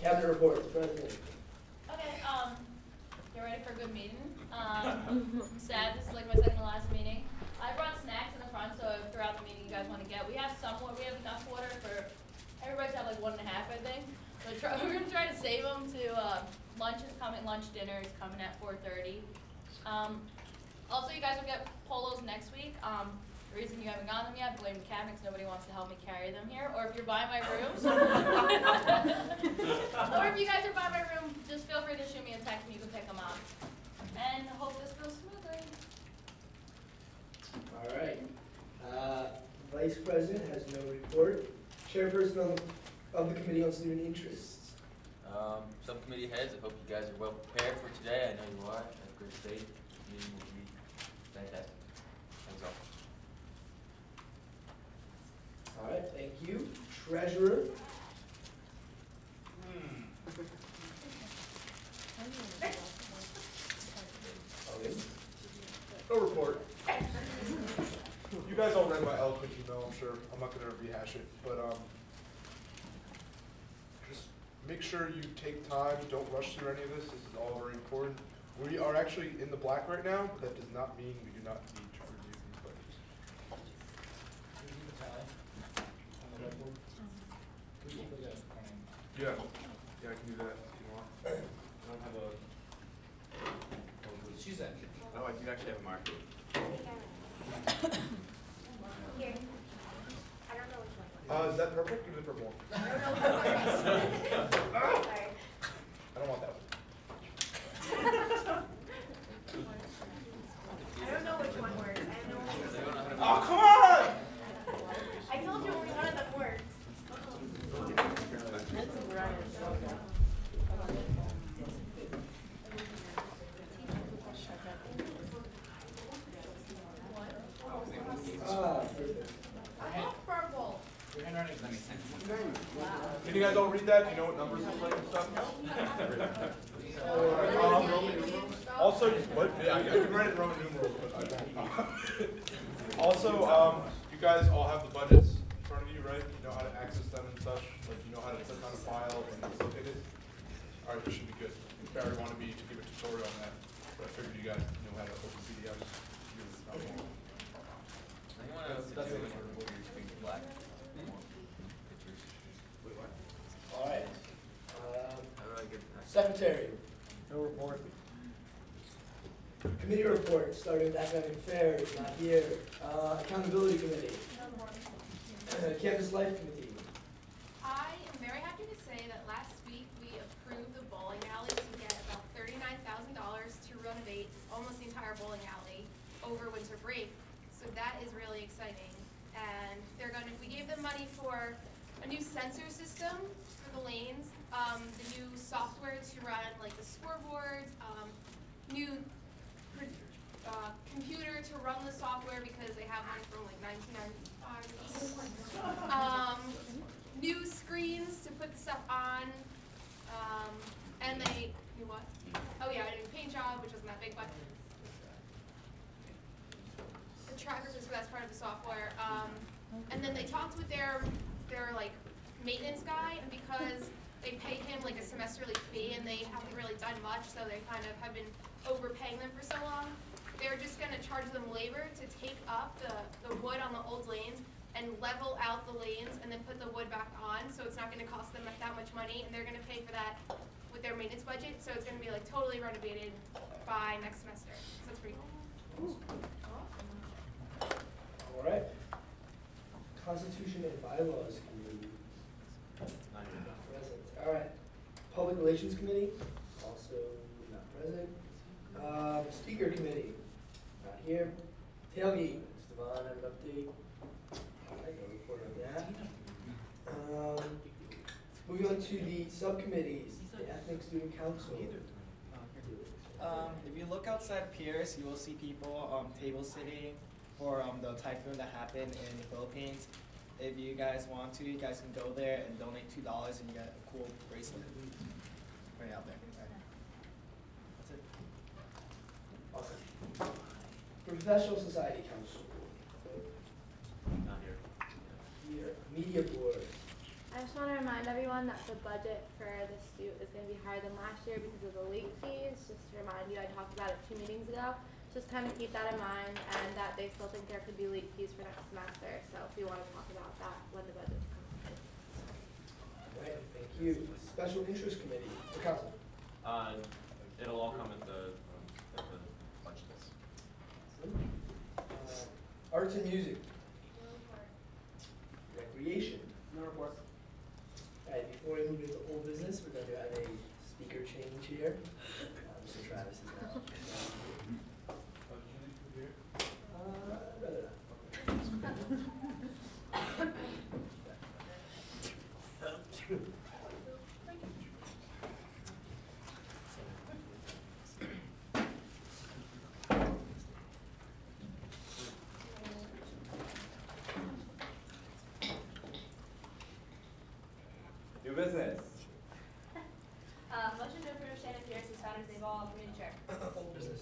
Cabinet reports, President. Okay, get ready for a good meeting. I'm sad this is like my second to last meeting. I brought snacks in the front, so if throughout the meeting you guys want to get. We have enough water for everybody's have like 1.5, I think. So we're gonna try to save them to lunch dinner is coming at 4:30. Also, you guys will get polos next week. The reason you haven't gotten them yet, blame the cabinet because nobody wants to help me carry them here. Or if you're buying my room, or if you guys are buying my room, just feel free to shoot me a text and you can pick them up. And I hope this goes smoothly. All right. Vice President has no report. Chairperson of the Committee on Student Interests. Subcommittee heads, I hope you guys are well prepared for today. I know you are. Have a great state. The meeting will be fantastic. Thanks all. All right, thank you. Treasurer. No report. You guys all read my eloquent email, I'm sure. I'm not going to rehash it, but just make sure you take time. Don't rush through any of this. This is all very important. We are actually in the black right now, but that does not mean we do not need to review these budgets. Yeah, I can do that if you want. I don't have a. She said. Oh, I do actually have a marker. Here. I don't know which one. Is that purple? Give me the purple one. I don't know what one it is. Sorry. I don't want that one. I don't know which one works. I have no idea. Oh, come on! I told you only one of them works. I hate purple. Your handwriting doesn't make sense. If you guys don't read that, do you know what numbers look like and stuff? Also, what? Yeah, I can write it in Roman numerals, but I won't. Also, you guys all have the budgets in front of you, right? You know how to access them and such. Like, you know how to click on a file and look at it. All right, this should be good. Barry wanted me to give a tutorial on that, but I figured you guys know how to open PDFs. All right. How do I get Secretary. No report. Committee report, starting with academic affairs, not here. Accountability committee. Campus life committee. I am very happy to say that last week we approved the bowling alley to get about $39,000 to renovate almost the entire bowling alley over winter break. So that is really exciting. And we gave them money for a new sensor system for the lanes, the new software to run like the scoreboards, new computer to run the software because they have one from like 1995. New screens to put the stuff on, and they, what? Oh yeah, I did a paint job, which wasn't that big, but the trackers, so that's part of the software. And then they talked with their like maintenance guy, and because they pay him like a semesterly fee and they haven't really done much, so they kind of have been overpaying them for so long, they're just going to charge them labor to take up the wood on the old lanes and level out the lanes and then put the wood back on, so it's not going to cost them that much money, and they're going to pay for that with their maintenance budget, so it's going to be like totally renovated by next semester. So that's pretty cool. All right. Constitution and bylaws committee. Present. All right. Public relations committee, also not present. Speaker committee, not here. Tailgate, Esteban, have an update. All right, no report on that. Moving on to the subcommittees, the Ethnic Student Council. If you look outside Pierce, you will see people table sitting for the typhoon that happened in the Philippines. If you guys want to, you guys can go there and donate $2 and you get a cool bracelet right out there. That's it. Awesome. Professional Society Council. Not here. Here. Media Board. I just want to remind everyone everyone that the budget for the suit is going to be higher than last year because of the late fees. Just to remind you, I talked about it 2 meetings ago. Just kind of keep that in mind, and that they still think there could be late fees for next semester. So if we want to talk about that when the budget's coming. All right, thank you. Special Interest Committee, for council. It'll all come at the budget. Arts and music. Recreation. No report. All right, before we move into old business, we're going to have a speaker change here. Mr. Travis is now. New business. Motion to approve Shannon Pierce as Founders Day Ball Committee Chair. Old business.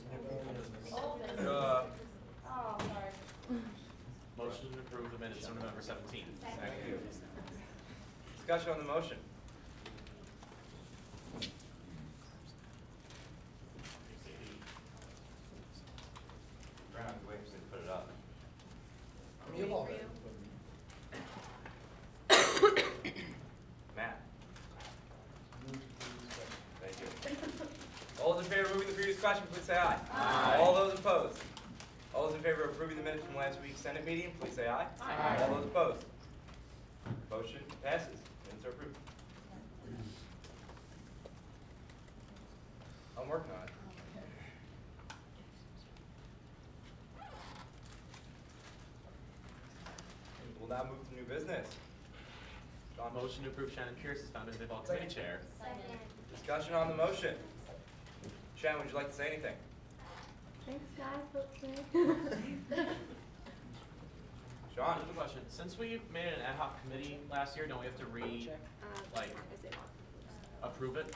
Old business. Uh, Oh, sorry. Motion to approve the minutes from November 17th. Thank you. Discussion on the motion. Brown, wait for you to put it up. We have all For that. you. Matt. Thank you. All those in favor of moving the previous question, please say aye. Aye. All those opposed? All those in favor of approving the minutes from last week's Senate meeting, please say aye. Aye. All those opposed? Motion passes. Minutes are approved. I'm working on it. We'll now move to new business. John, Motion to approve Shannon Pierce as Founders Day Ball Committee Chair. Second. discussion on the motion. Shannon, would you like to say anything? Thanks, guys. Hopefully. Sean? Another question. Since we made an ad hoc committee last year, don't we have to like, Is it on? approve it?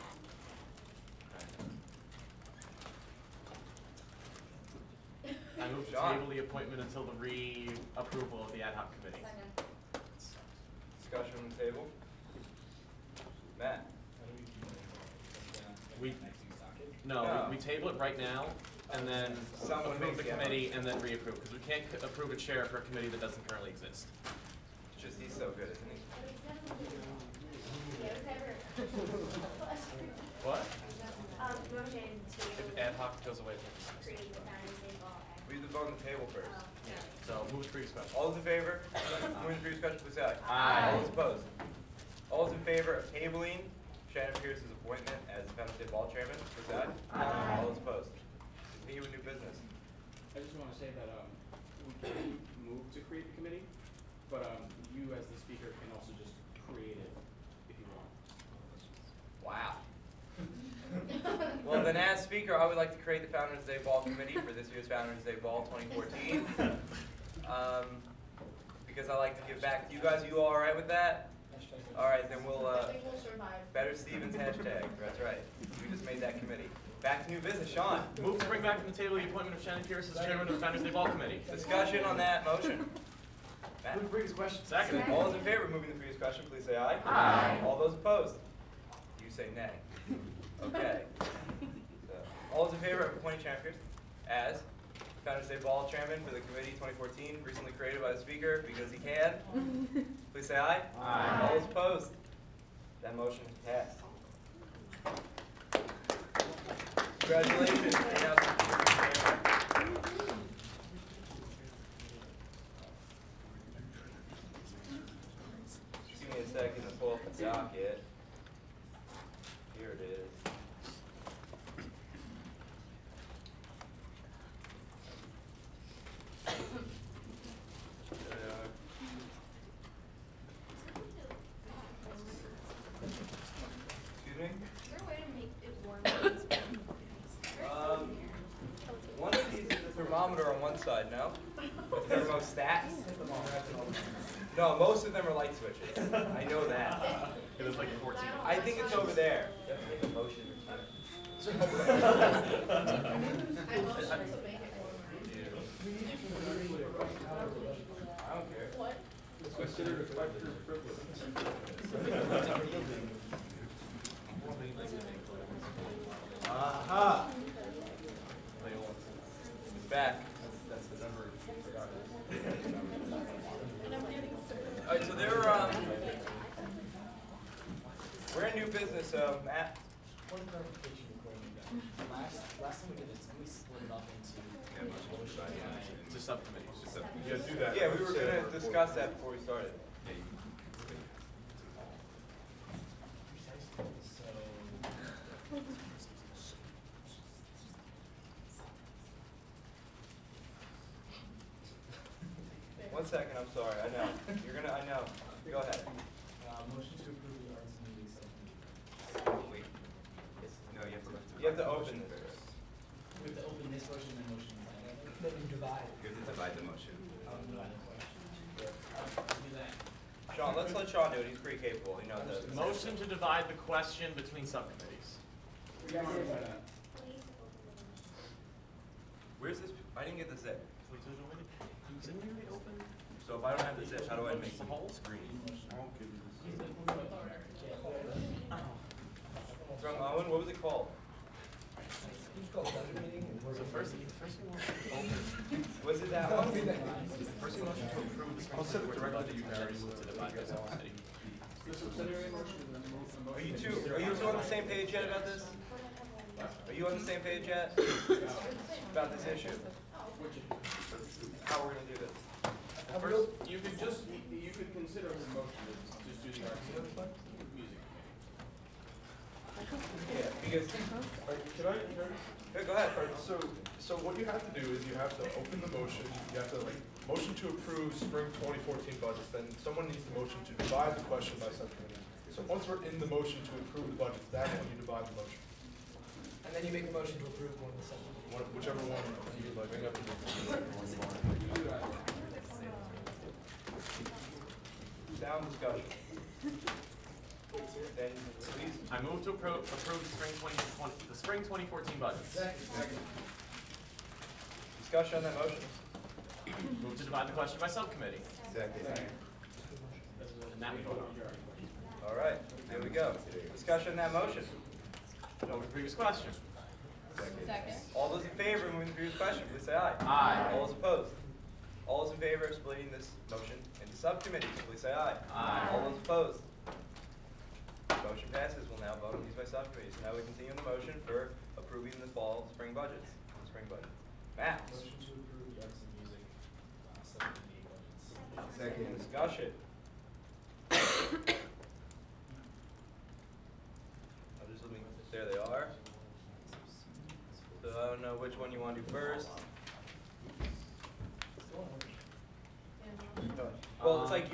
I move to John? table the appointment until the re-approval of the ad hoc committee. Discussion on the table? Matt? No, we table it right now, and then Someone approve the makes the committee, and then reapprove, because we can't approve a chair for a committee that doesn't currently exist. It's just he's so good, isn't he? What? Motion to If ad hoc goes away, then create the Founders Day Ball. We have the vote on the table first. so move to previous question. All those in favor? Moving to previous question, please say aye. Aye. All those opposed? All those in favor of tabling Shannon Pierce's appointment as the Founders Day Ball Chairman, please say aye. Aye. All those opposed? Continue with new business. I just want to say that we can move to create the committee, but you as the speaker can also just create it if you want. Wow. Well, then as speaker, I would like to create the Founders Day Ball Committee for this year's Founders Day Ball 2014. Because I like to give back to you guys. You all right with that? All right, then we'll, Better Stevens hashtag. That's right. We just made that committee. Back to new business. Sean, Move to bring back from the table the appointment of Shannon Pierce as chairman of the Founders Day Ball Committee. discussion on that motion. Matt? Move to previous question. Second. All those in favor of moving the previous question, please say aye. Aye. All those opposed? You say nay. Okay. So, all those in favor of appointing Shannon Pierce as Founders Day Ball Chairman for the committee 2014, recently created by the Speaker because he can, please say aye. Aye. All those opposed? That motion has passed. Congratulations. Give me a second to pull up the docket. Here it is. Excuse me? Is there a way to make it warm? One of these is the thermometer on one side, no? The thermostats? No, most of them are light switches. I know that. It was like 14. I think it's over there. You have to make a motion I don't care. What? Switch considered a collector privilege. Aha! It's back. That's the number. Alright, so we're in new business, Matt. One clarification before we go. Last time we did this, we split it up into. It's a subcommittee. Yeah, do that. Yeah, we were gonna discuss that before we started. One second, I'm sorry, I know. I know. Go ahead. Motion to approve the arts and music subcommittee. Wait. No, you have to open this. We have to open this motion and motion. Then you divide. You have to divide the motion. Divide the question. Do that. Sean, let's let Sean do it, he's pretty capable, he knows that. Motion to divide the question between subcommittees. Where's this, I didn't get the zip. Didn't you already open? So if I don't have the zip, how do I make The whole screen? I won't give you this. From Owen, what was it called? It's called budget meeting. So first you want to open. Was it that one? First you motion to approve the I'll send it spring directly to you, budget, and Harry, then move so to divide by subcommittee. The subsidiary motion and then move the Are motion. you two on the same page yet about this? Are you on the same page yet? About this issue? How we're gonna do this? First, You could consider the motion to just do the arts and music. Yeah, because, Can I? yeah, go ahead. Alright, so what you have to do is you have to open the motion, you have to motion to approve spring 2014 budgets, then someone needs the motion to divide the question by subcommittee. So once we're in the motion to approve the budgets, that's when you divide the motion. And then you make a motion to approve one of the sections. Whichever one you would like, bring up Sound discussion. Then, please. I move to approve the spring 2014 budgets. Discussion on that motion. Move to divide the question by subcommittee. Second. And that we vote on. All right, there we go. Discussion on that motion. Over the previous question. Second. All those in favor of moving the previous question, please say aye. Aye. All those opposed? All those in favor of splitting this motion into subcommittees, please say aye. Aye. All those opposed? Motion passes. We'll now vote on these by subcommittees. Now we continue the motion for approving the spring budget. Matt? Motion to approve the arts and music subcommittee budgets. Second. Discussion. I'm just looking, there they are. So I don't know which one you want to do first. Well, it's like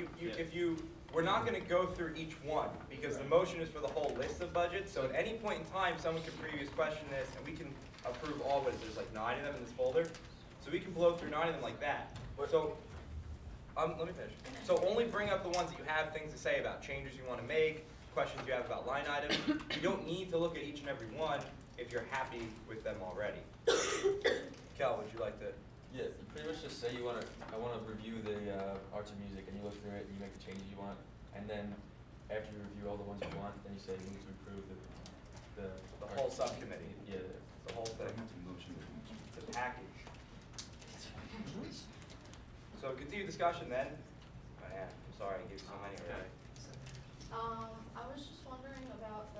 we're not gonna go through each one, because the motion is for the whole list of budgets, so at any point in time, someone can previous question this, and we can approve all of it, there's like 9 of them in this folder, so we can blow through 9 of them like that. So, let me finish. So only bring up the ones that you have things to say about, changes you wanna make, questions you have about line items. You don't need to look at each and every one if you're happy with them already. Kel, would you like to? Yeah, you pretty much just say I want to review the arts and music, and you look through it, and you make the changes you want, and then after you review all the ones you want, then you say you need to approve the whole subcommittee. Yeah. The whole thing. The package. So continue discussion then. Oh, yeah, I'm sorry, I gave you so many already. I was just wondering about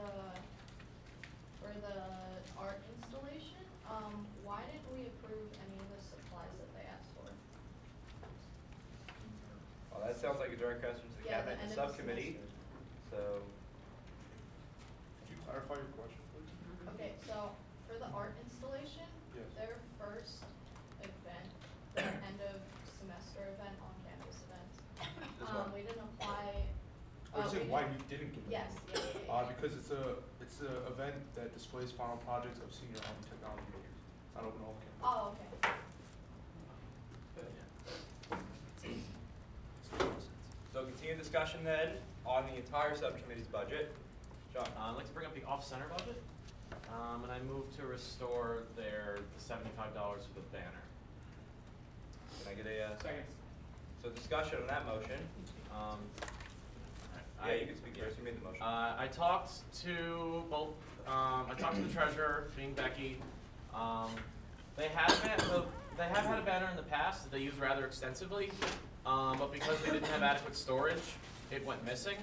for the art installation, why didn't we approve any of the supplies that they asked for? Well, that sounds like a direct question to the Yeah, cabinet the and end of the subcommittee. So, Could you clarify your question, please? Okay, so for the art installation, Yes. their first event, their end of semester event, on campus event, This one? we didn't apply. Or you saying why we didn't give it? Yes, yeah. Because it's a event that displays final projects of senior army technology majors. It's not open to all campus. Oh, okay. So continue discussion then on the entire subcommittee's budget. John? I'd like to bring up the off-center budget, and I move to restore the $75 for the banner. Can I get a, Second. so So discussion on that motion. Yeah, you can speak first. You made the motion. I talked to both, I talked to the treasurer, being Becky. They have had a banner in the past that they used rather extensively, but because they didn't have adequate storage, it went missing.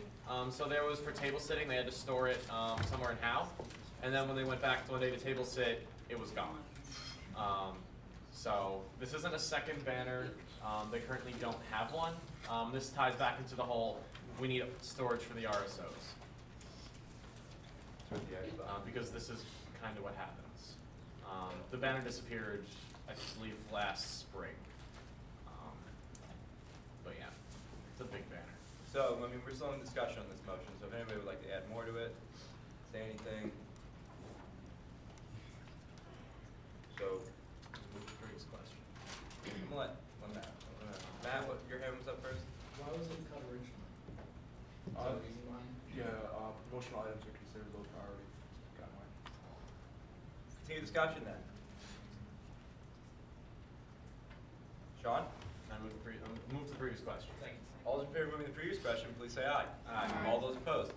So there was for table sitting, they had to store it somewhere in Howe. And then when they went back one day to table sit, it was gone. So this isn't a second banner. They currently don't have one. This ties back into the whole, we need storage for the RSOs. Because this is kind of what happens. The banner disappeared, I believe, last spring. But yeah, it's a big banner. So, I mean, we're still in discussion on this motion, so if anybody would like to add more to it, say anything. So, Move to previous question. I'm gonna let Matt. Matt, what, your hand was up first? Why was it cut originally? Is that a reason why? Yeah, promotional items are considered low priority. Got mine. Continue discussion then. Sean? I move to the previous question. All those in favor of moving the previous question, please say aye. Aye. All those opposed?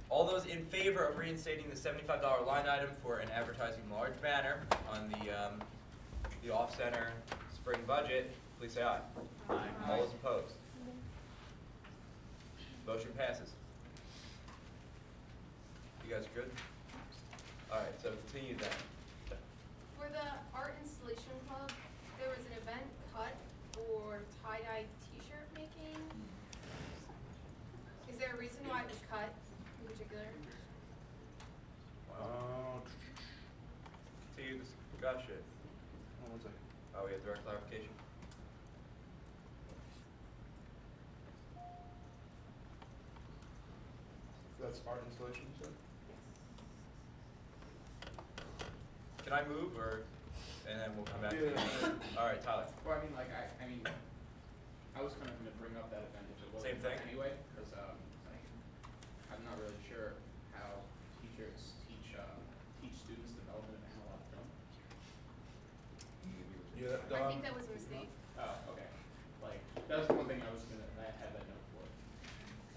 All those in favor of reinstating the $75 line item for an advertising large banner on the off-center spring budget, please say aye. Aye. All those opposed? Motion passes. You guys good? All right, so continue then. For the art installation club, there was an event cut for tie-dye t-shirt making. Is there a reason why it was cut in particular? Continue discussion. Hold on 1 second. Oh, we have direct clarification. That's art installation, you said? Can I move, or, and then we'll come back to Yeah. you? All right, Tyler. Well, I mean, like, I mean, I was kind of gonna bring up that event if it wasn't Same thing? anyway, because, like, I'm not really sure how teachers teach students development of analog film. Yeah, I think that was a mistake. Oh, okay. Like, that was one thing I had that note for.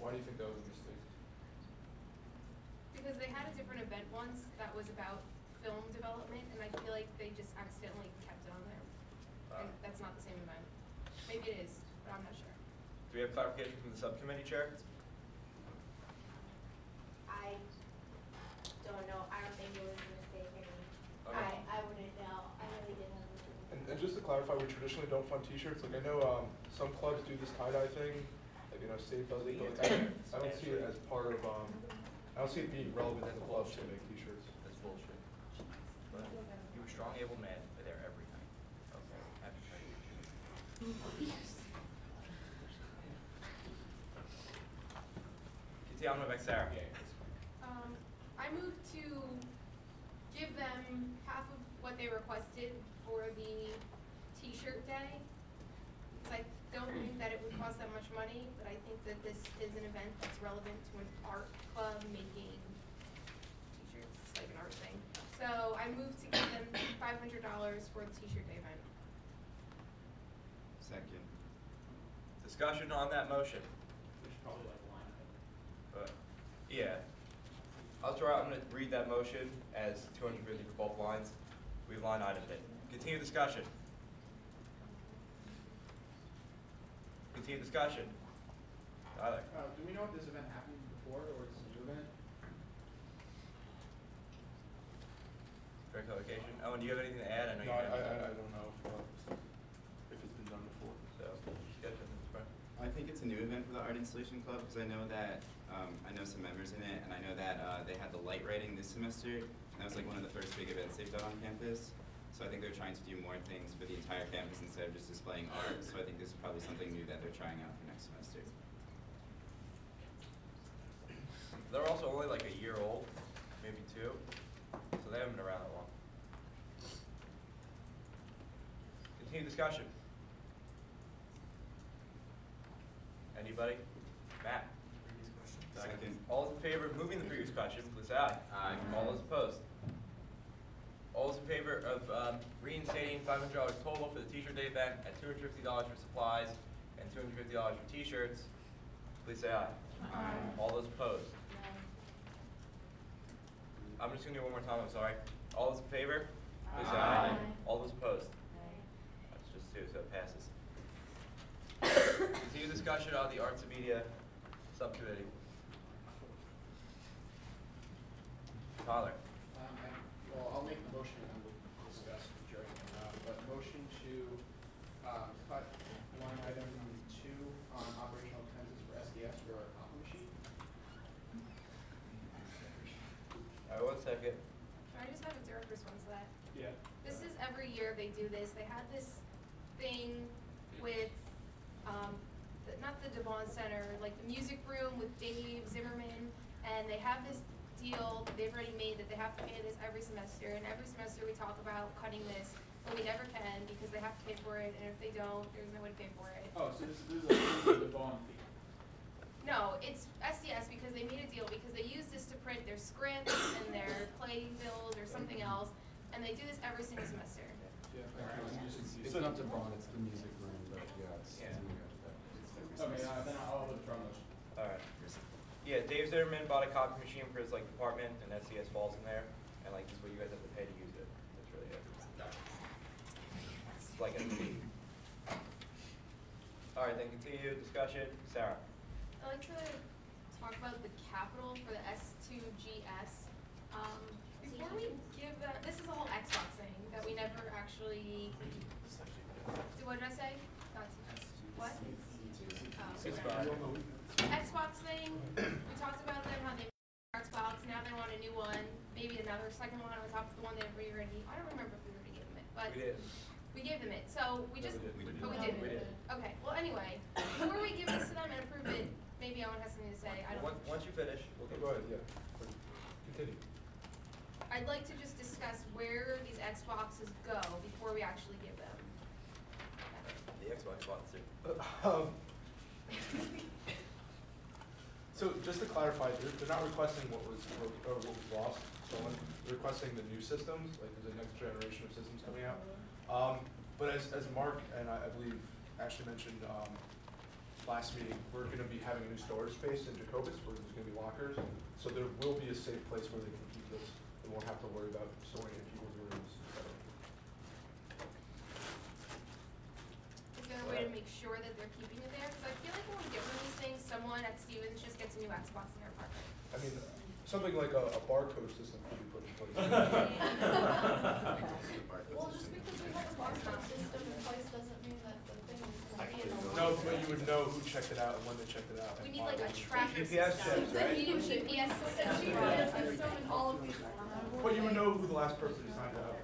why do you think that was a mistake? Because they had a different event once that was about film development, and I feel like they just accidentally kept it on there. And that's not the same event. Maybe it is, but I'm not sure. Do we have clarification from the subcommittee chair? I don't know, I don't think it was a mistake, I mean, Okay. I wouldn't know, I really didn't. And just to clarify, we traditionally don't fund t-shirts. Like I know some clubs do this tie-dye thing, like State does it, but like, I don't see it as part of, I don't see it being relevant to the clubs to make t-shirts. That's bullshit. But you were a strong, able man. You're there every night. Okay. Happy training. Continue on with Sarah. I moved to give them half of what they requested for the t-shirt day. Because I don't think that it would cost that much money, but I think that this is an event that's relevant to an art club making t-shirts. It's like an art thing. So I moved to give them $500 for the t-shirt day event. Second. Discussion on that motion. We should probably like line it. Yeah. I'm gonna read that motion as 250 for both lines. We've line itemed it. Continue discussion. Continue discussion. Tyler. Do we know if this event happened before, or is it a new event? Direct clarification. Owen, do you have anything to add? I know No, you I don't know if it's been done before. So, get to this part. I think it's a new event for the Art Installation Club because I know that I know some members in it, and I know that they had the light writing this semester, and that was like one of the first big events they've done on campus. So I think they're trying to do more things for the entire campus instead of just displaying art. So I think this is probably something new that they're trying out for next semester. They're also only like a year old, maybe 2, so they haven't been around that long. Continue discussion. Anybody? Matt? Second. All those in favor of moving the previous question, please say aye. Aye. All those opposed? All those in favor of reinstating $500 total for the t-shirt day event at $250 for supplies, and $250 for t-shirts, please say aye. Aye. All those opposed? I'm just gonna do it one more time, I'm sorry. All those in favor? Please say aye. All those opposed? That's just two, so it passes. Continue discussion on the Arts and Media Subcommittee. Tyler. Well, I'll make the motion and then we'll discuss with Jerry. But motion to cut line item 2 on operational expenses for SDS for our copy machine. All right, 1 second. I just have a direct response to that. Yeah. This is every year they do this. They had this thing with, not the Devon Center, like the music room with Dave Zimmerman, and they have this deal that they've already made that they have to pay this every semester, and every semester we talk about cutting this, but we never can because they have to pay for it, and if they don't, there's no way to pay for it. Oh, so this is the bond fee. No, it's SDS because they made a deal because they use this to print their scripts and their play bills or something else, and they do this every single semester. Yeah. It's not the bond, it's the music room, but yeah, it's. Okay, then I'll withdraw motion. All right. Yeah, Dave Zimmerman bought a copy machine for his department, and SDS falls in there, and this is what you guys have to pay to use it. That's really it. It's like a fee. All right, then continue discussion. Sarah. I'd like to talk about the capital for the S2GS. Before we give that, this is the whole Xbox thing that we never actually, what did I say? Not what? Xbox thing, we talked about them, how they made Xbox, now they want a new one, maybe another second one on top of the one that we already, I don't remember if we already gave them it, but. We did. We gave them it, so we just, oh, we didn't? We did. Okay, well, anyway, before we give this to them and approve it, maybe Owen has something to say, I don't. Once you finish, we'll Go ahead, yeah. Continue. I'd like to just discuss where these Xboxes go before we actually give them. The Xbox box too. So just to clarify, they're not requesting what was lost, stolen. They're requesting the new systems, like there's a next generation of systems coming out. But as Mark and I believe Ashley mentioned last meeting, we're going to be having a new storage space in Jacobus where there's going to be lockers. So there will be a safe place where they can keep this. They won't have to worry about storing it in people's rooms. Is there a way to make sure that they're keeping it there? Because I feel like when we get one of these things, someone at Stevens just gets a new Xbox in their apartment. I mean, something like a barcode system can be put in place. Well, just because we have a barcode system in place doesn't mean that the thing is gonna be in the. No, but you would know who checked it out and when they checked it out. We and need why like a they- tracker GPS system. chips, right? We need a GPS system. GPS system and all of these. But you would know who the last person who signed it out.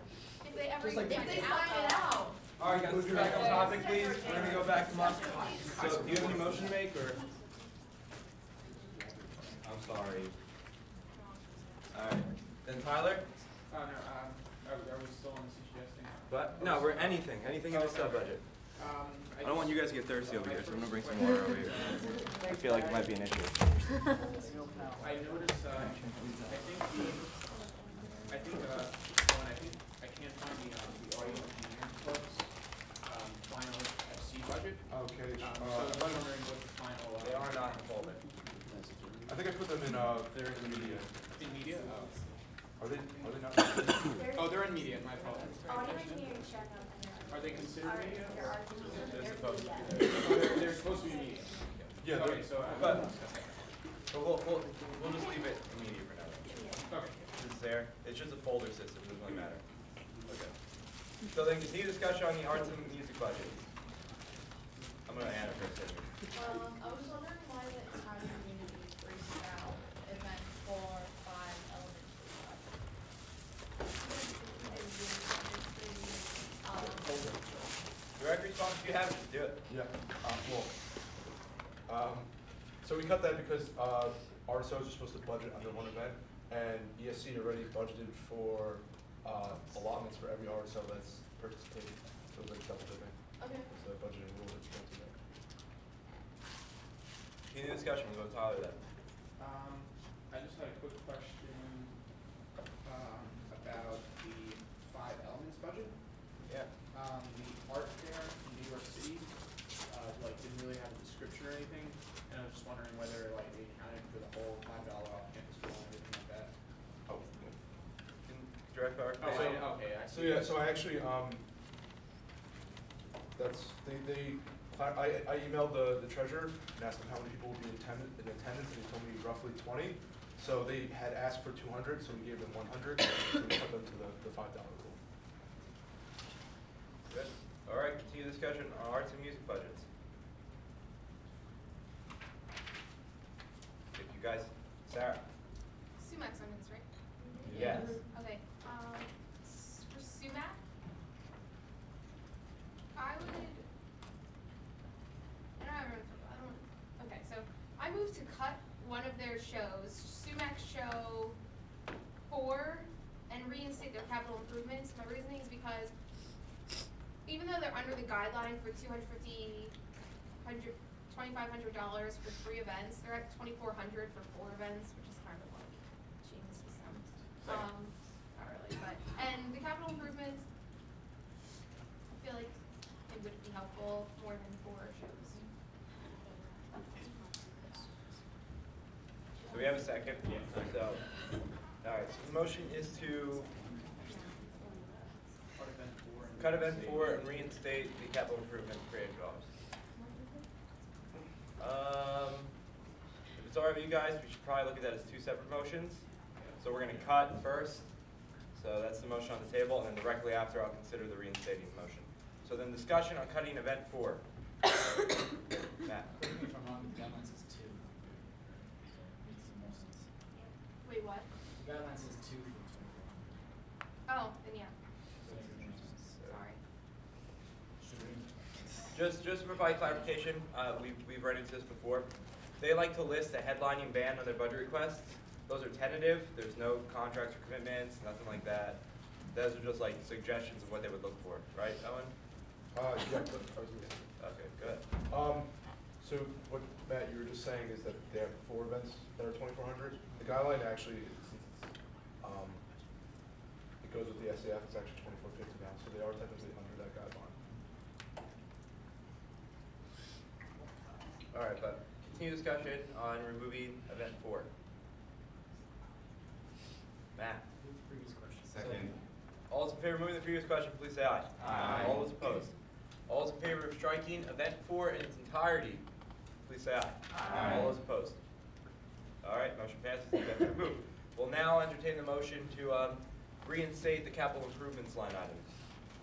If they ever If get they it sign it out. All right, guys, let's get back on topic, please. We're gonna go back to Mark. So, do you have any motion to make, or? I'm sorry. All right, then Tyler? No, are we still on the CGS thing? But, no, we're anything in the sub-budget. I don't want you guys to get thirsty over here, so I'm gonna bring some water over here. I feel like it might be an issue. I noticed, I can't find the audio engineering club's final FC budget. Okay. So I'm wondering what the final. They are not in folder. I think I put them in, they're in media. In media? Are they not? Oh, they're in media, my fault. Audio engineering check on Are they considered media? They're supposed to be. They're supposed to be media. Yeah, Okay, so. But we'll just leave it in media for now. Okay. It's there. It's just a folder system. It doesn't really matter. Okay. So then continue discussion on the arts and music budget. I'm gonna add it for a second. I was wondering why the entire community breaks out event for 5 elementary. Direct response, if you have it, just do it. Yeah, so we cut that because RSOs are supposed to budget under one event, and ESC already budgeted for allotments for every RSO that's participating, so it's like double dipping. Okay. So the budgeting rule that's built in there. Continue discussion, we'll go to Tyler then. I just had a quick question about the 5 elements budget. Yeah. The art fair in New York City, didn't really or anything, and I was just wondering whether like they accounted for the whole $5 off campus tour and everything like that. Oh, Direct Oh, clarification? okay, I so see. yeah, so I actually, I emailed the treasurer and asked him how many people would be in attendance, and he told me roughly 20. So they had asked for 200, so we gave them 100, so we put them to the $5 rule. Good. All right, continue discussion on arts and music budgets. If you guys, Sarah? Sumac summons, right? Yes. Okay, for Sumac, I would, okay, so I moved to cut one of their shows, Sumac Show 4, and reinstate their capital improvements. My reasoning is because even though they're under the guideline for $2,500 for 3 events, they're at $2,400 for 4 events, which is kind of like cheating the system. Not really, but, and the capital improvements, I feel like it would be helpful more than 4 shows. Do we have a second? Yeah. So, all right, so the motion is to cut event 4 and reinstate the capital improvement creative dollars. If it's all right with you guys, we should probably look at that as 2 separate motions. So we're going to cut first. So that's the motion on the table, and then directly after I'll consider the reinstating motion. So then discussion on cutting event 4. Matt. Correct me if I'm wrong, the guideline says 2. Makes the most sense. Wait, what? The guideline says 2 for 24. Oh, then yeah. Sorry. Just to provide clarification, we've run into this before. They like to list a headlining band on their budget requests. Those are tentative. There's no contracts or commitments, nothing like that. Those are just like suggestions of what they would look for, right, Owen? Yeah, but I was gonna say. Okay, good. So what Matt, you were just saying is that they have 4 events that are 2,400. The guideline actually, since it goes with the SAF, it's actually 2,450 now, so they are technically under that guideline. All right, but continue discussion on removing event 4. Matt? Previous question. Second. All those in favor of moving the previous question, please say aye. Aye. All those opposed? All those in favor of striking event 4 in its entirety, please say aye. Aye. All those opposed? All right, motion passes, the event is removed. We'll now entertain the motion to reinstate the capital improvements line items.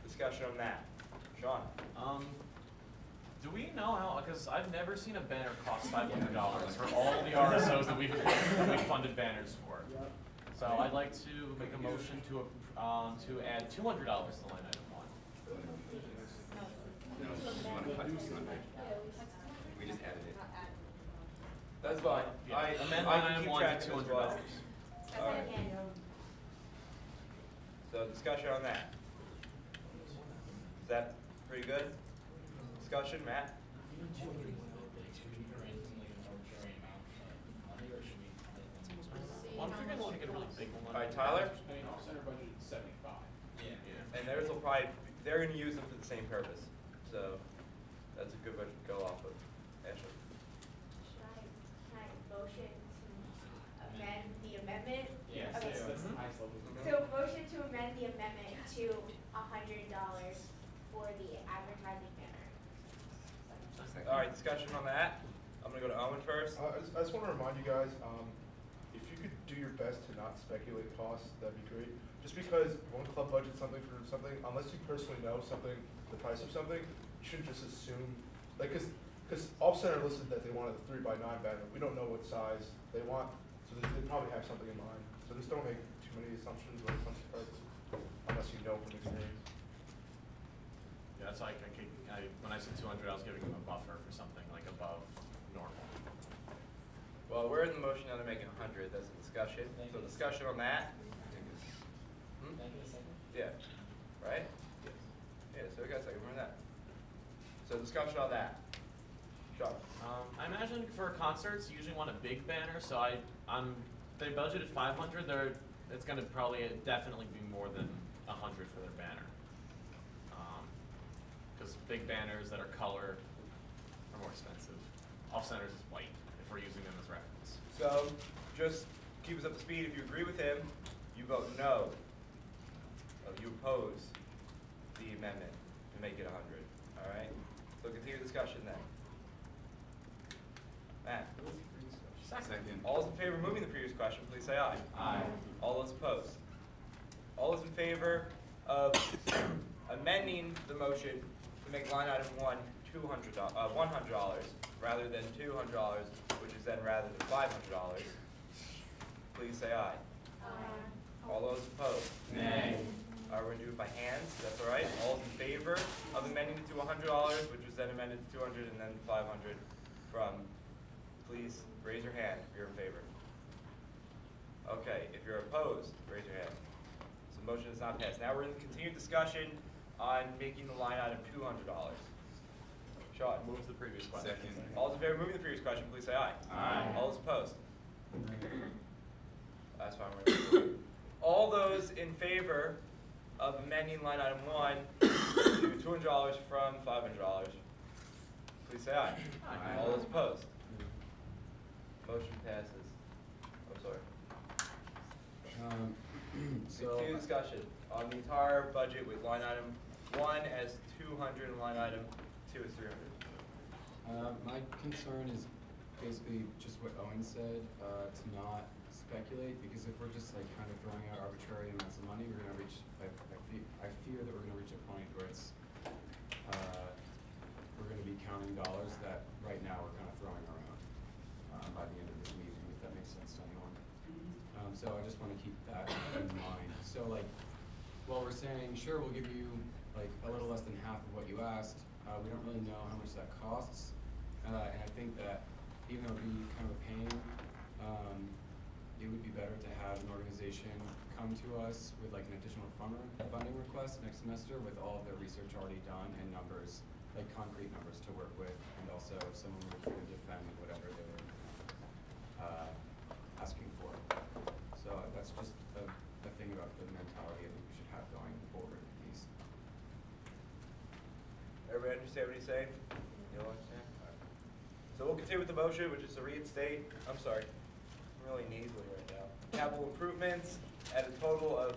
Discussion on that. Sean? Do we know how, because I've never seen a banner cost $500 for all the RSOs that we've funded banners for. So I'd like to make a motion to add $200 to line item 1. No, we want to cut 200. We just added it. That's fine. Yeah. Amend I line can item keep 1 track to of it as $200. well. All right. Second. So discussion on that. Is that pretty good? Discussion, Matt? Well, I'm figuring we'll make it a really big one. All right, Tyler? I mean, our center budget is 75. Yeah. And theirs will probably, they're gonna use them for the same purpose. So that's a good budget to go off of. Ashley? Can I motion to amend the amendment? Yes, Okay. that's the highest level. So motion to amend the amendment to $100 for the advertising banner. All right, discussion on that. I'm gonna go to Owen first. I just want to remind you guys, if you could do your best to not speculate costs, that'd be great. Just because one club budgets something for something, unless you personally know something, the price of something, you shouldn't just assume, like, because Off Center listed that they wanted a 3x9 banner. We don't know what size they want, so they probably have something in mind. So just don't make too many assumptions when it comes to prices, unless you know from experience. Yeah, that's like, when I said 200, I was giving them a buffer for something like above normal. Well, we're in the motion now to make it 100. That's a discussion. So discussion on that. Hmm? Yeah. Right? Yeah, so we got a second. Remember that. So discussion on that. Sean? I imagine for concerts, you usually want a big banner, so they budgeted 500. It's going to probably definitely be more than 100 for their banner. Because big banners that are color are more expensive. off-centers is white, if we're using them as reference. So, just keep us up to speed. If you agree with him, you vote no. You oppose the amendment to make it 100. All right? So continue discussion then. Matt? Second. All those in favor of moving the previous question, please say aye. Aye. All those opposed? All those in favor of amending the motion to make line item 1 $100 rather than $200, which is then rather than $500, please say aye. Aye. All those opposed? Nay. We're going to do it by hands, that's all right. All those in favor of amending it to $100, which was then amended to 200 and then 500 from, please raise your hand if you're in favor. Okay, if you're opposed, raise your hand. So the motion is not passed. Now we're in continued discussion on making the line item $200. Sean? Move the previous question. Second. All those in favor of moving the previous question, please say aye. Aye. All those opposed? That's fine. All those in favor of amending line item 1 to $200 from $500, please say aye. Aye. All those opposed? Motion passes. I'm sorry. So Continue discussion on the entire budget with line item 1 as 200 and line item 2 as 300. my concern is basically just what Owen said, to not speculate, because if we're just like kind of throwing out arbitrary amounts of money, we're gonna reach, I fear that we're gonna reach a point where it's, we're gonna be counting dollars that right now we're kind of throwing around, by the end of this meeting, if that makes sense to anyone. So I just wanna keep that in mind. So like, while we're saying, sure, we'll give you like a little less than half of what you asked, we don't really know how much that costs. And I think that even though it would be kind of a pain, it would be better to have an organization come to us with like an additional funding request next semester with all of their research already done and numbers, like concrete numbers to work with, and also someone who can defend whatever they're asking for. So that's just a thing about the mentality I think we should have going forward at least. Everybody understand what he's saying? You all understand? All right. So we'll continue with the motion, which is to reinstate, I'm sorry, I'm really nasally right now. Capital improvements at a total of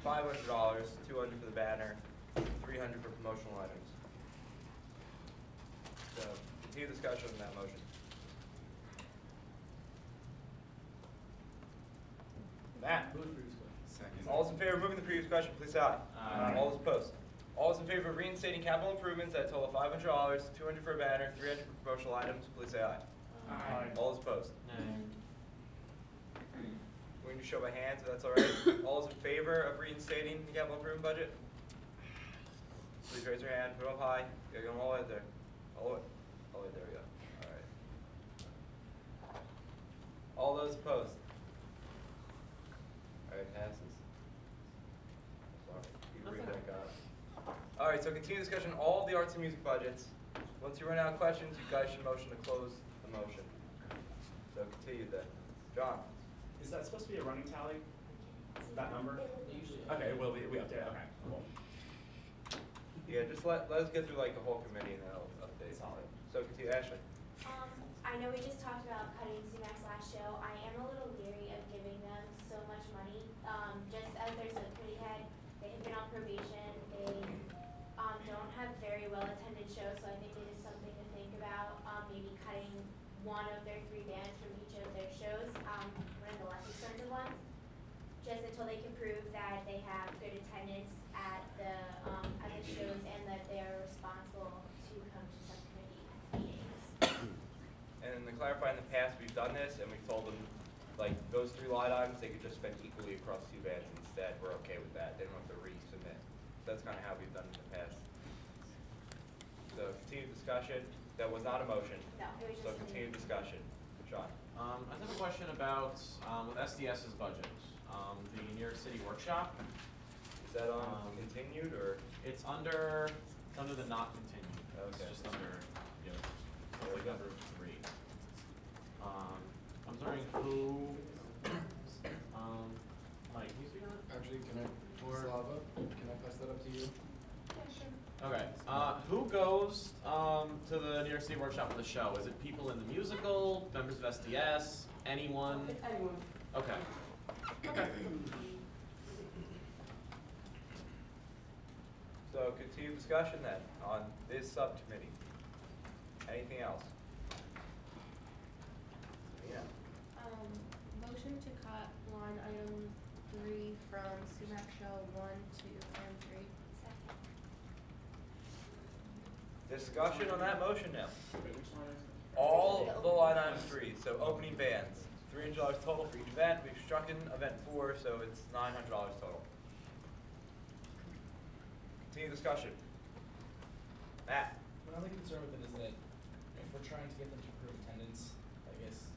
$500, $200 for the banner, $300 for promotional items. So continue discussion on that motion. Matt? Second. All those in favor of moving the previous question, please say aye. Aye. All those opposed? All those in favor of reinstating capital improvements at a total of $500, $200 for a banner, $300 for promotional items, please say aye. Aye. All those opposed? Nay. We're going to show by hands, if that's all right. All those in favor of reinstating the capital improvement budget? Please raise your hand, put them up high. You gotta get them all the way there. All the way. All the way, there we go. All right. All those opposed? All right, passes. Sorry, you read that, guy. All right, so continue discussion on all of the arts and music budgets. Once you run out of questions, you guys should motion to close the motion. So continue then. John? Is that supposed to be a running tally? That number? Usually. Okay, it will be, we update, okay, cool. Yeah, just let us get through like the whole committee and then I'll update. Solid. So continue, Ashley. I know we just talked about cutting Sumac last show. I am a little leery of giving them so much money. Just as there's a committee head, they have been on probation. They don't have very well attended shows, so I think it is something to think about. Maybe cutting one of their 3 bands from each of their shows, one of the less expensive ones, just until they can prove that they have good attendance at the shows and that they are responsible to come to subcommittee meetings. And to clarify, in the past, we've done this and we've told them, like, those 3 line items, they could just spend equally across 2 bands instead. We're okay with that. They don't have to resubmit. That's kind of how we've done it in the past. So continued discussion. That was not a motion. No, it was So just continued discussion. Sean? I have a question about, with SDS's budget, the New York City workshop. Is that on continued or? It's under the not continued. Okay. It's just under, you know, it's like under 3. I'm wondering who, Mike, can you speak on it? Actually, can I, Slava, can I pass that up to you? Okay, who goes, to the New York York City Workshop with a show? Is it people in the musical, members of SDS, anyone? Anyone. Okay. Okay. So continued discussion then on this subcommittee. Anything else? Yeah. Motion to cut line item 3 from sumac show 1, 2, and 3. Second. Discussion on that motion now. Wait, which line is it? All the line item 3, so opening bands, $300 total for each event. We've struck in event 4, so it's $900 total. Continue discussion. Matt. My only concern with it is that if we're trying to get them to approve attendance, I guess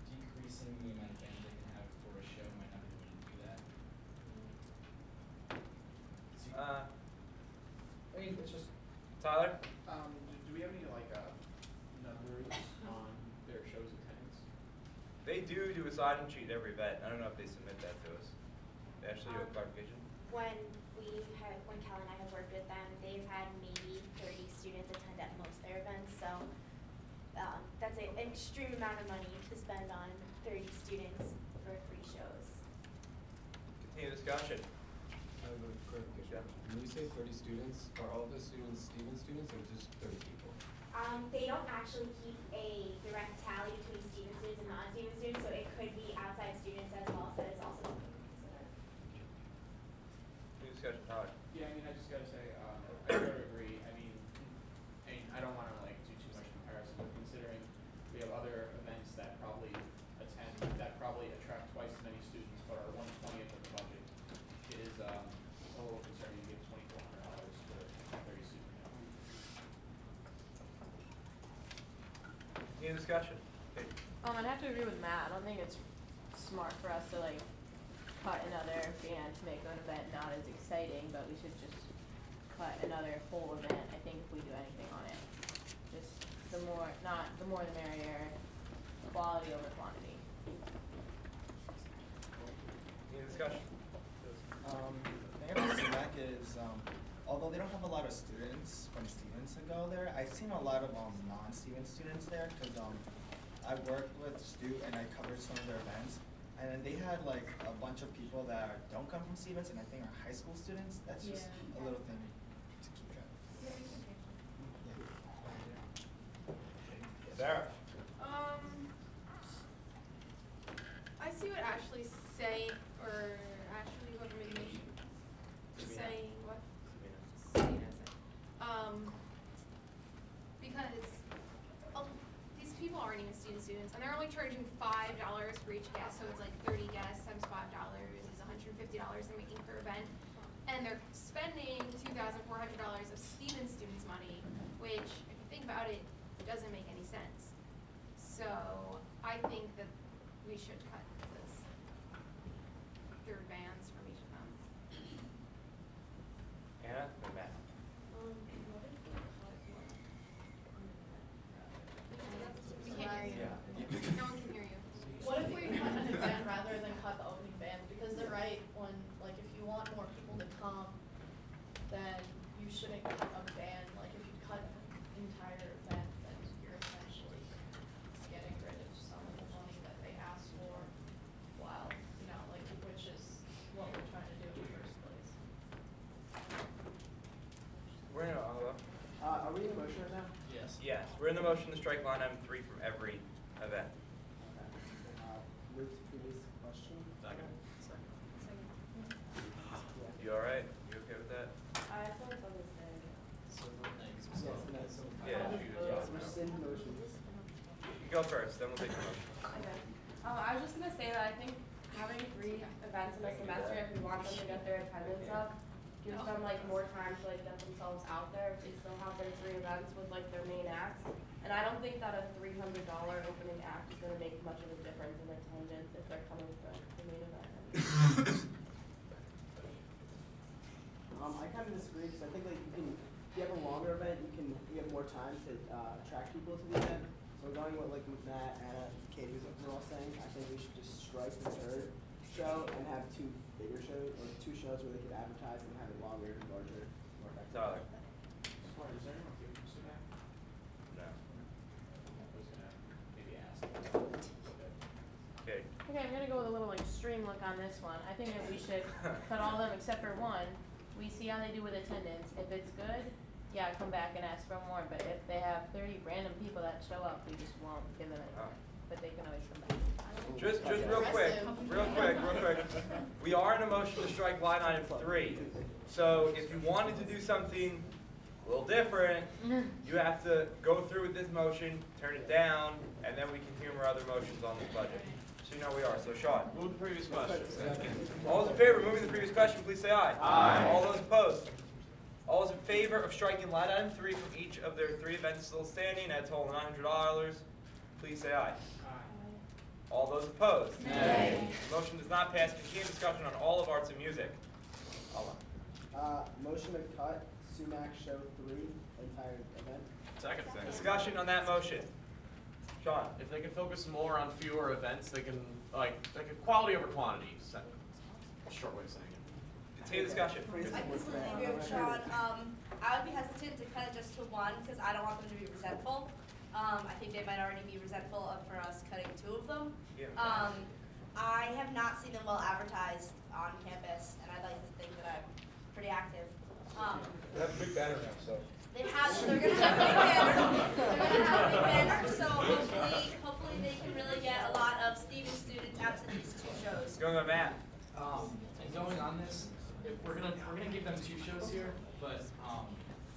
decreasing the amount of bands they can have for a show might not be the way to do that. I mean, it's just. Tyler? Do we have any like numbers on their show's attendance? They do a sign-in sheet every event. I don't know if they submit that to us. Ashley, you have clarification? When Cal and I have worked with them, they've had maybe 30 students attend at most their events, so that's an extreme amount of money to spend on 30 students for free shows. Continue discussion. I have a clarification. When you say 30 students, are all the students Stevens students or just 30 people? They don't actually keep a direct tally between student students and non-student students, so it could be outside students as well, so that is also something to consider. Continue discussion, Tyler. Yeah, I mean, I just gotta say, I sort of agree. I mean, I don't wanna like do too much comparison, but considering we have other events that probably attract twice as many students, but are 1/20th of the budget, it is a little concerning to give $2,400 for 30 students. Continue discussion. Okay. I'd have to agree with Matt. I don't think it's smart for us to like cut another band to make an event not as exciting, but we should just cut another whole event. I think if we do anything on it, just the more the merrier, quality over quantity. Continue discussion. The thing about SMAC is, although they don't have a lot of students from Stevens to go there, I've seen a lot of non-Stevens students there because I worked with Stu and I covered some of their events, and then they had like a bunch of people that don't come from Stevens and I think are high school students. That's just a little thing to keep track of. Sarah. I see what Ashley's saying, or Ashley, whoever made the motion, is saying what? Sabina said. Because these people aren't even students, and they're only charging $5 for each guest, so it's like 30 guests times $5 is $150 they're making per event, and they're spending $2,400 of Stevens students' money, which, if you think about it, doesn't make any sense. So I think that we should cut this third bands from each of them. Anna and Matt. We can't hear you. No one can hear you. What if we cut an event rather than cut the opening band? Because they're right, when, like, if you want more people to come, then you shouldn't cut a band. Like, if you cut an entire event, then you're essentially getting rid of some of the money that they asked for, while, you know, like, which is what we're trying to do in the first place. We're in Are we in motion right now? Yes. Yes, we're in the motion to strike line item 3 from every event. Move to previous question. Second. You all right? You okay with that? I thought something was saying. Yeah, you do as well. Rescind motion. You go first, then we'll take the motion. Okay. I was just gonna say that I think having 3 events in a semester, if we want them to get their attendance up, gives them like more time to like get themselves out there. If they still have their 3 events with like their main acts, and I don't think that a $300 opening act is gonna make much of a difference in attendance if they're coming for the main event. I kind of disagree because I think like if you have a longer event, you have more time to attract people to the event. So going with like Matt, Anna, Katie, we're all saying, I think we should just strike the third show and have 2 bigger shows, or 2 shows where they could advertise and have it longer, larger, more effective. Tyler. Sorry, is there anyone here from SMAC? No. Okay, I'm gonna go with a little extreme look on this one. I think that we should cut all of them except for one. We see how they do with attendance. If it's good, yeah, come back and ask for more. But if they have 30 random people that show up, we just won't give them any. But they can always come back. Just real quick. We are in a motion to strike line item 3. So if you wanted to do something a little different, you have to go through with this motion, turn it down, and then we can humor other motions on this budget. So you know we are. So Sean. Move the previous question. All those in favor of moving the previous question, please say aye. Aye. All those opposed? All those in favor of striking line item 3 from each of their 3 events still standing at a total of $900, please say aye. All those opposed? Nay. The motion does not pass. Continue discussion on all of arts and music. Motion to cut Sumac Show 3, entire event. Second. Discussion on that motion. Sean. If they can focus more on fewer events, they can quality over quantity. A short way of saying it. Continue discussion. I completely agree with Sean. I would be hesitant to cut it just to one because I don't want them to be resentful. I think they might already be resentful for us cutting 2 of them. I have not seen them well advertised on campus, and I'd like to think that I'm pretty active. They have a big banner now, so. They're going to have a big banner. They're going to have a big banner, so hopefully they can really get a lot of Stevens students out to these 2 shows. Going on Matt. And going on this, we're gonna give them 2 shows here, but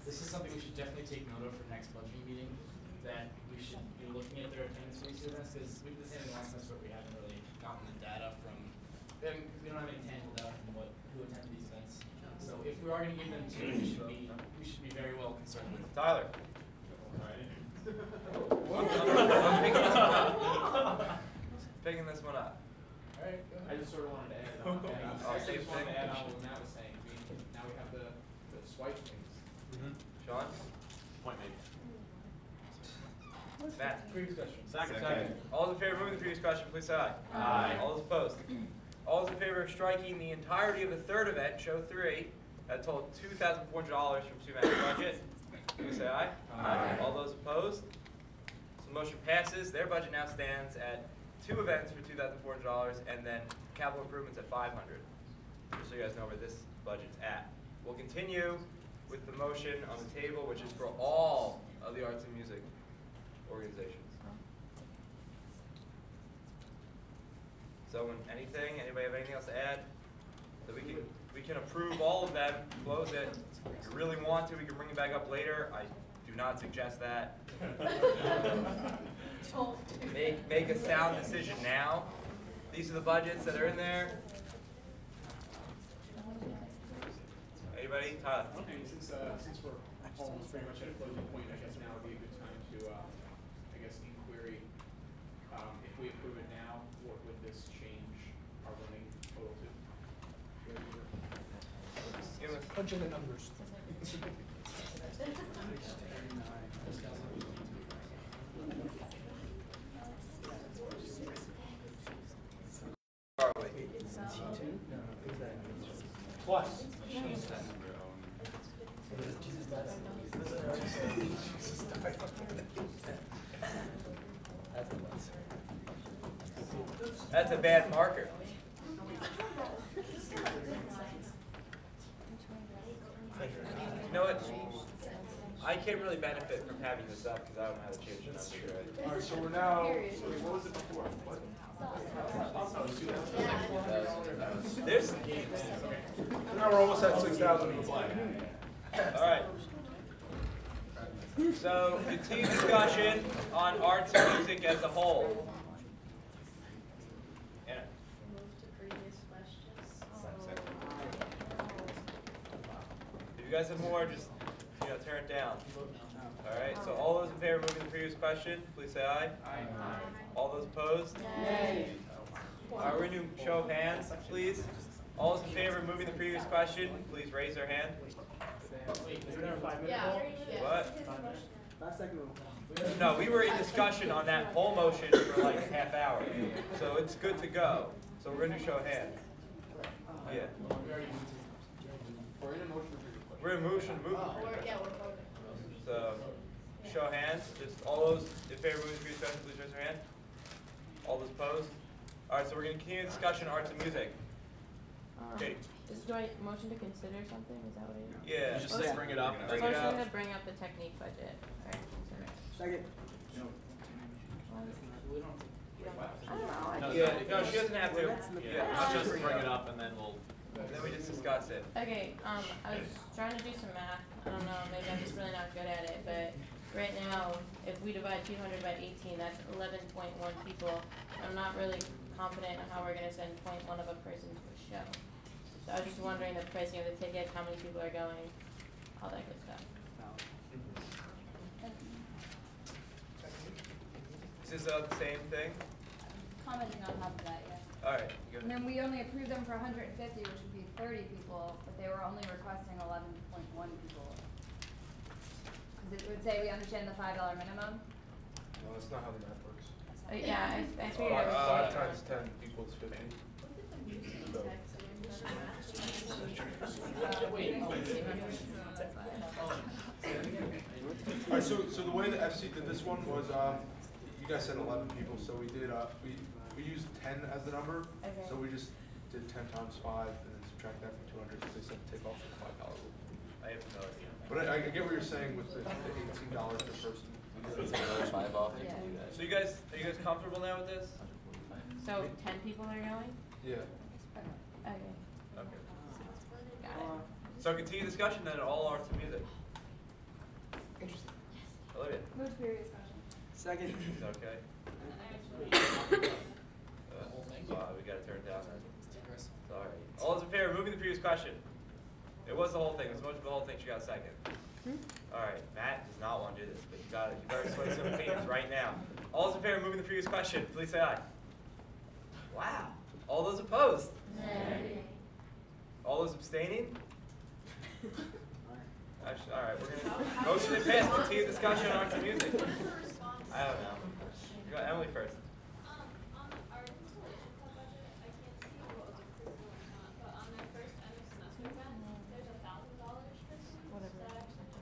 this is something we should definitely take note of for next budgeting meeting. That we should be looking at their attendance for these events because we did the same thing last semester, but we haven't really gotten the data from. We don't have any tangible data from who attended these events. So if we are going to give them 2, we should be very well concerned with. Tyler. Picking this one up. All right. I just sort of wanted to add on. I just wanted to add on what Matt was saying. Now we have the swipe things. Sean. Point made. Matt. Previous question. Second. All those in favor of moving the previous question, please say aye. Aye. All those opposed? All those in favor of striking the entirety of the 3rd event, show 3, that totaled $2,400 from Sumac's budget, please say aye. Aye. All those opposed? So the motion passes. Their budget now stands at 2 events for $2,400 and then capital improvements at $500. Just so you guys know where this budget's at. We'll continue with the motion on the table, which is for all of the arts and music organizations. So, anybody have anything else to add? So we can approve all of them, close it. If you really want to, we can bring it back up later. I do not suggest that. Make a sound decision now. These are the budgets that are in there. Anybody? Todd? Okay, since we're almost pretty much at a closing point, I guess now would be a good time to, inquiry. If we approve it now, what would this change our running total to? Punch in the numbers. Plus. That's a bad marker. You know what? I can't really benefit from having this up because I don't know how to change the numbers, right? All right, so we're now, what was it before? What? There's, Now we're almost at 6,000 in the black. all right. So, continued discussion on arts and music as a whole. Anna. Move to previous questions. If you guys have more, just turn it down. All right. So all those in favor of moving the previous question, please say aye. Aye. All those opposed? Nay. All right, we're going to show of hands, please. All those in favor of moving the previous question, please raise their hand. Wait, is there a 5-minute Yeah. rule? What? 5-second rule. No, we were in discussion on that whole motion for like a half hour. So it's good to go. So we're going to show of hands. Yeah. We're in a motion to previous question. We're in motion to move the previous We're question. voting. So, show of hands. Just all those in favor of moving the previous question, please raise your hand. All those opposed? Alright, so we're gonna continue the discussion, arts and music. Katie. Do I motion to consider something? Is that what it is? Yeah. You just say bring it up. Bring it Motion up. to bring up the technique budget. Alright, consider. Second. I don't know. No, Yeah, no, she doesn't have to. Yeah, let's just bring it up and then we'll. And then we just discuss it. Okay, I was trying to do some math. I don't know, maybe I'm just really not good at it, but right now, if we divide 200 by 18, that's 11.1 people. I'm not really confident in how we're gonna send 0.1 of a person to a show. So I was just wondering the pricing of the tickets, how many people are going, all that good stuff. Is this the same thing? Commenting on top of that, yeah. Alright, you go. And then we only approved them for 150, which would be 30 people, but they were only requesting 11.1 people. Because it would say we understand the $5 minimum. No, that's not how the math works. Yeah, I figured it was. 5 times 10 equals 50. So, Alright, so the way the FC did this one was, you guys said 11 people, so we did, we used 10 as the number. Okay. So we just did 10 times 5 and then subtract that from 200, because they said take off the $5 rule. I have no idea. But I get what you're saying with the $18 per person. $5 off, you can do that. So are you guys comfortable now with this? So 10 people are going? Yeah. Okay. Okay. Got it. So continue discussion then, all arts and music. Interesting. Olivia. Move to previous question. Second. Okay. We gotta turn it down. Sorry. All those in favor of moving the previous question? It was the whole thing. It was much of the whole thing. She got a second. Alright, Matt does not want to do this, but you better sway some opinions right now. All those in favor of moving the previous question, please say aye. Wow. All those opposed? Nay. All those abstaining? Actually, alright, we're gonna motion to pass, continue discussion on arts and music. I don't know. You got Emily first. On our installation club budget, I can't see what was approved or not, but on that first end of semester event, there's $1,000 for students. Whatever. Is that actually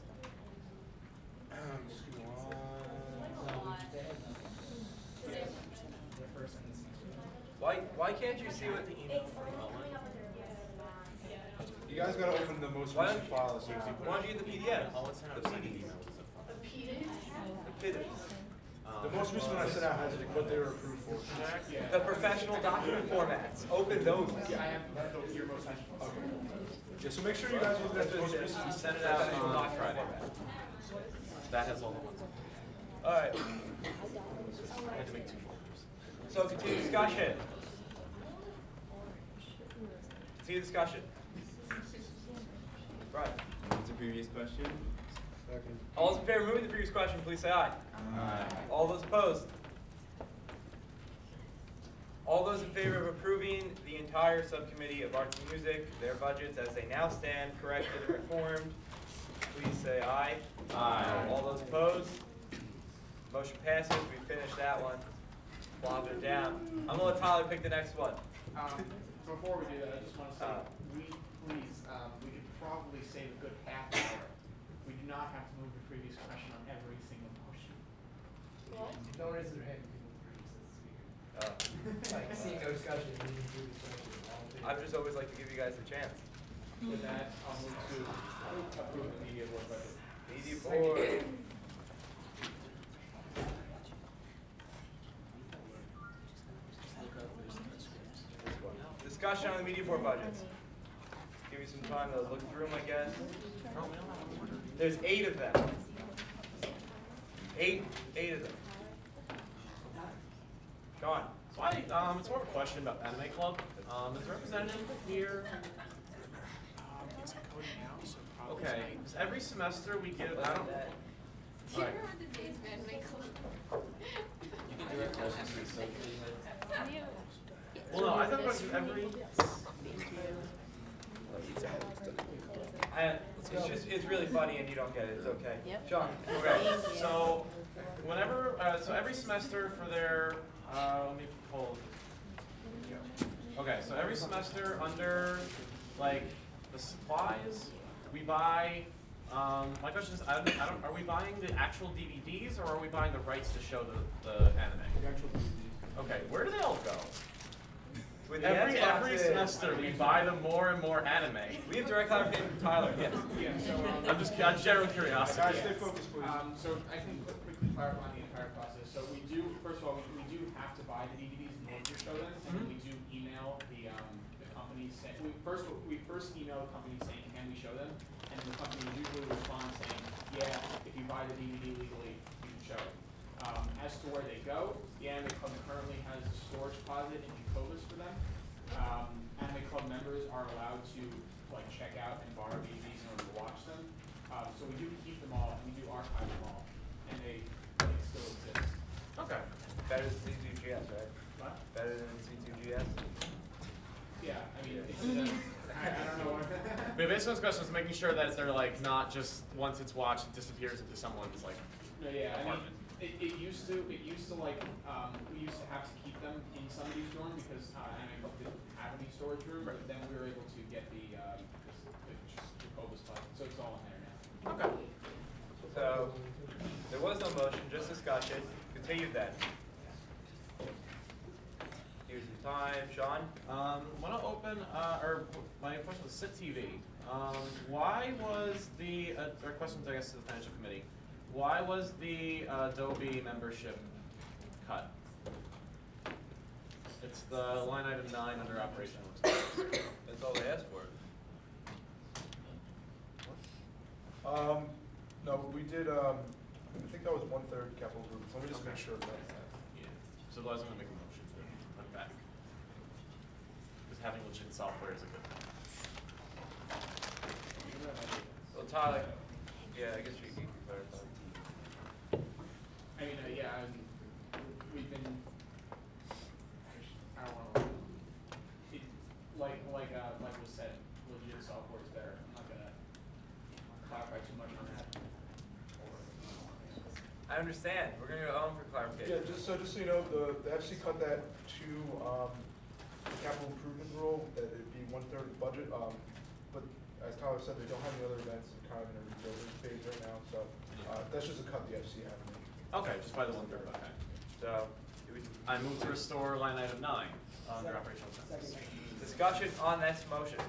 Just give me one. a lot? Why can't you see what the email? It's only coming up with the reviews. You guys gotta open the most Why recent file as soon as you put it. Why don't you get the PDF? The PD. The PDF. The most recent one I sent out has what they were approved for. The professional document formats. Open those. Yeah, I have your most recent. Okay. Yeah, so make sure you guys look at the most recent. We sent it out on Black Friday. That has all the ones. Alright, I had to make 2 folders. so continue discussion. Continue discussion. Right. What's the previous question? Second. All those in favor of moving the previous question, please say aye. Aye. All those opposed? All those in favor of approving the entire subcommittee of arts and music, their budgets as they now stand, corrected and reformed, please say aye. Aye. All those opposed? Motion passes, we finished that one. Plopping it down. I'm gonna let Tyler pick the next one. Before we do that, I just want to say, we could probably save a good half hour. We do not have to move the previous question on every single motion. No one raises their hand. People agree, says the speaker. Oh. Like, seeing no discussion, moving to previous question. all in favor. I'd just always like to give you guys the chance. With that, I'll move to approve the media board budget. Media board. Discussion on the media board budgets. Give you some time to look through them, I guess. There's 8 of them. 8 of them. Sean. So it's more of a question about Anime Club. Is the representative here? Okay, 'cause every semester we get, I don't. Do you Alright. remember the days of Anime Club? You can direct questions to the subcommittee heads. Well, no, I thought about every. It's really funny and you don't get it, it's okay. Yep. Sean. Okay, so so every semester for their, let me pull. Okay, so every semester under, like, the supplies, we buy, my question is, I don't, are we buying the actual DVDs or are we buying the rights to show the anime? The actual DVDs. Okay, where do they all go? With the Every Xboxes, semester we buy them more and more anime. We have direct conversation with Tyler, yes. Yeah, so, I'm just general curiosity. Guys, stay focused, please. So I can quickly clarify the entire process. So we do, first of all, we do have to buy the DVDs in order to show them, and then we do email the company saying, we first email the company saying, can we show them? And the company usually responds saying, yeah, if you buy the DVD legally, you can show it. As to where they go, the Anime Club currently has a storage closet in Jacobus for them. Anime Club members are allowed to like check out and borrow DVDs in order to watch them. So we do keep them all, and we do archive them all, and they still exist. Okay. Better than C2GS, right? What? Better than C2GS? Yeah, I mean, it's, I don't know what. But basically, this question is making sure that they're like not just once it's watched, it disappears into someone's like No, yeah, I mean, apartment. it used to like, we used to have to keep them in somebody's dorm because Anime Club didn't have any storage room, but then we were able to get the Jacobus closet, so it's all in there now. Okay. So, there was no motion, just discussion. Continue then. Here's your time, Sean. Want to open, or my question was SITTV. Why was the, or questions I guess to the financial committee, why was the Adobe membership cut? It's the line item 9 under operational expenses. That's all they asked for. No, but we did, I think that was 1/3 capital improvements. Let me just make sure of that. Yeah. So otherwise I'm going to make a motion to put it back. Because having legit software is a good thing. Well, Tyler, yeah, I guess you can clarify. I mean, yeah, we've been, I don't want to, like was said, legit software is better. I'm not gonna clarify too much on that. I understand. We're going to go on for clarification. Yeah, just so you know, the FC cut that to the capital improvement rule, that it'd be 1/3 of the budget. But as Tyler said, they don't have any other events. They're kind of in a rebuilding phase right now, so that's just a cut the FC had to make. Okay, just by the 1/3. Okay. So, I move to restore line item 9 under operational expenses. discussion on this motion.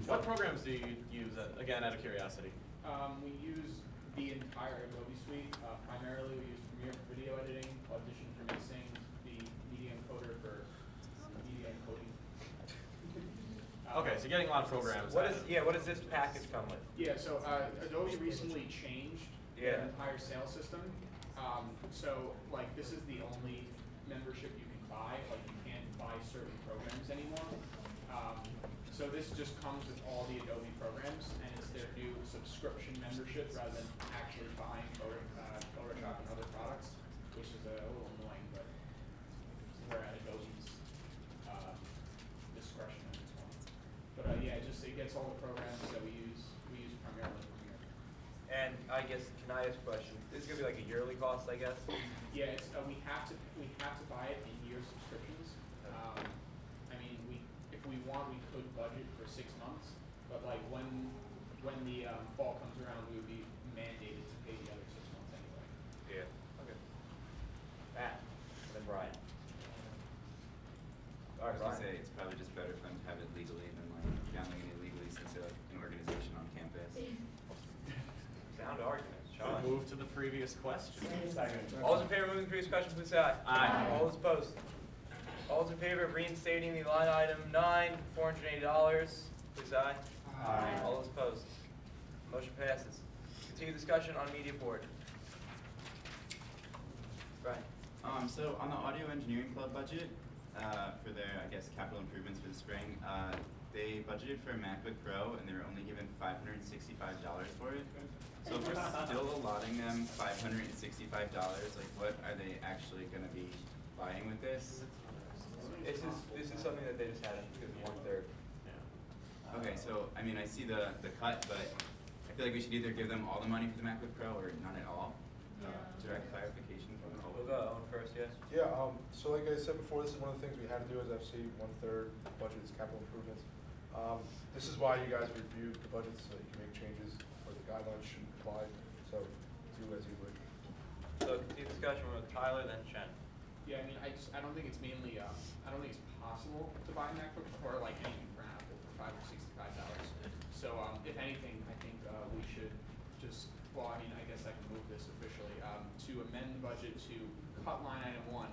What programs do you use, again, out of curiosity? We use the entire Adobe suite. Primarily, we use Premiere for video editing, Audition for mixing, the Media Encoder for media encoding. Okay, so you're getting a lot of programs. What does this package come with? Yeah, so Adobe recently changed the entire sales system. So like this is the only membership you can buy. Like you can't buy certain programs anymore. So this just comes with all the Adobe programs, and it's their new subscription membership rather than actually buying Photoshop and other products, which is a little annoying, but we're at Adobe's discretion at this point. But yeah, it gets all the programs that we use primarily Premiere. And I guess, can I ask a question? This is gonna be like a yearly cost, I guess? Yeah, it's, we have to buy it in year subscriptions. I mean, if we want, we could budget for 6 months, but like when the fall comes around, we would be mandated to pay the other 6 months anyway. Yeah. Okay. Matt, then Brian. I was gonna say it's probably just better for them to have it legally than like downloading it illegally since they're like an organization on campus. Sound arguments. Sean. Move to the previous question. All those in favor of moving the previous question, please say aye. Aye. All those opposed? All those in favor of reinstating the line item 9, $480, please say aye. Aye. All those opposed? Motion passes. Continue discussion on media board. Brian. So on the audio engineering club budget, for their, I guess, capital improvements for the spring, they budgeted for a MacBook Pro and they were only given $565 for it. So if we're still allotting them $565, like what are they actually gonna be buying with this? This is something that they just had because of 1/3. Okay, so I mean I see the cut, but I feel like we should either give them all the money for the MacBook Pro or none at all. Direct clarification from the We'll go on first, yes? Yeah, so like I said before, this is one of the things we had to do as FC, 1/3 budget is capital improvements. This is why you guys reviewed the budgets so that you can make changes where the guidelines shouldn't apply. So do as you would. So continue discussion with Tyler, then Chen. Yeah, I mean, I don't think it's mainly, I don't think it's possible to buy a MacBook or like anything for Apple for $5 or $65. So, if anything, I think, we should just, well, I mean, I guess I can move this officially, to amend the budget to cut line item 1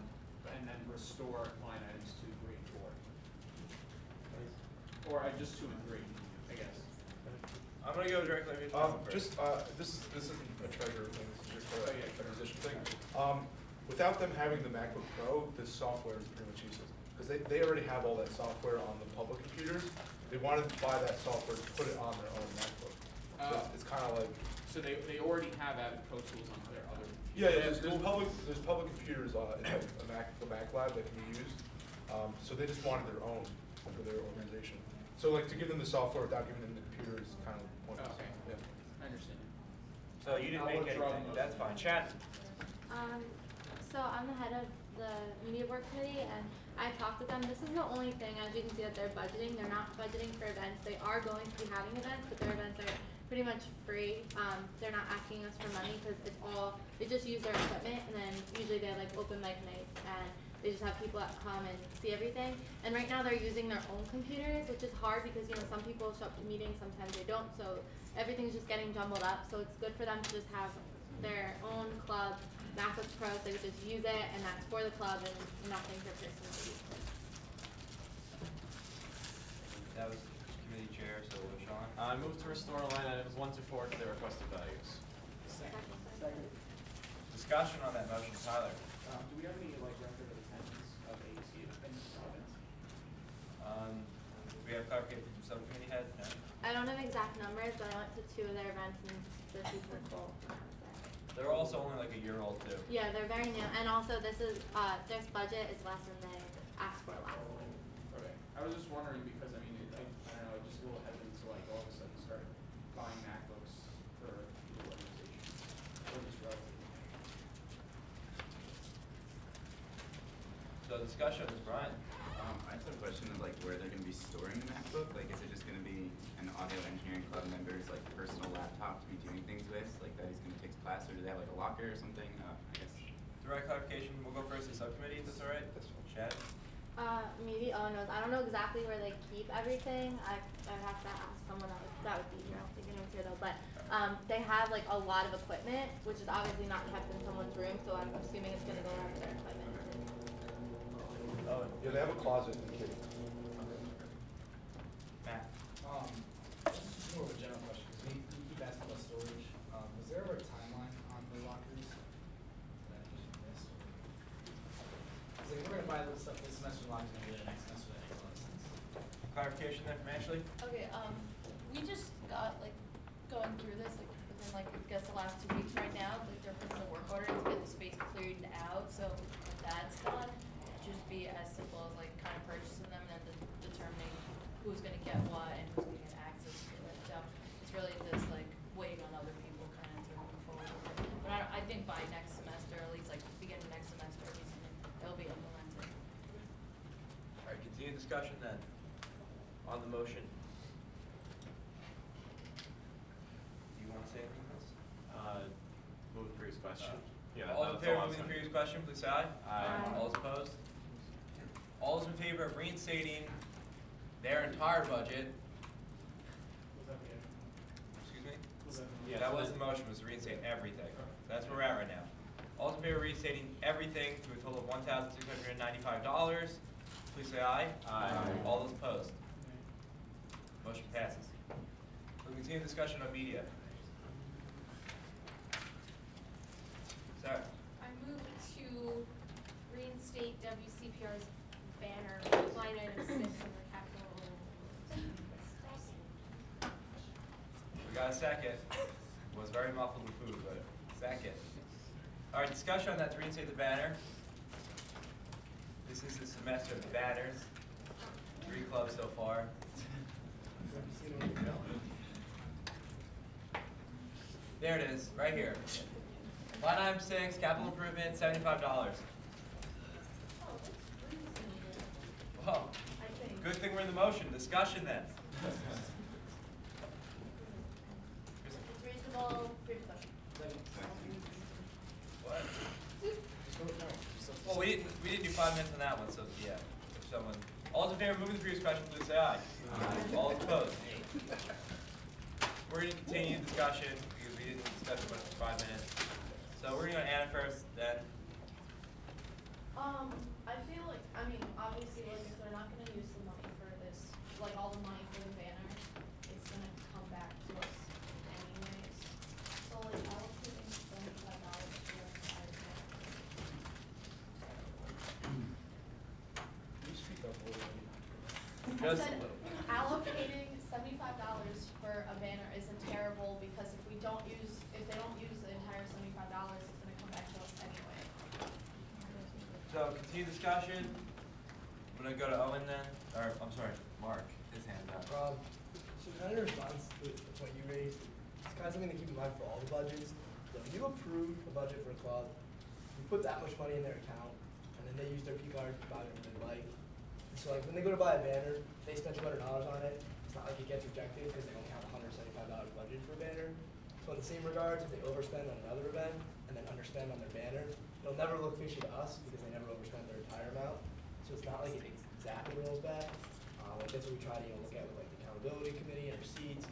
and then restore line items 2, 3, and 4. Or just 2 and 3, I guess. I'm gonna go directly to This isn't a treasurer thing, this is just a transition thing. Without them having the MacBook Pro, this software is pretty much useless. Because they already have all that software on the public computers. They wanted to buy that software to put it on their own MacBook. So it's kind of like. So they already have added Pro Tools on their other. Yeah, there's public computers in the Mac Lab that can be used. So they just wanted their own for their organization. So like to give them the software without giving them the computer is kind of pointless. Okay. Yeah. I understand. So you didn't make anything, that's fine. Chat. So I'm the head of the media board committee, and I talked with them. This is the only thing, as you can see, that they're budgeting. They're not budgeting for events. They are going to be having events, but their events are pretty much free. They're not asking us for money because they just use their equipment, and then usually they have like open mic nights, and they just have people that come and see everything. And right now they're using their own computers, which is hard because, you know, some people show up to meetings, sometimes they don't, so everything's just getting jumbled up. So it's good for them to just have their own club MacBook Pro, so they can just use it, and that's for the club and nothing for personal use. That was committee chair, so Sean. I move to restore line items 1 to 4 to their requested values. Second. Discussion on that motion, Tyler. Do we have any like record of attendance of AEC events? Do we have clarification from subcommittee head? No? I don't have exact numbers, but I went to 2 of their events and the people were full. They're also only like a year old too. Yeah, they're very new, and also this is their budget is less than they asked for last. Okay. I was just wondering because I mean, I don't know, just a little hesitant to like all of a sudden start buying MacBooks for the organization. Or just relatively. So discussion is Brian. I just have a question of like where they're going to be storing the MacBook. Like, is it just going to be an audio engineering club member's like personal laptop to be doing things with, like that he's going to take to class, or do they have like a locker or something? I guess. Direct clarification. We'll go first to subcommittee. If that's all right. That's Chad. Maybe knows. I don't know exactly where they keep everything. I'd have to ask someone that would be here. I don't think anyone's here though. But they have like a lot of equipment, which is obviously not kept in someone's room. So I'm assuming it's going to go into their equipment. Oh, yeah, they have a closet in the kitchen. Matt. This is more of a general question, because we keep asking about storage. Was there ever a timeline on the lockers that I just missed? Because like, we're gonna buy this stuff this semester, lockers gonna be the next semester, that makes a lot of sense. Clarification there from Ashley. Okay, we just got like going through this like within like I guess the last 2 weeks right now. Like they're putting the work order to get the space cleared out. So when that's done, it'd just be as simple as like kind of purchasing them and then determining who's gonna get what and who's gonna get access to it. So it's really just like waiting on other people kind of to move forward with it. But I think by next semester, at least like beginning of next semester, it'll be implemented. All right. Continue discussion then on the motion. Do you want to say anything else? Move the previous question. Yeah, All in that's favor all of I'm moving the saying. previous question, please say aye. Aye. All those opposed? All those in favor of reinstating their entire budget? Excuse me? Yeah, That so was the motion, was to reinstate everything. That's where we're at right now. All those in favor of reinstating everything to a total of $1,695, please say aye. Aye. All those opposed? Motion passes. We'll continue discussion on media. Sarah. I move to reinstate WCPR's banner, line item 6 in the capital. We got a second. It was very muffled with food, but second. All right, discussion on that to reinstate the banner. This is the semester of the banners. 3 clubs so far. There it is, right here. Line item 6, capital improvement, $75. Well, good thing we're in the motion. Discussion then. It's reasonable, previous question. What? Well, we didn't didn't do 5 minutes on that one, so yeah. If someone, all those in favor of moving the previous question, please say aye. Aye. All opposed? We're gonna continue discussion because we didn't discuss it much for 5 minutes. So we're gonna go to Anna first, then. I feel like, I mean, obviously, like, if they're not gonna use the money for this, like, all the money for the banner, it's gonna come back to us anyways. So, like, allocating $75 for the entire banner. Can you speak up a little bit? I said allocating $75 for a banner isn't terrible because if they don't use the entire $75, it's gonna come back to us anyway. So continue discussion. I'm gonna go to Owen then, or I'm sorry, Mark. His hand's up. So kind of in response to the point you raised, it's kind of something to keep in mind for all the budgets. So if you approve a budget for a club, you put that much money in their account, and then they use their P card to buy whatever they like. And so like when they go to buy a banner, they spend $200 on it. It's not like it gets rejected because they only have a $175 budget for a banner. So in the same regards, if they overspend on another event and then underspend on their banner, it'll never look fishy to us because they never overspend their entire amount. So it's not like it exactly rolls back. Like that's what we try to look at with like the accountability committee and receipts.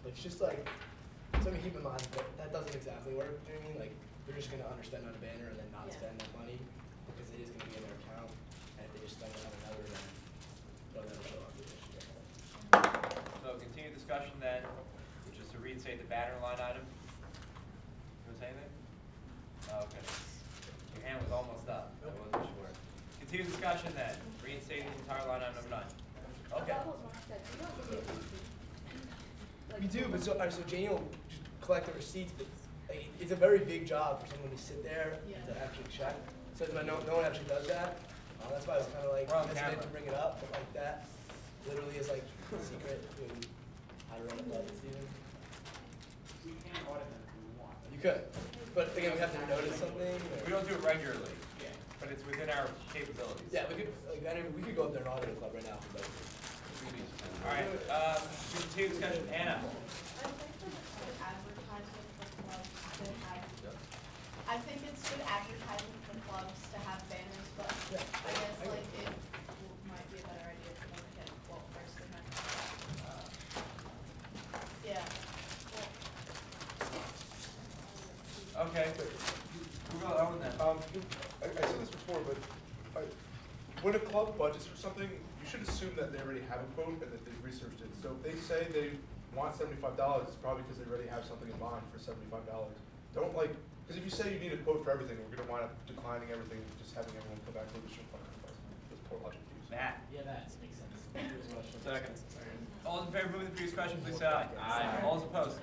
But it's just like something to keep in mind that doesn't exactly work. You know what I mean? Like they're just gonna underspend on a banner and then not spend that money because it is gonna be in their account. And if they just spend it on another event, they'll never show up for this year. So continue discussion then, which is to reinstate the banner line item. You want to say anything? Oh, okay. Your hand was almost up. I wasn't sure. Continue discussion then. Reinstating the entire line item number 9. Okay. We do, but so Janie will just collect the receipts, but like, it's a very big job for someone to sit there and to actually check. So no one actually does that. That's why I was kind of like hesitant to bring it up, but like that literally is like a secret to how to run a budget, Steven. We can audit them if we want. You could, but again, we have to notice something. We don't do it regularly, but it's within our capabilities. Yeah, we could like we could go up there and audit a club right now. But all right. Continue discussion. Anna. I think it's good advertising for clubs to have banners, but I guess like it might be a better idea for them to get a quote first and then. Yeah. Okay. We'll go Owen then. I said this before, but when a club budgets for something, you should assume that they already have a quote and that they've researched it. So if they say they want $75, it's probably because they already have something in mind for $75. Don't like, because if you say you need a quote for everything, we're going to wind up declining everything and just having everyone come back with a short fund. That's poor logic to use. Matt. Yeah, that makes sense. Second. All those in favor of moving the previous question, please say aye. Aye. All those opposed?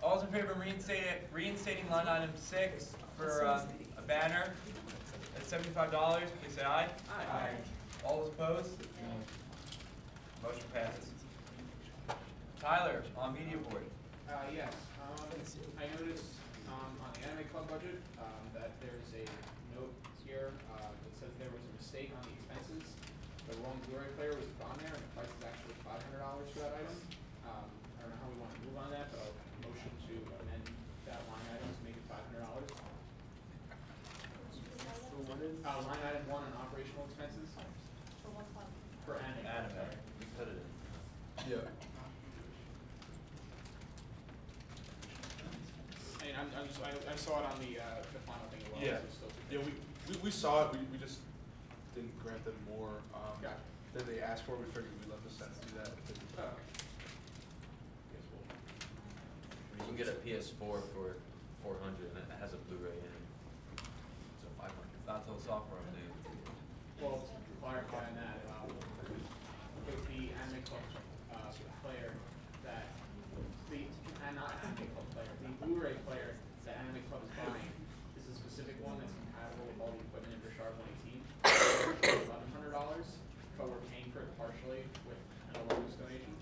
All those in favor of reinstating line item 6 for a banner at $75, please say aye. Aye. All those opposed? Motion passes. Tyler, on media board. Yes, I noticed on the anime club budget that there's a note here that says there was a mistake on the expenses. The wrong Blu-ray player was put on there, and the price is actually $500 for that item. I don't know how we want to move on that, but I'll motion to amend that line item to make it $500. Line item 1 on operational expenses. For what club? For anime. Anime. We put it in. Yeah. I saw it on the final thing as well. Yeah. So still Yeah, we saw it. We just didn't grant them more than they asked for. We figured we'd let the Senate do that. You can get a PS4 for $400 and it has a Blu-ray in it. So $500. Not till the software update. Well, to clarify on that, with the anime club player that not anime club player, the Blu-ray player that anime club is buying is a specific one that's compatible with all the equipment in Sharp 118. $1,100, but we're paying for it partially with an alumnus donation.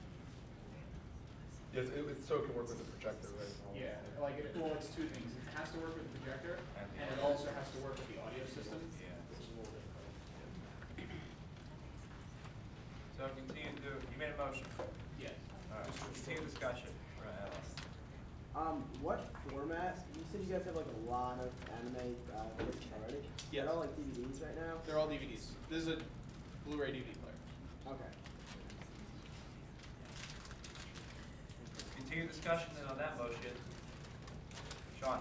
Yes, so it can work with the projector, right? Yeah, like it's two things. It has to work with the projector, and it also has to work with the audio system. Yeah. Which is a little different. So continue to, you made a motion. Yes. All right, continue discussion. We're gonna have What format? You said you guys have like a lot of anime discs already. Yes. They're all like DVDs right now. They're all DVDs. This is a Blu-ray DVD player. Okay. Continue discussion then on that motion. Sean?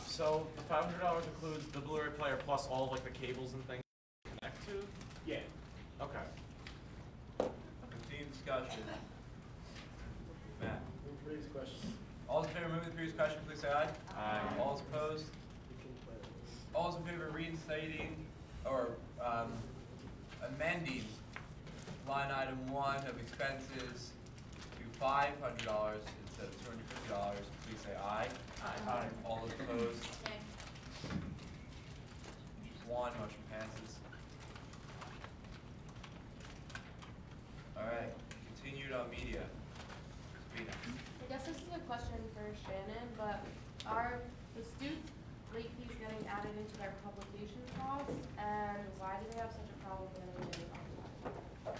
So the $500 includes the Blu-ray player plus all of like the cables and things to connect to? Yeah. Okay. Continue discussion. Matt? Move previous question. All those in favor of moving the previous question, please say aye. Aye. All those opposed? All those in favor of reinstating or amending line item 1 of expenses to $500 instead of $250, please say aye. Aye. All those opposed? Nay. Just 1, motion passes. All right, continued on media. Sabrina. I guess this is a question for Shannon, but are the students' late fees getting added into their publication costs, and why do they have such a problem getting it on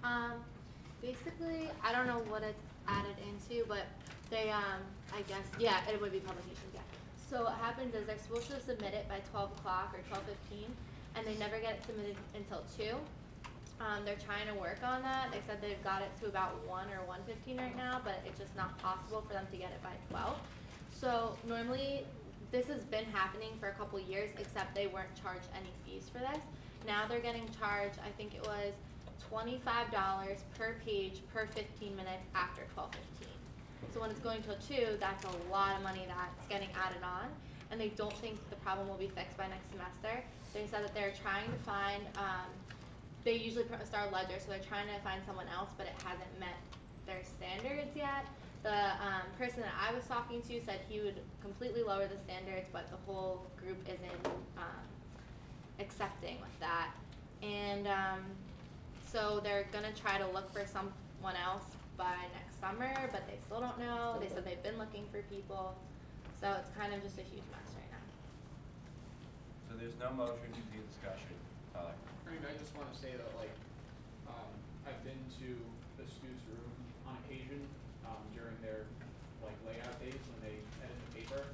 time? Basically, I don't know what it's added into, but they, I guess, yeah, it would be publications, yeah. So what happens is they're supposed to submit it by 12 o'clock or 12:15, and they never get it submitted until 2. They're trying to work on that. They said they've got it to about 1 or 1:15 right now, but it's just not possible for them to get it by 12. So normally, this has been happening for a couple years, except they weren't charged any fees for this. Now they're getting charged, I think it was $25 per page per 15 minutes after 12:15. So when it's going till 2, that's a lot of money that's getting added on, and they don't think the problem will be fixed by next semester. They said that they're trying to find, they usually print a Star Ledger, so they're trying to find someone else, but it hasn't met their standards yet. The person that I was talking to said he would completely lower the standards, but the whole group isn't accepting with that. And so they're gonna try to look for someone else by next summer, but they still don't know. They said they've been looking for people, so it's kind of just a huge mess right now. So there's no motion, continue discussion. Tyler? Frank, I just want to say that, like, I've been to the students' room on occasion during their, like, layout days when they edit the paper,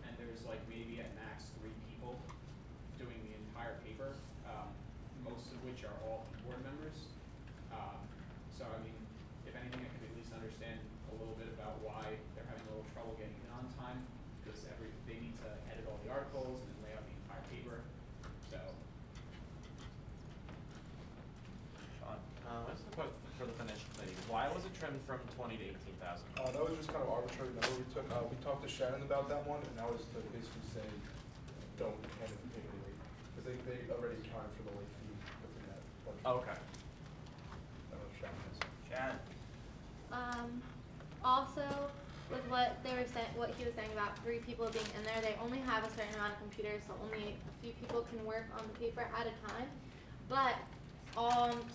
and there's, like, maybe at max 3 people doing the entire paper, most of which are all board members. So, I mean, if anything, I could at least understand a little bit about why they're having a little trouble getting in on time, because they need to edit all the articles and then lay out the entire paper. So. Sean? That's the question for the finish thing. Why was it trimmed from 20 to 18,000? That was just kind of arbitrary number we took. We talked to Shannon about that one, and that was to basically say, don't hand it the paper late, because they already accounted for the late fee within that budget. Oh, okay. I don't know if Shannon has. Shannon? Also, with what they were saying, what he was saying about 3 people being in there, they only have a certain amount of computers, so only a few people can work on the paper at a time. But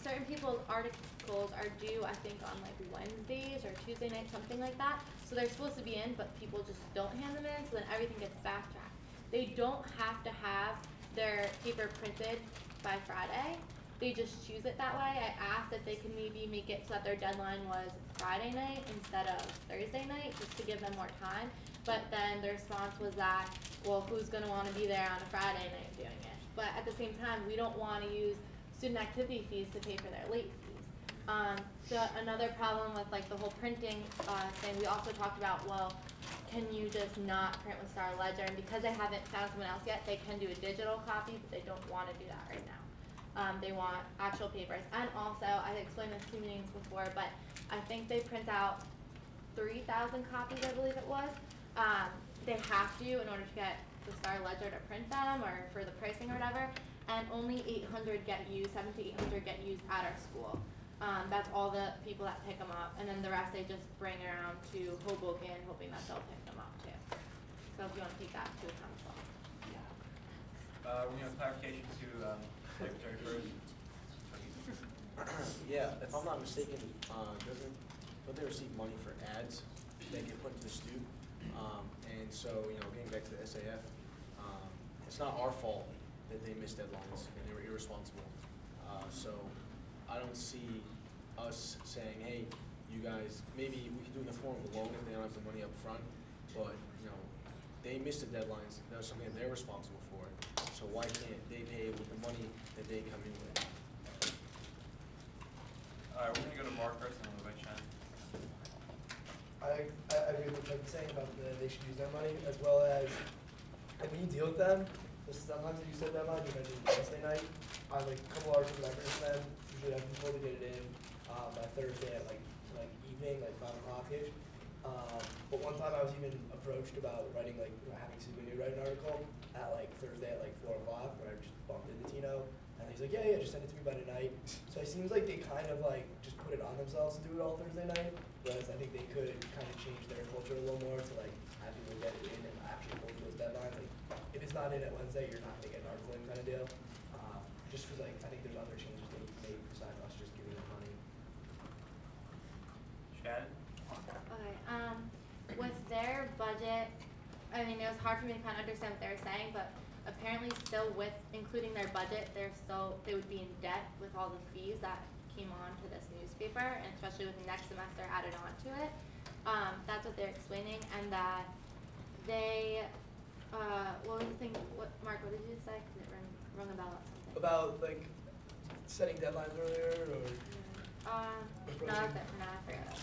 certain people's articles are due, I think, on like Wednesdays or Tuesday night, something like that. So they're supposed to be in, but people just don't hand them in, so then everything gets backtracked. They don't have to have their paper printed by Friday. They just choose it that way. I asked if they could maybe make it so that their deadline was Friday night instead of Thursday night, just to give them more time. But then the response was that, well, who's gonna wanna be there on a Friday night doing it? But at the same time, we don't wanna use student activity fees to pay for their late fees. Another problem with like the whole printing thing, we also talked about, well, can you just not print with Star Ledger? And because they haven't found someone else yet, they can do a digital copy, but they don't wanna do that right now. They want actual papers. And also, I explained this 2 meetings before, but I think they print out 3,000 copies, I believe it was. They have to in order to get the Star Ledger to print them or for the pricing or whatever. And only 800 get used, 700 to 800 get used at our school. That's all the people that pick them up. And then the rest they just bring around to Hoboken, hoping that they'll pick them up too. So if you want to take that to account as well. We have clarification to Secretary first. Yeah, if I'm not mistaken, don't they receive money for ads that get put to the student? And so, getting back to the SAF, it's not our fault that they missed deadlines and they were irresponsible. So I don't see us saying, hey, you guys, maybe we could do it in the form of a loan if they don't have the money up front, but, you know, they missed the deadlines, that was something that they're responsible for, so why can't they pay with the money that they come in with? Alright, we're gonna go to Mark first and then we'll go to Shannon. I agree with what you're saying about they should use their money, as well as, and when you deal with them, sometimes if you set deadline, you mentioned Wednesday night, on like a couple hours of records then, usually I can totally get it in, by Thursday at like evening, like 5 o'clock-ish. But one time I was even approached about writing, like, having Subinu write an article at like Thursday at like 4 o'clock, when I just bumped into Tino, and he's like, yeah, just send it to me by tonight. So it seems like they kind of like just put it on themselves to do it all Thursday night, whereas I think they could kind of change their culture a little more to like have people get it in and actually hold those deadlines. Like, if it's not in at Wednesday, you're not gonna get an article in kind of deal. Just because like I think there's other changes they need to make besides us just giving them money. Shannon? Okay, with their budget, I mean, it was hard for me to kind of understand what they were saying, but apparently still with including their budget, they would be in debt with all the fees that came on to this newspaper, and especially with the next semester added on to it. That's what they're explaining, and that they, what was the thing, Mark, what did you say? Because it rung a bell about something. About like setting deadlines earlier, or No, that's it for now, I forgot.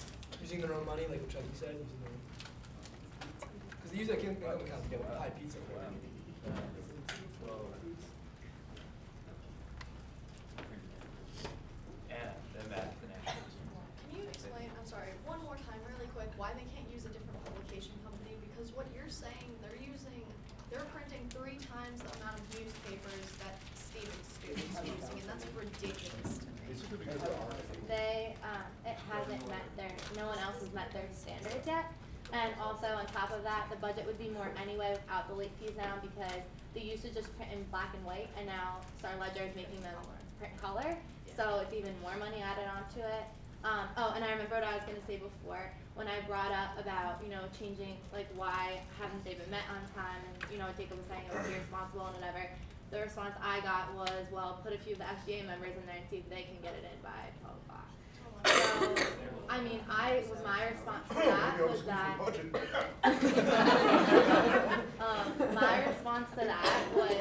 using their own money, like what Chucky said, using their own. Because they use that kind of get pie pizza for it. Anna, then Matt, then Ashley. Can you explain, I'm sorry, one more time really quick, why they can't use a different publication company? Because what you're saying, they're printing 3 times the amount of newspapers that Stevens students are using, and that's ridiculous to me. It hasn't met no one else has met their standards yet. And also on top of that, the budget would be more anyway without the late fees now, because they used to just print in black and white, and now Star Ledger is making them print color. So it's even more money added onto it. Oh, and I remember what I was gonna say before, when I brought up about, changing, like, why haven't they been met on time, and, Jacob was saying it was irresponsible and whatever. The response I got was, well, put a few of the SGA members in there and see if they can get it in by 12 o'clock. So, I mean, my response to that was that, my response to that was,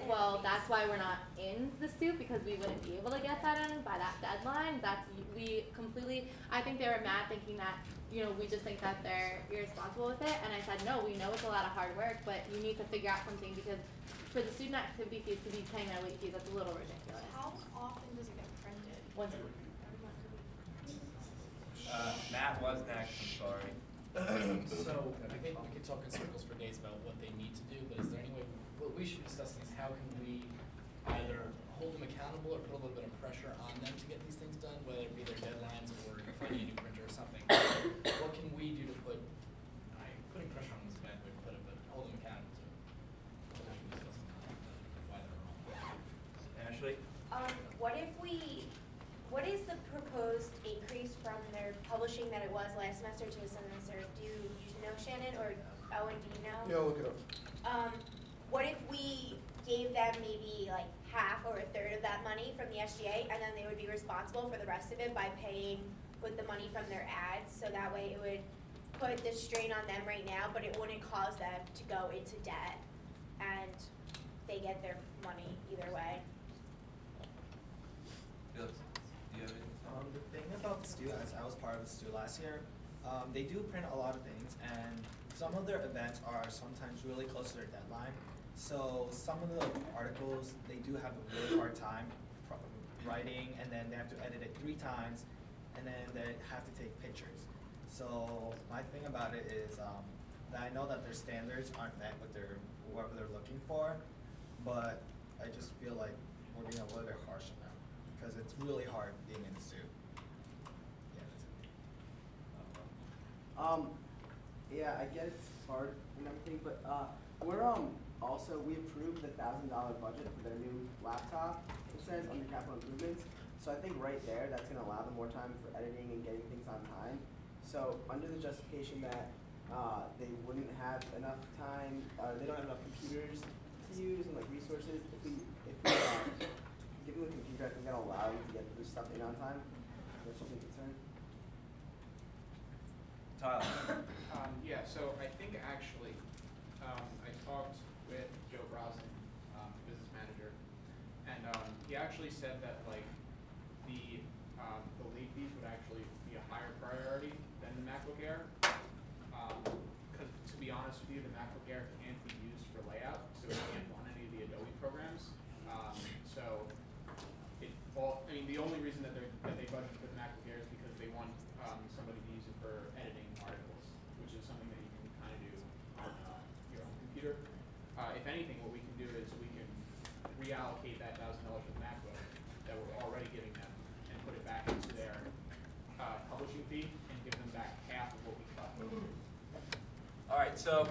well, that's why we're not in the stoop, because we wouldn't be able to get that in by that deadline. I think they were mad thinking that, we just think that they're irresponsible with it, and I said, no, we know it's a lot of hard work, but you need to figure out something, because for the student activity fees to be paying their late fees, that's a little ridiculous. How often does it get printed? Once a week. Matt was next, I'm sorry. So, I think we could talk in circles for days about what they need to do, but is there any way, what we should discuss is how can we either hold them accountable or put a little bit of pressure on them to get these things done, whether it be their deadlines or finding a new printer or something. What can we do to putting pressure on them is a bad way to put it, but hold them accountable to why they're wrong. Ashley? What is the proposed increase from their publishing that it was last semester to this semester? Do you know, Shannon, or Owen, do you know? Yeah, look it up. What if we gave them maybe like half or a third of that money from the SGA, and then they would be responsible for the rest of it by paying with the money from their ads, so that way it would put the strain on them right now, but it wouldn't cause them to go into debt, and they get their money either way. Felix, do you have anything? The thing about the STU, as I was part of the STU last year, they do print a lot of things, and some of their events are sometimes really close to their deadline. So some of the articles, they do have a really hard time writing, and then they have to edit it 3 times, and then they have to take pictures. So my thing about it is that I know that their standards aren't met with what they're looking for, but I just feel like we're being a little bit harsh on them, because it's really hard being in the suit. Yeah, I get it's hard and everything, but we approved the $1,000 budget for their new laptop, it says, under capital improvements. So I think right there, that's gonna allow them more time for editing and getting things on time. So under the justification that they wouldn't have enough time, they don't have enough computers to use and like resources, if we give them a computer, I think that'll allow them to get this stuff in on time. Is there something concerned? Tyler. Yeah, so I think actually, I talked with Joe Rosen, business manager, and he actually said that like the late fees would actually be a higher priority than the MacBook Air. Because to be honest with you, the MacBook Air can't be used for layout, so it can't run any of the Adobe programs. So it all, I mean, the only reason that they budgeted for the MacBook Air is because they want somebody to use it for editing articles, which is something that you can kind of do on your own computer. If anything, what we can do is we can reallocate that $1,000 for the MacBook that we're already giving them and put it back into their publishing fee and give them back half of what we cut. All right, so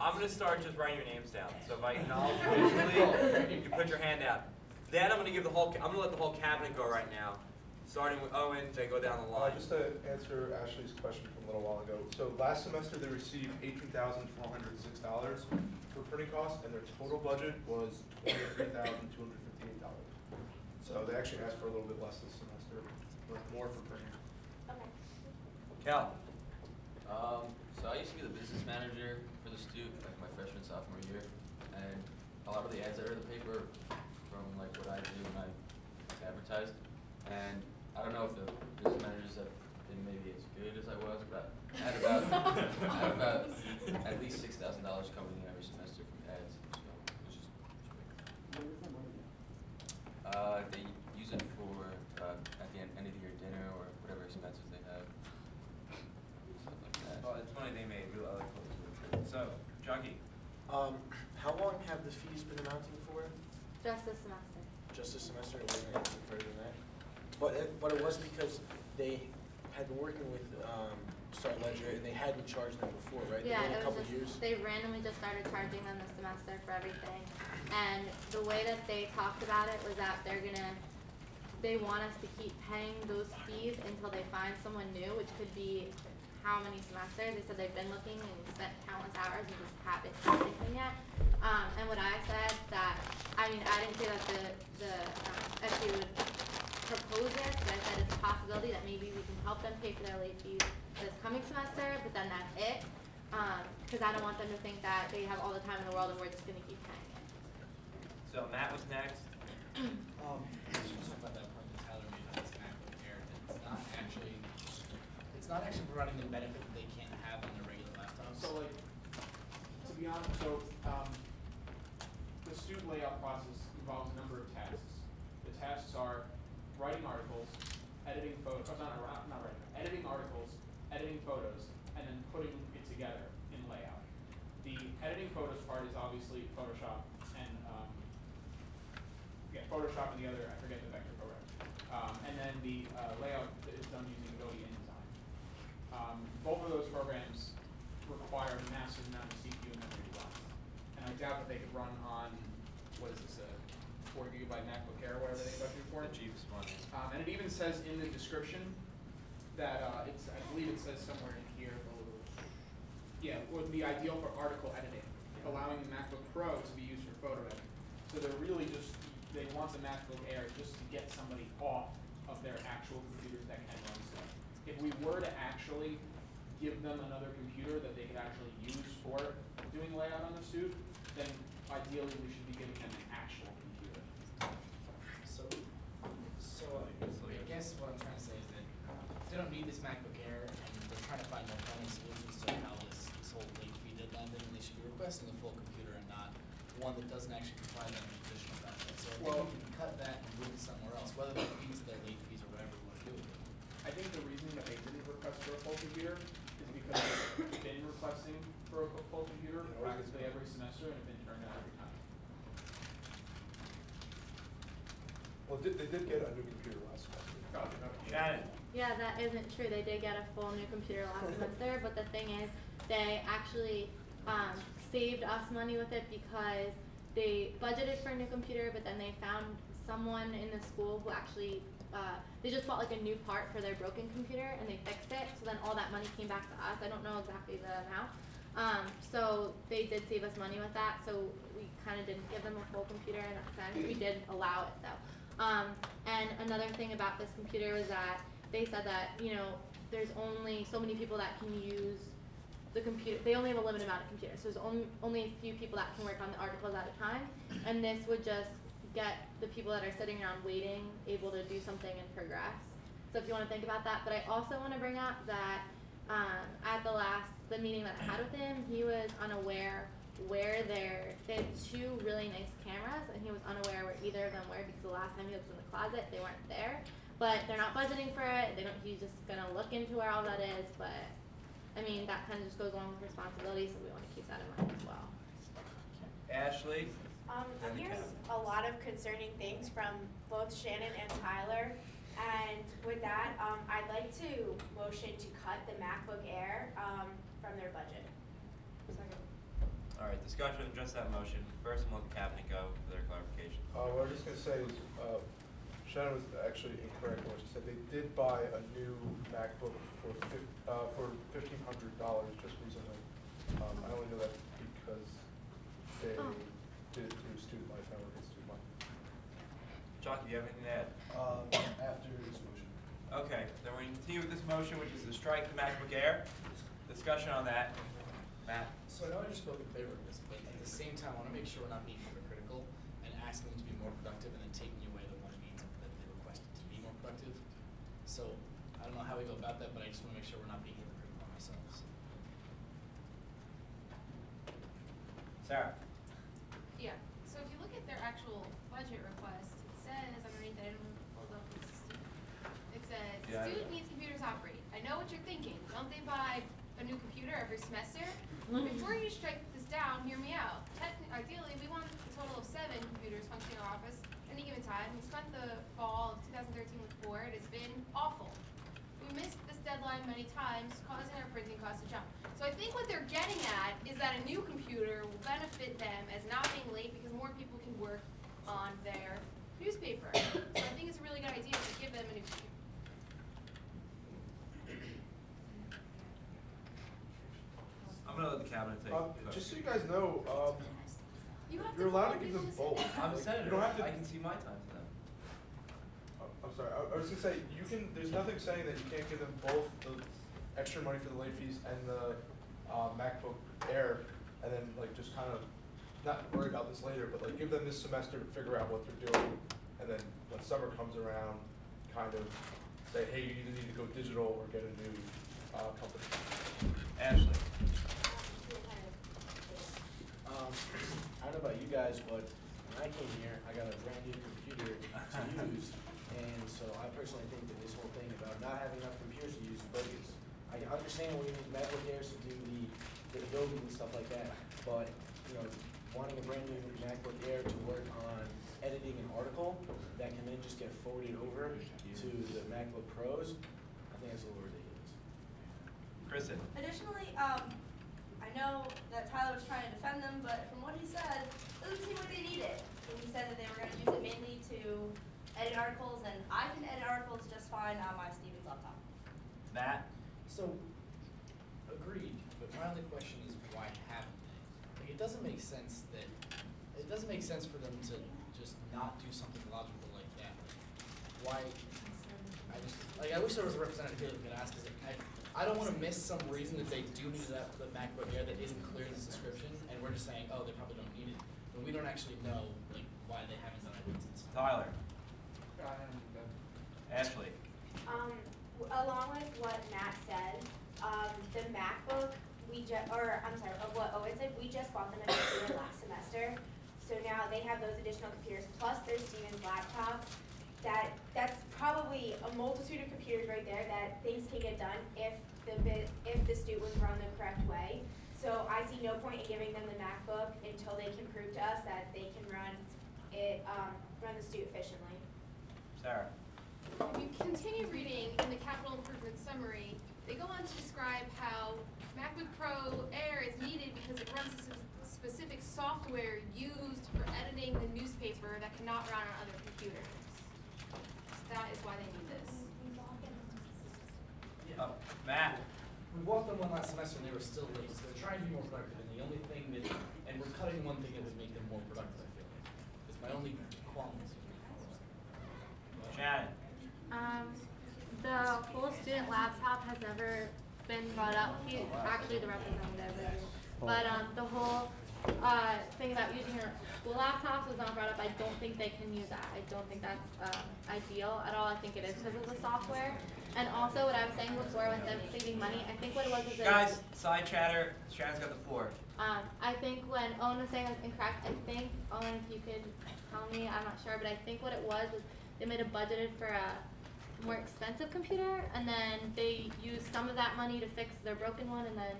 I'm going to start just writing your names down. So if I acknowledge you individually, you put your hand out. Then I'm going to give the whole. I'm going to let the whole cabinet go right now, starting with Owen. They go down the line. Just to answer Ashley's question from a little while ago. So last semester they received $18,406 for printing costs, and their total budget was $23,258. So they actually asked for a little bit less this semester, but more for printing. Okay. Cal. So I used to be the business manager for the Stoop, like my freshman, sophomore year, and a lot of the ads that are in the paper from like what I do when I advertised, and I don't know if the business managers have been maybe as good as I was, but I had about at least $6,000 coming in every semester from ads, so which is Where does that money go? they use it for at the end of the year dinner or whatever expenses they have. Stuff like that. Oh, it's money they made. Real other clothes. So, Junkie. How long have the fees been amounting for? Just this semester. Just this semester, it wasn't anything further than that? But it was because they had been working with Star Ledger and they hadn't charged them before, right? Yeah, They it waited a was couple just, years. they randomly just started charging them this semester for everything. And the way that they talked about it was that they want us to keep paying those fees until they find someone new, which could be how many semesters. They said they've been looking and spent countless hours and just haven't found anything yet. And what I said that, I mean, I didn't say that the SU would propose this, but I said it's a possibility that maybe we can help them pay for their late fees this coming semester, but then that's it. Because I don't want them to think that they have all the time in the world and we're just going to keep paying it. So Matt was next. Just about that point that Tyler made on this MacBook Air, it's not actually providing the benefit that they can't have on their regular laptops. So like, to be honest, the student layout process involves a number of tasks. The tasks are writing articles, editing photos, editing articles, editing photos, and then putting it together in layout. The editing photos part is obviously Photoshop and Photoshop and the other, I forget the vector program. And then the layout is done using Adobe InDesign. Both of those programs require a massive amount of CPU and memory to run. And I doubt that they could run on, what is this, a 4 gigabyte MacBook Air, whatever they budgeted for it. The cheapest one. And it even says in the description that I believe it says somewhere in here, yeah, would be ideal for article editing, allowing the MacBook Pro to be used for photo editing. So they're really they want the MacBook Air just to get somebody off of their actual computers that can run stuff. If we were to actually give them another computer that they could actually use for doing layout on the suit, then ideally we should be giving them an actual computer. So I guess what I'm trying to say is that if they don't need this MacBook Air and they're trying to find more planning solutions to how this whole late fee deadline, then they should be requesting a full computer and not one that doesn't actually provide them additional benefits. So if we can cut that and move it somewhere else, whether that be to their late fees or whatever we want to do with it. I think the reason that they didn't request for a full computer is because they've been requesting for a full computer practically every semester and have been turned down every time. Well, they did get a new computer last semester. Shannon. Yeah, that isn't true. They did get a full new computer last semester, but the thing is, they actually saved us money with it because they budgeted for a new computer, but then they found someone in the school who actually, they just bought like a new part for their broken computer and they fixed it, so then all that money came back to us. I don't know exactly the amount. So they did save us money with that, so we kind of didn't give them a full computer in that sense. We did allow it though. And another thing about this computer was that they said that, you know, there's only so many people that can use the computer. They only have a limited amount of computers, so there's only a few people that can work on the articles at a time, and this would just get the people that are sitting around waiting able to do something and progress. So if you want to think about that, but I also want to bring up that at the meeting that I had with him, he was unaware where they had two really nice cameras, and he was unaware where either of them were because the last time he was in the closet, they weren't there. But they're not budgeting for it. He's just gonna look into where all that is. But I mean, that kind of just goes along with responsibility, so we want to keep that in mind as well. Ashley? I'm hearing a lot of concerning things from both Shannon and Tyler. And with that, I'd like to motion to cut the MacBook Air from their budget. Second. All right, discussion on just that motion. First, we'll let the cabinet go for their clarification. What I was just gonna say is, Shannon was actually incorrect when she said they did buy a new MacBook for $1,500 just recently. I only know that because they did it through student life, not working student life. Jock, do you have anything to add? After this motion. Okay, then we're going to continue with this motion, which is to strike the MacBook Air. Discussion on that. Matt? So I know I just spoke in favor of this, but at the same time, I want to make sure we're not being hypocritical and asking them to be more productive and then taking away the one means that they requested to be more productive. So I don't know how we go about that, but I just want to make sure we're not being hypocritical on ourselves. Sarah? Yeah, so if you look at their actual budget request, it says, underneath, I didn't hold up this student. It says, student needs computers operate. I know what you're thinking. Don't they buy a new computer every semester? Before you strike this down, hear me out. Ideally, we want a total of 7 computers functioning in our office at any given time. We spent the fall of 2013 with 4. It has been awful. We missed this deadline many times, causing our printing costs to jump. So I think what they're getting at is that a new computer will benefit them as not being late because more people can work on their newspaper. So I think it's a really good idea to give them a new computer. I'm going to let the cabinet take Just so you guys know, you're allowed to give them both. I'm a senator. You don't have to. I can see my time to them. I'm sorry. I was gonna say you can. There's nothing saying that you can't give them both the extra money for the late fees and the MacBook Air, and then like just kind of not worry about this later, but like give them this semester to figure out what they're doing, and then when summer comes around, kind of say, hey, you either need to go digital or get a new company. Ashley. I don't know about you guys, but when I came here, I got a brand new computer to use, and so I personally think that this whole thing about not having enough computers to use is bogus. I understand we need MacBook Airs to do the Adobe and stuff like that, but you know, wanting a brand new MacBook Air to work on editing an article that can then just get forwarded over to the MacBook Pros, I think that's a little ridiculous. Kristen. Additionally, I know that Tyler was trying to defend them, but from what he said, it doesn't seem like they need it. And he said that they were going to use it mainly to edit articles, and I can edit articles just fine on my Stevens laptop. Matt? So, agreed, but my only question is why haven't they? Like, it doesn't make sense for them to just not do something logical like that. Why? I wish there was a representative here that could ask, because I don't want to miss some reason that they do need the MacBook Air that isn't clear in this description, and we're just saying, oh, they probably don't need it, but we don't actually know like why they haven't done it. Tyler. Ashley. Along with what Matt said, the MacBook we just bought them a computer last semester. So now they have those additional computers plus their Stevens laptops. That's probably a multitude of computers right there that things can get done if the student was run the correct way. So I see no point in giving them the MacBook until they can prove to us that they can run the student efficiently. Sarah. If you continue reading in the capital improvement summary, they go on to describe how MacBook Pro Air is needed because it runs a specific software used for editing the newspaper that cannot run on other computers. That is why they need this. Matt. We walked on one last semester and they were still late, so they're trying to be more productive, and the only thing that, and we're cutting one thing that would make them more productive, I feel like. It's my only qualm. Shannon. The student laptop has ever been brought up. He's actually the representative. But the whole thing about using your school laptops was not brought up. I don't think they can use that. I don't think that's ideal at all. I think it is because of the software. And also what I was saying before with them saving money, I think what it was is Guys, side chatter. Shannon's got the floor. I think when Owen was saying it was incorrect, I think, Owen, if you could tell me, I'm not sure, but I think what it was is they made a budgeted for a more expensive computer, and then they used some of that money to fix their broken one, and then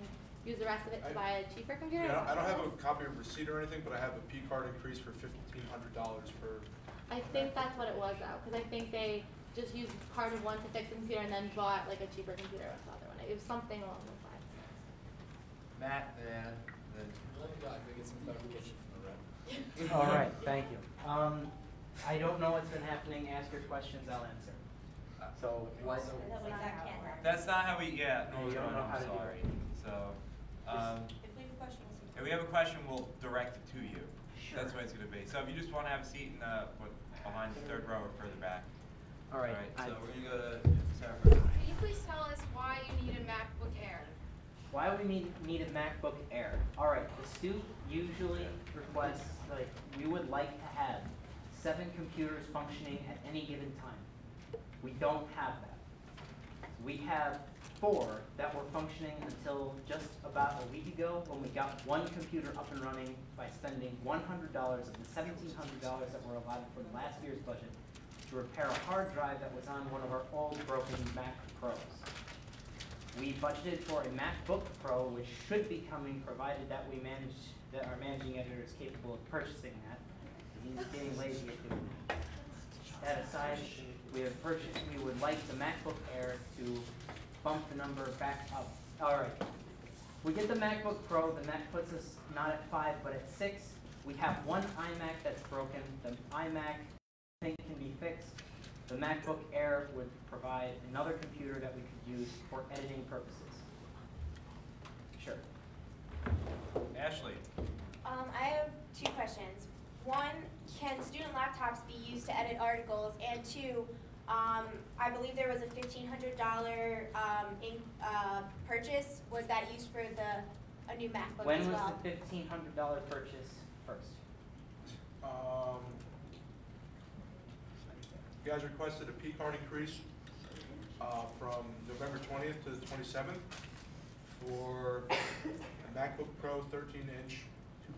use the rest of it to buy a cheaper computer. Yeah, I don't have a copy of receipt or anything, but I have a P card increase for $1,500 for. I think that's what it was though, because I think they just used part of one to fix the computer and then bought like a cheaper computer with the other one. It was something along those lines. Matt, yeah. Get some clarification from the rep. All right, thank you. I don't know what's been happening. Ask your questions, I'll answer. So, That's not how we. Yeah. No, you don't know how to do sorry. it. So, If we have a question, if we have a question, we'll direct it to you. Sure. That's what it's going to be. So if you just want to have a seat in behind the third row or further back. All right. So we're going to go to Sarah first. Can you please tell us why you need a MacBook Air? Why we need a MacBook Air? All right, the student usually requests, like, we would like to have 7 computers functioning at any given time. We don't have that. We have 4 that were functioning until just about a week ago when we got 1 computer up and running by spending $100 of the $1,700 that were allotted from last year's budget to repair a hard drive that was on one of our old broken Mac Pros. We budgeted for a MacBook Pro, which should be coming, provided that our managing editor is capable of purchasing that. He's getting lazy at doing that. That aside, we would like the MacBook Air to bump the number back up. All right. We get the MacBook Pro, then that puts us not at 5, but at 6. We have 1 iMac that's broken. The iMac thing can be fixed. The MacBook Air would provide another computer that we could use for editing purposes. Sure. Ashley. I have 2 questions. One, can student laptops be used to edit articles? And 2, I believe there was a $1,500 purchase. Was that used for a new MacBook When as was well? the $1,500 purchase first? You guys requested a P card increase from November 20th to the 27th for a MacBook Pro 13-inch,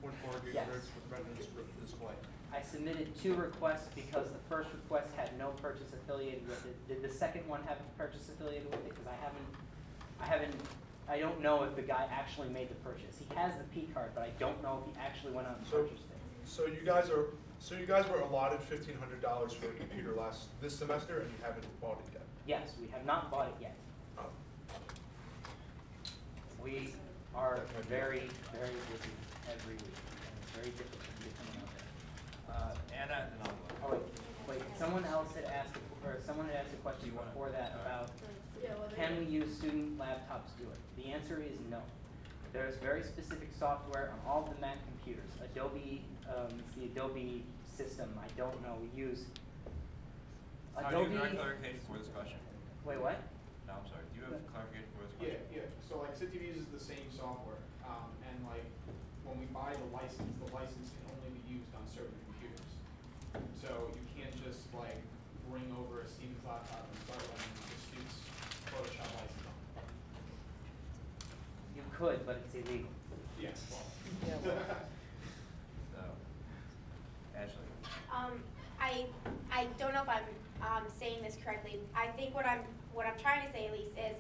2.4 gigahertz Yes. with Retina display. I submitted 2 requests because the first request had no purchase affiliated with it. Did the second one have a purchase affiliated with it? Because I don't know if the guy actually made the purchase. He has the P card, but I don't know if he actually went out and purchased it. So you guys were allotted $1,500 for a computer this semester, and you haven't bought it yet. Yes, we have not bought it yet. Oh. We are very, very busy every week, and it's very difficult to get someone out there. Anna, and then Oh wait, someone else had asked, someone had asked a question before that about can we use student laptops to do it? The answer is no. There's very specific software on all the Mac computers. Adobe, it's the Adobe system. I don't know. We use Adobe. Do you have clarification for this question? Wait, what? No, I'm sorry. Do you have clarification for this question? Yeah. So like SITTV uses the same software, and like when we buy the license can only be used on certain computers. So you can't just like bring over a Steven's laptop and start running the student's Photoshop license on it. You could, but it's illegal. Yes. Well. So, Ashley. I don't know if I'm saying this correctly. I think what I'm trying to say at least is,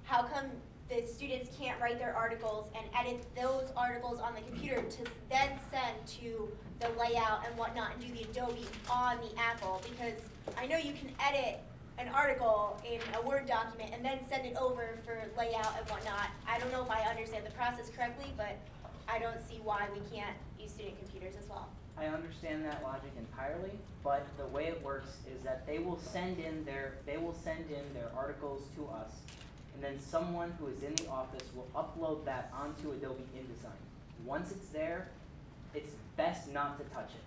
how come the students can't write their articles and edit those articles on the computer to then send to the layout and whatnot and do the Adobe on the Apple? Because I know you can edit an article in a Word document and then send it over for layout and whatnot. I don't know if I understand the process correctly, but I don't see why we can't use student computers as well. I understand that logic entirely, but the way it works is that they will send in their articles to us, and then someone who is in the office will upload that onto Adobe InDesign. Once it's there, it's best not to touch it.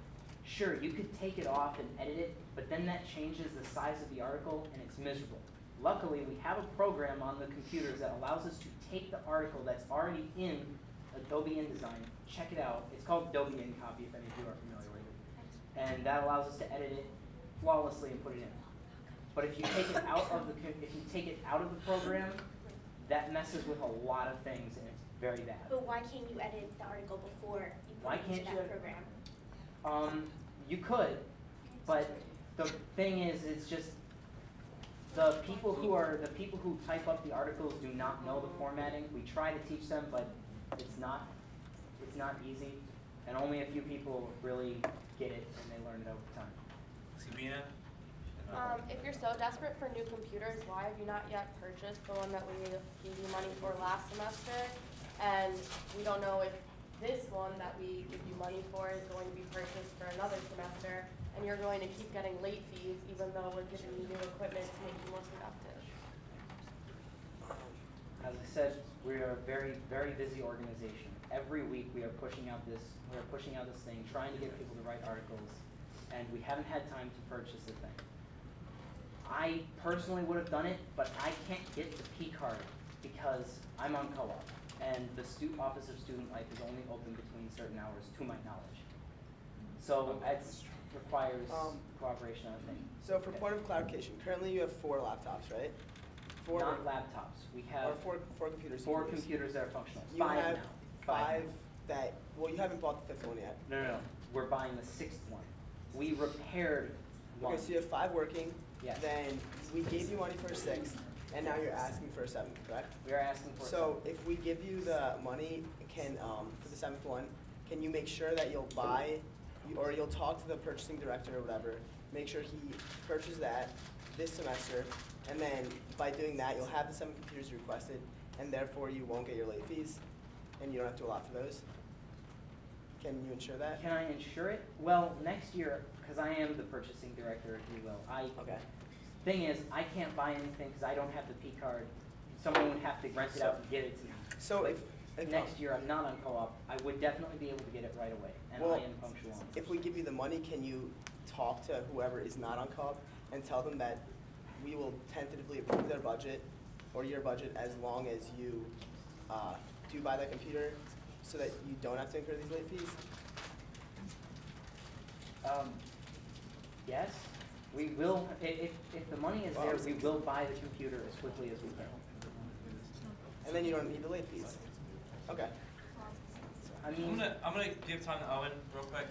Sure, you could take it off and edit it, but then that changes the size of the article and it's miserable. Luckily, we have a program on the computers that allows us to take the article that's already in Adobe InDesign, check it out. It's called Adobe InCopy, if any of you are familiar with it. And that allows us to edit it flawlessly and put it in. But if you take it out of the program, that messes with a lot of things, and it's very bad. But why can't you edit the article before you Why put it can't into you that edit- program? You could, but the thing is, it's just the people who type up the articles do not know the formatting. We try to teach them, but it's not easy, and only a few people really get it, and they learn it over time. Sabina? If you're so desperate for new computers, why have you not yet purchased the one that we gave you money for last semester? And we don't know if this one that we give you money for is going to be purchased for another semester, and you're going to keep getting late fees even though we're giving you new equipment to make you more productive. As I said, we are a very, very busy organization. Every week we are pushing out this thing, trying to get people to write articles, and we haven't had time to purchase the thing. I personally would have done it, but I can't get the P card because I'm on co-op, and the Office of Student Life is only open between certain hours, to my knowledge. So it requires cooperation on a thing. So for point of clarification, currently you have 4 laptops, right? Not laptops. We have or four computers. 4 computers that are functional. You 5 have now. 5 now. that, well, you haven't bought the 5th one yet. No. We're buying the 6th one. We repaired one. Okay, so you have 5 working. Yes. Then we gave you money for a 6th, and now you're asking for a 7th, correct? We are asking for a 7th. So if we give you the money, for the 7th one, can you make sure that you'll buy, or you'll talk to the purchasing director or whatever, make sure he purchases that this semester, and then by doing that, you'll have the 7 computers you requested, and therefore you won't get your late fees, and you don't have to allot for those? Can you ensure that? Can I insure it? Well, next year, because I am the purchasing director, if you will. Okay. Thing is, I can't buy anything because I don't have the P card. Someone would have to rent it out and get it to me. So if next year I'm not on co-op, I would definitely be able to get it right away, and Well, I am punctual on it. if we give you the money, can you talk to whoever is not on co-op and tell them that we will tentatively approve their budget or your budget as long as you do buy that computer so that you don't have to incur these late fees? Yes, we will, if the money is there, we will buy the computer as quickly as we can. And then you don't need the late fees? Okay. I mean, I'm gonna give time to Owen real quick.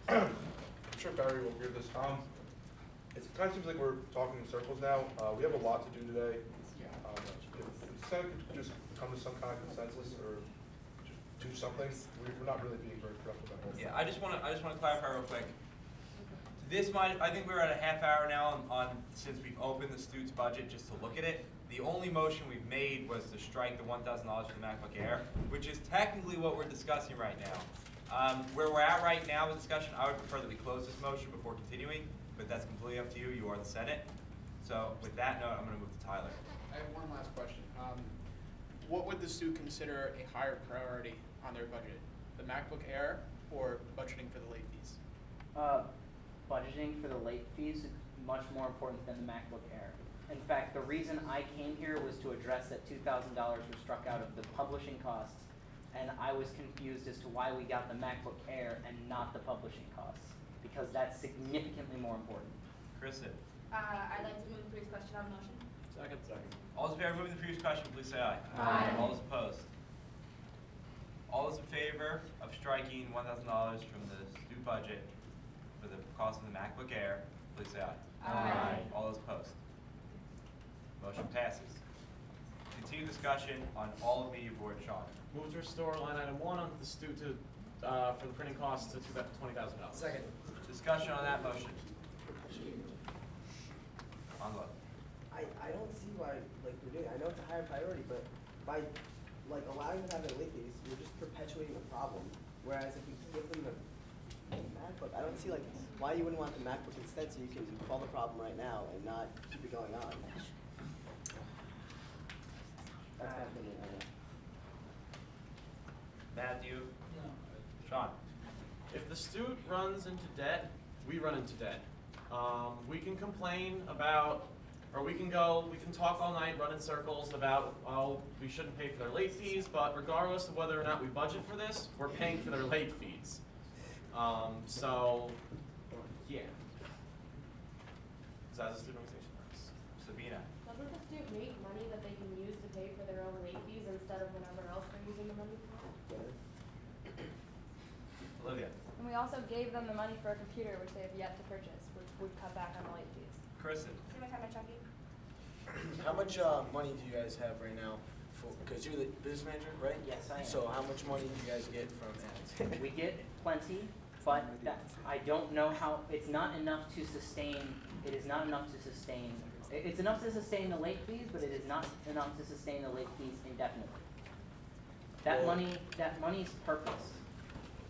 I'm sure Barry will agree with this. It kind of seems like we're talking in circles now. We have a lot to do today. If the Senate could just come to some kind of consensus or just do something, we're not really being very productive at all. Yeah, I just wanna clarify real quick. I think we're at a half hour now on since we've opened the student's budget just to look at it. The only motion we've made was to strike the $1,000 for the MacBook Air, which is technically what we're discussing right now. Where we're at right now with discussion, I would prefer that we close this motion before continuing, but that's completely up to you. You are the Senate. So with that note, I'm going to move to Tyler. I have one last question. What would the student consider a higher priority on their budget? The MacBook Air or budgeting for the late fees? Budgeting for the late fees is much more important than the MacBook Air. In fact, the reason I came here was to address that $2,000 was struck out of the publishing costs, and I was confused as to why we got the MacBook Air and not the publishing costs, because that's significantly more important. Kristen. I'd like to move the previous question on motion. Second. All those in favor of moving the previous question, please say aye. Aye. All those opposed? All those in favor of striking $1,000 from the student budget for the cost of the MacBook Air, please say aye. Aye. All those opposed? Motion passes. Continue discussion on all of media board. Sean. Move to restore line item 1 on the for the printing costs to $20,000. Second. Discussion on that motion. On what? I don't see why we're doing it. I know it's a higher priority, but by allowing them to have their late fees, you're just perpetuating the problem. Whereas if we give them the MacBook, I don't see why you wouldn't want the MacBook instead, so you can solve the problem right now and not keep it going on. That's my opinion on it. Matthew? No. Sean? If the student runs into debt, we run into debt. We can complain about or we can talk all night, run in circles about, oh, we shouldn't pay for their late fees, but regardless of whether or not we budget for this, we're paying for their late fees. So, yeah. So as a student organization works. Sabina. Doesn't the student make money that they can use to pay for their own late fees instead of whatever else they're using the money for? Olivia. And we also gave them the money for a computer, which they have yet to purchase, which would cut back on the late fees. Kristen. See my time, Chucky? How much money do you guys have right now? Because you're the business manager, right? Yes, I am. So how much money do you guys get from ads? We get plenty, but I don't know how, it's not enough to sustain, it is not enough to sustain, it's enough to sustain the late fees, but it is not enough to sustain the late fees indefinitely. That money's purpose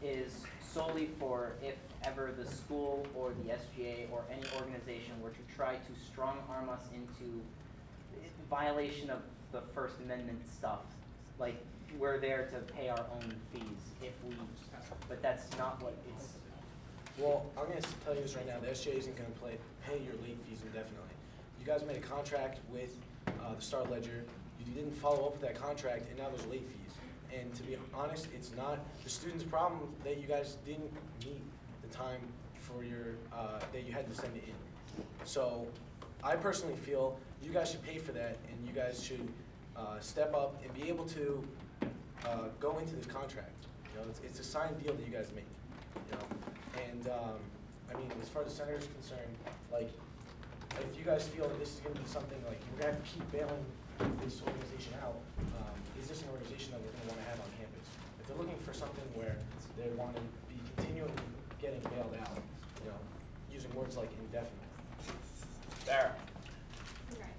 is solely for if ever the school or the SGA or any organization were to try to strong arm us into violation of the First Amendment stuff. Like, we're there to pay our own fees if we, but that's not what it's. Well, I'm going to tell you this right now. The SGA isn't going to pay your late fees indefinitely. You guys made a contract with the Star Ledger. You didn't follow up with that contract, and now there's late fees. And to be honest, it's not the student's problem that you guys didn't meet the time for your that you had to send it in. So I personally feel you guys should pay for that, and you guys should step up and be able to go into this contract. You know, it's a signed deal that you guys make. You know, and I mean, as far as the center is concerned, like, if you guys feel that this is going to be something like we're going to have to keep bailing this organization out, is this an organization that we're going to want to have on campus? If they're looking for something where they want to be continually getting bailed out, you know, using words like indefinite. Sarah. Okay.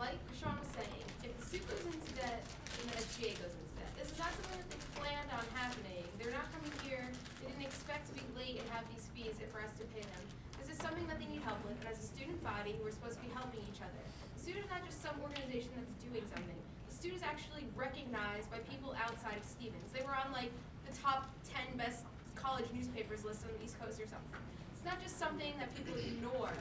Like Sean was saying, if the suit goes into debt, then the SGA goes into debt. This is not something that they planned on happening. They're not coming here, they didn't expect to be late and have these fees and for us to pay them. This is something that they need help with, and as a student body, we're supposed to be helping each other. The student is not just some organization that's doing something. The student is actually recognized by people outside of Stevens. They were on like the top 10 best college newspapers list on the East Coast or something. It's not just something that people ignore.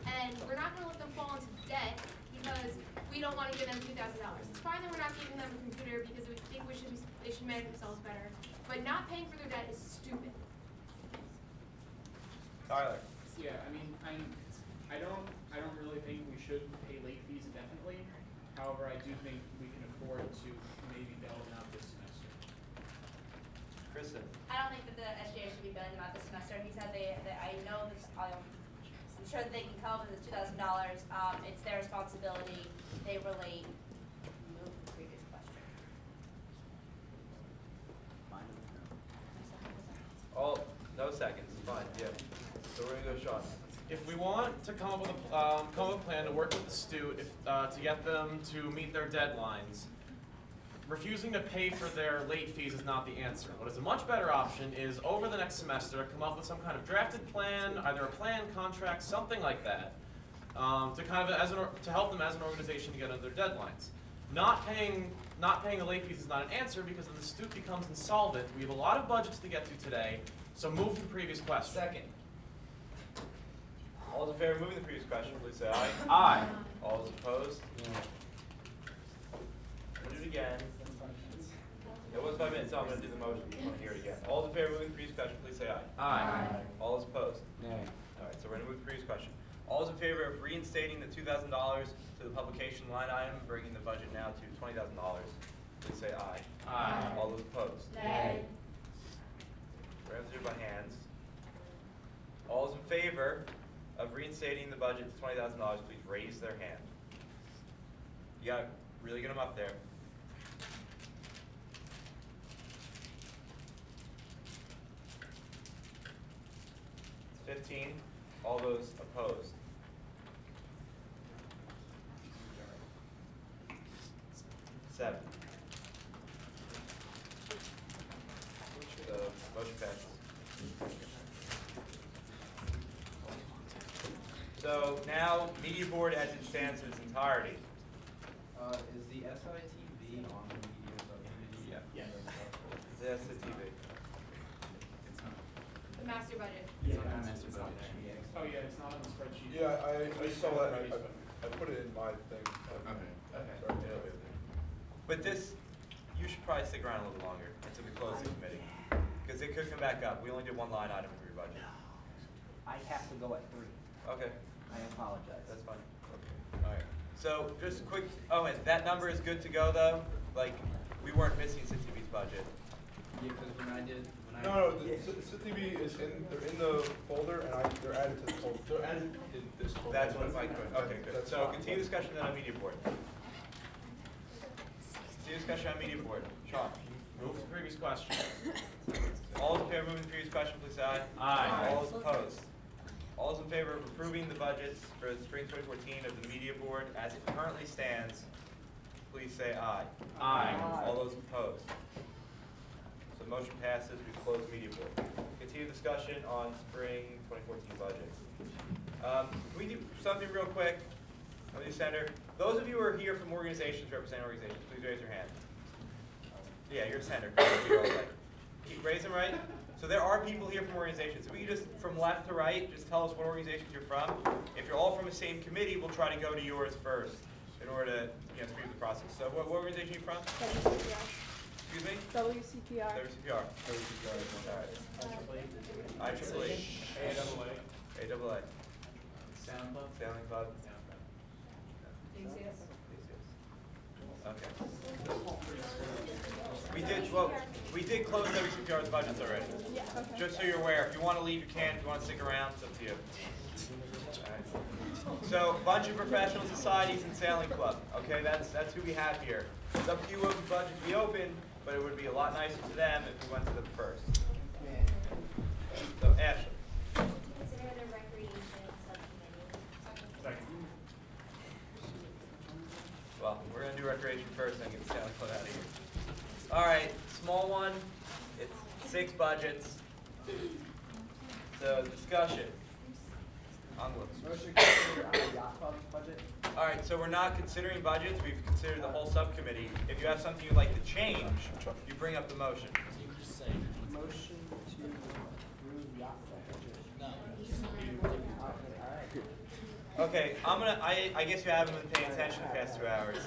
And we're not going to let them fall into debt because we don't want to give them $2,000. It's fine that we're not giving them a computer because we think they should manage themselves better. But not paying for their debt is stupid. Tyler. Yeah, I mean, I don't really think we should pay late fees indefinitely. However, I do think we can afford to maybe bail them out this semester. Kristen. I don't think that the SGA should be bailing them out this semester. He said I know this, I'm sure that they can come up with the $2,000. It's their responsibility. They were late. Move to the previous question. All, no seconds, fine, yeah. So we're gonna go Sean. If we want to come up with a plan to work with the student to get them to meet their deadlines, refusing to pay for their late fees is not the answer. What is a much better option is over the next semester come up with some kind of drafted plan, either a plan, contract, something like that, to kind of to help them as an organization to get under their deadlines. Not paying the late fees is not an answer because if the student becomes insolvent, we have a lot of budgets to get to today. So move to the previous question. Second. All those in favor of moving the previous question, please say aye. Aye. All those opposed? We'll do it again. It was 5 minutes, so I'm going to do the motion. You want to hear it again. All those in favor of moving the previous question, please say aye. Aye. All those opposed? Nay. All right, so we're going to move to the previous question. All those in favor of reinstating the $2,000 to the publication line item, bringing the budget now to $20,000, please say aye. Aye. All those opposed? Nay. We're going to do it by hands. All those in favor of reinstating the budget to $20,000, please raise their hand. You got to really get them up there. It's 15. All those opposed? Seven. The motion passes. So now, media board as it stands in its entirety. Is the SITV on the media subcommittee? Yeah. Yes. The SITTV. The master budget. It's on the master budget. Oh, yeah, it's not on the spreadsheet. Yeah, I saw that, I put it in my thing. Okay. Sorry. But this, you should probably stick around a little longer until we close the committee. Because it could come back up. We only did one line item for your budget. I have to go at 3. Okay, I apologize. that's fine. Alright, so just quick, and that number is good to go though? Like, we weren't missing SITTV's budget. Yeah, because when I did, No, the SITTV is they're in the folder, and they're added to the folder. They're added in this folder. That's what Mike put. Okay, good. That's So fine. continue discussion then on media board. Continue discussion on media board. Sean? Move to previous question. All those in favor of moving the previous question, please say aye. Aye. All those opposed? All those in favor of approving the budgets for the spring 2014 of the media board as it currently stands, please say aye. Aye. All those opposed? So motion passes, we close media board. Continue discussion on spring 2014 budget. Can we do something real quick on the center? Those of you who are here from organizations, representing organizations, please raise your hand. Yeah, you're a senator. Keep raise them, right? So there are people here from organizations. So we can just, from left to right, just tell us what organizations you're from. If you're all from the same committee, we'll try to go to yours first in order to speed up the process. So what organization are you from? WCPR. Excuse me? WCPR. WCPR. All right. IEEE. AAA. Sailing Club? Sailing Club. ACS. Okay. We did close WCPR's budgets already. Yeah, okay. Just so you're aware, if you want to leave, you can. If you want to stick around, it's up to you. All right. So, bunch of professional societies and sailing club. Okay, that's who we have here. It's up to you what budget we open, but it would be a lot nicer to them if we went to them first. So, Ashley. Consider the recreation subcommittee. Well, we're going to do recreation first, then get the sailing club out of here. All right, small one. It's 6 budgets. So, discussion. Motion to consider yacht club budget. All right, so we're not considering budgets. We've considered the whole subcommittee. If you have something you'd like to change, you bring up the motion. So you could just say. Motion to approve yacht club budget. No. Okay, I guess you haven't been paying attention the past 2 hours.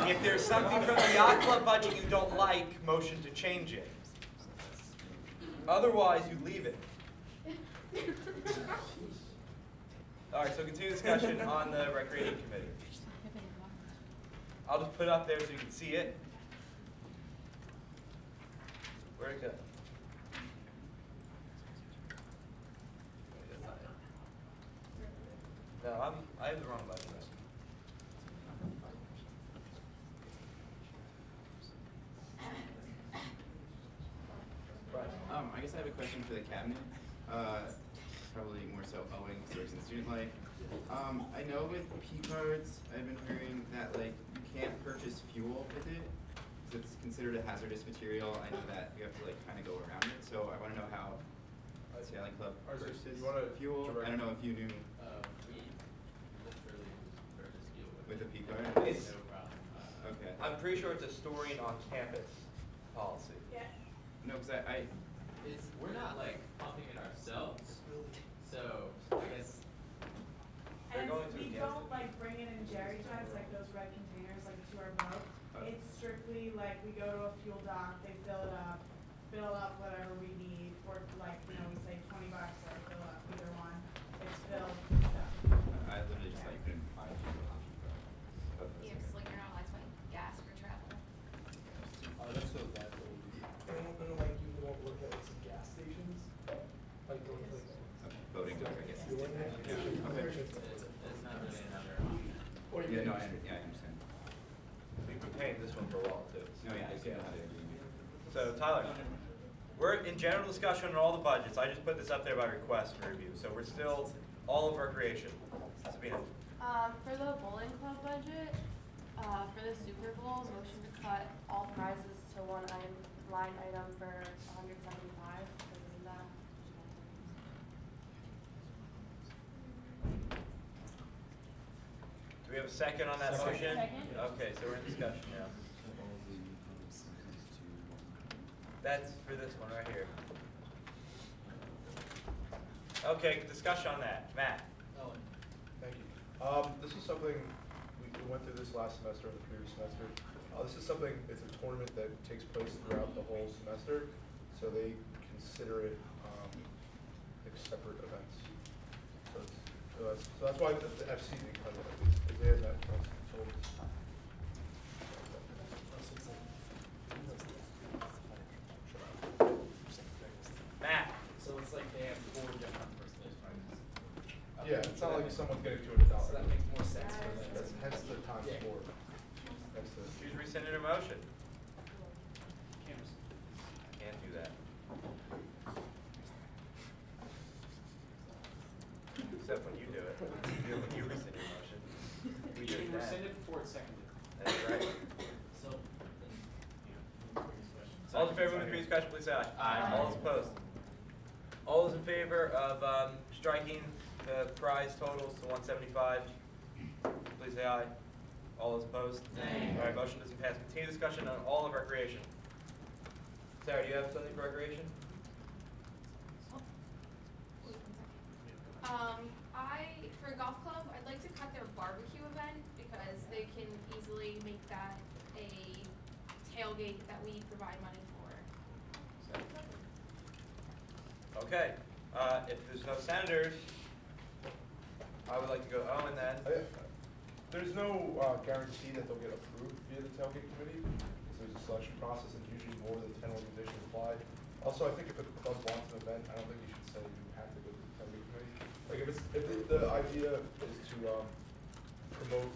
If there's something from the yacht club budget you don't like, motion to change it. Otherwise, you leave it. All right, so continue discussion on the recreation committee. I'll just put it up there so you can see it. Where'd it go? No, I have the wrong button. I guess I have a question for the cabinet. Probably more so Owen, because it's in student life. I know with P cards, I've been hearing that like you can't purchase fuel with it because it's considered a hazardous material. I know that you have to like kind of go around it. So I want to know how Sailing Club purchases fuel. I don't know if you knew. We literally purchase fuel With a P card. It's, no problem. Okay. I'm pretty sure it's a storing on campus policy. Yeah. No, because We're not like pumping it ourselves, so I guess. They're And going to we against don't like bring it in jerry jugs, like those red containers, like to our boat. It's strictly like we go to a fuel dock, they fill up whatever we need, or like, we say $20 or fill up either one. It's filled, stuff. I literally just like couldn't buy fuel. You're slinging around like gas for travel. That's so bad. And like you won't look at some gas stations, like going to Voting dock, I guess. fueling it. It's not really another option. Or you Yeah, can no, just- I understand. We've been paying this one for a while too. No, yeah, I see how they agree. So Tyler, we're in general discussion on all the budgets. I just put this up there by request for review. So we're still all of recreation. Sabina. For the bowling club budget, for the Super Bowls, motion to cut all prizes to one line item for $175. Isn't that? Do we have a second on that motion? Second. Okay, so we're in discussion now. That's for this one right here. Okay, discussion on that. Matt? Owen. Thank you. This is something, we went through this last semester and the previous semester. This is something, it's a tournament that takes place throughout the whole semester, so they consider it like separate events. So that's why the FC didn't cut it, because they had that. Matt? So it's like they have 4 different first place prizes. Yeah, it's not like someone's getting $200. So that makes more sense for them. That's hence the times Yeah. 4. That's the. Who's rescinded a motion? Cameras. Can't do that. Except when you do it. You do it when you rescind your motion. We do You that. rescinded before it's seconded. That's right. So, then, previous question. All those in favor of the previous question, please say aye. Aye. All those opposed? All those in favor of striking the prize totals to 175, please say aye. All those opposed? Nay. All right, motion doesn't pass. Continue discussion on all of recreation. Sarah, do you have something for recreation? For golf club, I'd like to cut their barbecue event because they can easily make that a tailgate that we provide money for. Okay, if there's no senators, I would like to go Owen then. There's no guarantee that they'll get approved via the tailgate committee, because there's a selection process and usually more than 10 organizations apply. Also, I think if a club wants an event, I don't think you should say you have to go to the tailgate committee. Like if the idea is to promote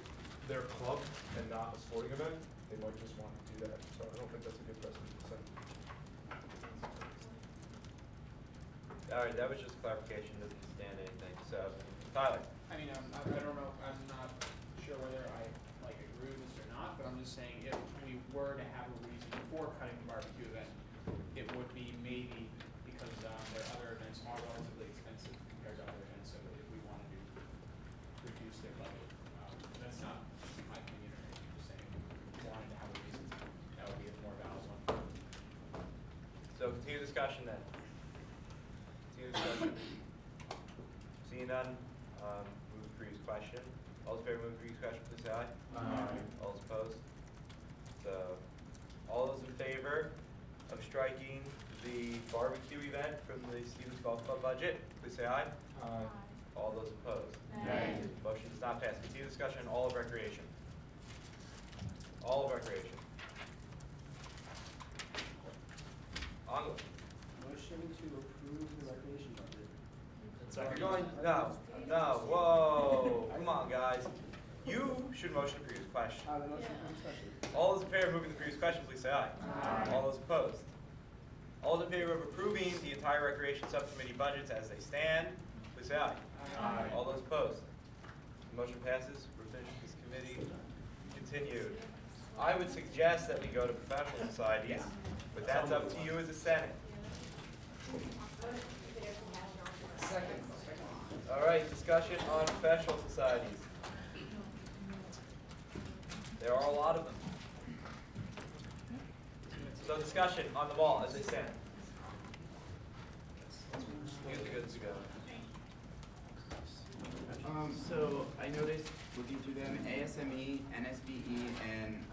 their club and not a sporting event, they might just want to do that. So I don't think that's a good precedent to set. All right, that was just clarification, doesn't stand anything. So, Tyler? I mean, I don't know, I'm not sure whether I like agree with this or not, but I'm just saying if we were to have a reason for cutting the barbecue event, it would be maybe because their other events are relatively expensive compared to other events, so if we wanted to reduce their budget, that's not my opinion or anything, I'm just saying if we wanted to have a reason, that would be a more valid one. So continue discussion then. Continue discussion. Seeing none, move the previous question. All those in favor of moving the previous question, please say aye. Aye. All those opposed? So, all those in favor of striking the barbecue event from the Stevens Golf Club budget, please say aye. Aye. All those opposed? Nay. Motion does not pass. Continue discussion on all of recreation. All of recreation. Onward. Motion to approve the recreation budget. You're going, no, whoa, come on, guys. You should motion the previous question. The motion for discussion. All those in favor of moving the previous question, please say aye. Aye. All those opposed? All those in favor of approving the entire recreation subcommittee budgets as they stand, please say aye. Aye. All those opposed? The motion passes. We're finished with this committee. Continued. I would suggest that we go to professional societies, but that's up to you as a Senate. Second. All right, discussion on professional societies. There are a lot of them. So discussion on the wall as they stand. Here's the goods to go. So I noticed looking through them, ASME, NSBE, and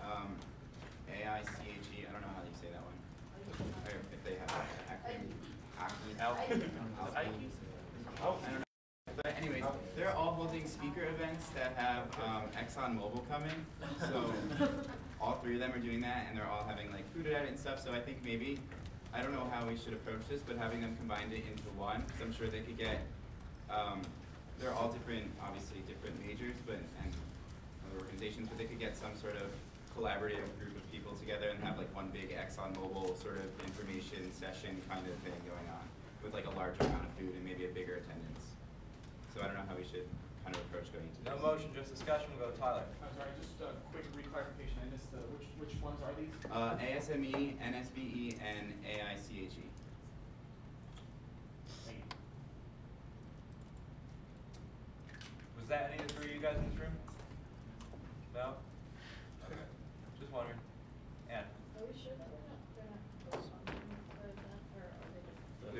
AICHE. I don't know how you say that one. Or if they have an acronym. I don't know. But anyways, they're all holding speaker events that have ExxonMobil coming. So all 3 of them are doing that, and they're all having like food at it and stuff. So I think maybe, I don't know how we should approach this, but having them combined it into one, because I'm sure they could get, they're all different, obviously different majors, and other organizations, but they could get some sort of collaborative group of people together and have like one big ExxonMobil sort of information session kind of thing going on with like a larger amount of food and maybe a bigger attendance. So I don't know how we should kind of approach going into No this. motion, just discussion. We'll go to Tyler. I'm sorry, just a quick reclarification, I missed which ones are these? ASME, NSBE, and AICHE. Thank you. Was that any of the 3 of you guys in this room? No? Okay. Just wondering. Ann? Are we sure that they're not postponing for that, or are they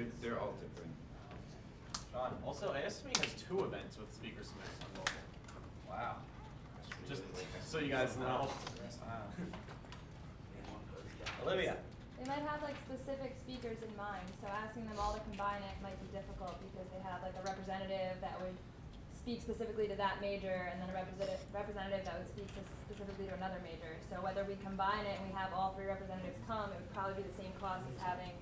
just? They're all different. Sean? Also, ASME has 2 events with speaker selects on mobile. Wow. Just so you guys know. Olivia? They might have like specific speakers in mind, so asking them all to combine it might be difficult because they have like a representative that would speak specifically to that major and then a representative that would speak specifically to another major. So whether we combine it and we have all 3 representatives come, it would probably be the same cost as having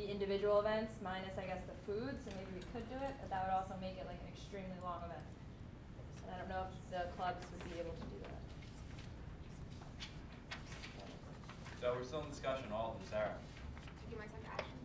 the individual events minus I guess the food, so maybe we could do it, but that would also make it like an extremely long event. And I don't know if the clubs would be able to do that. So we're still in discussion, all of them, Sarah. Taking my time to action.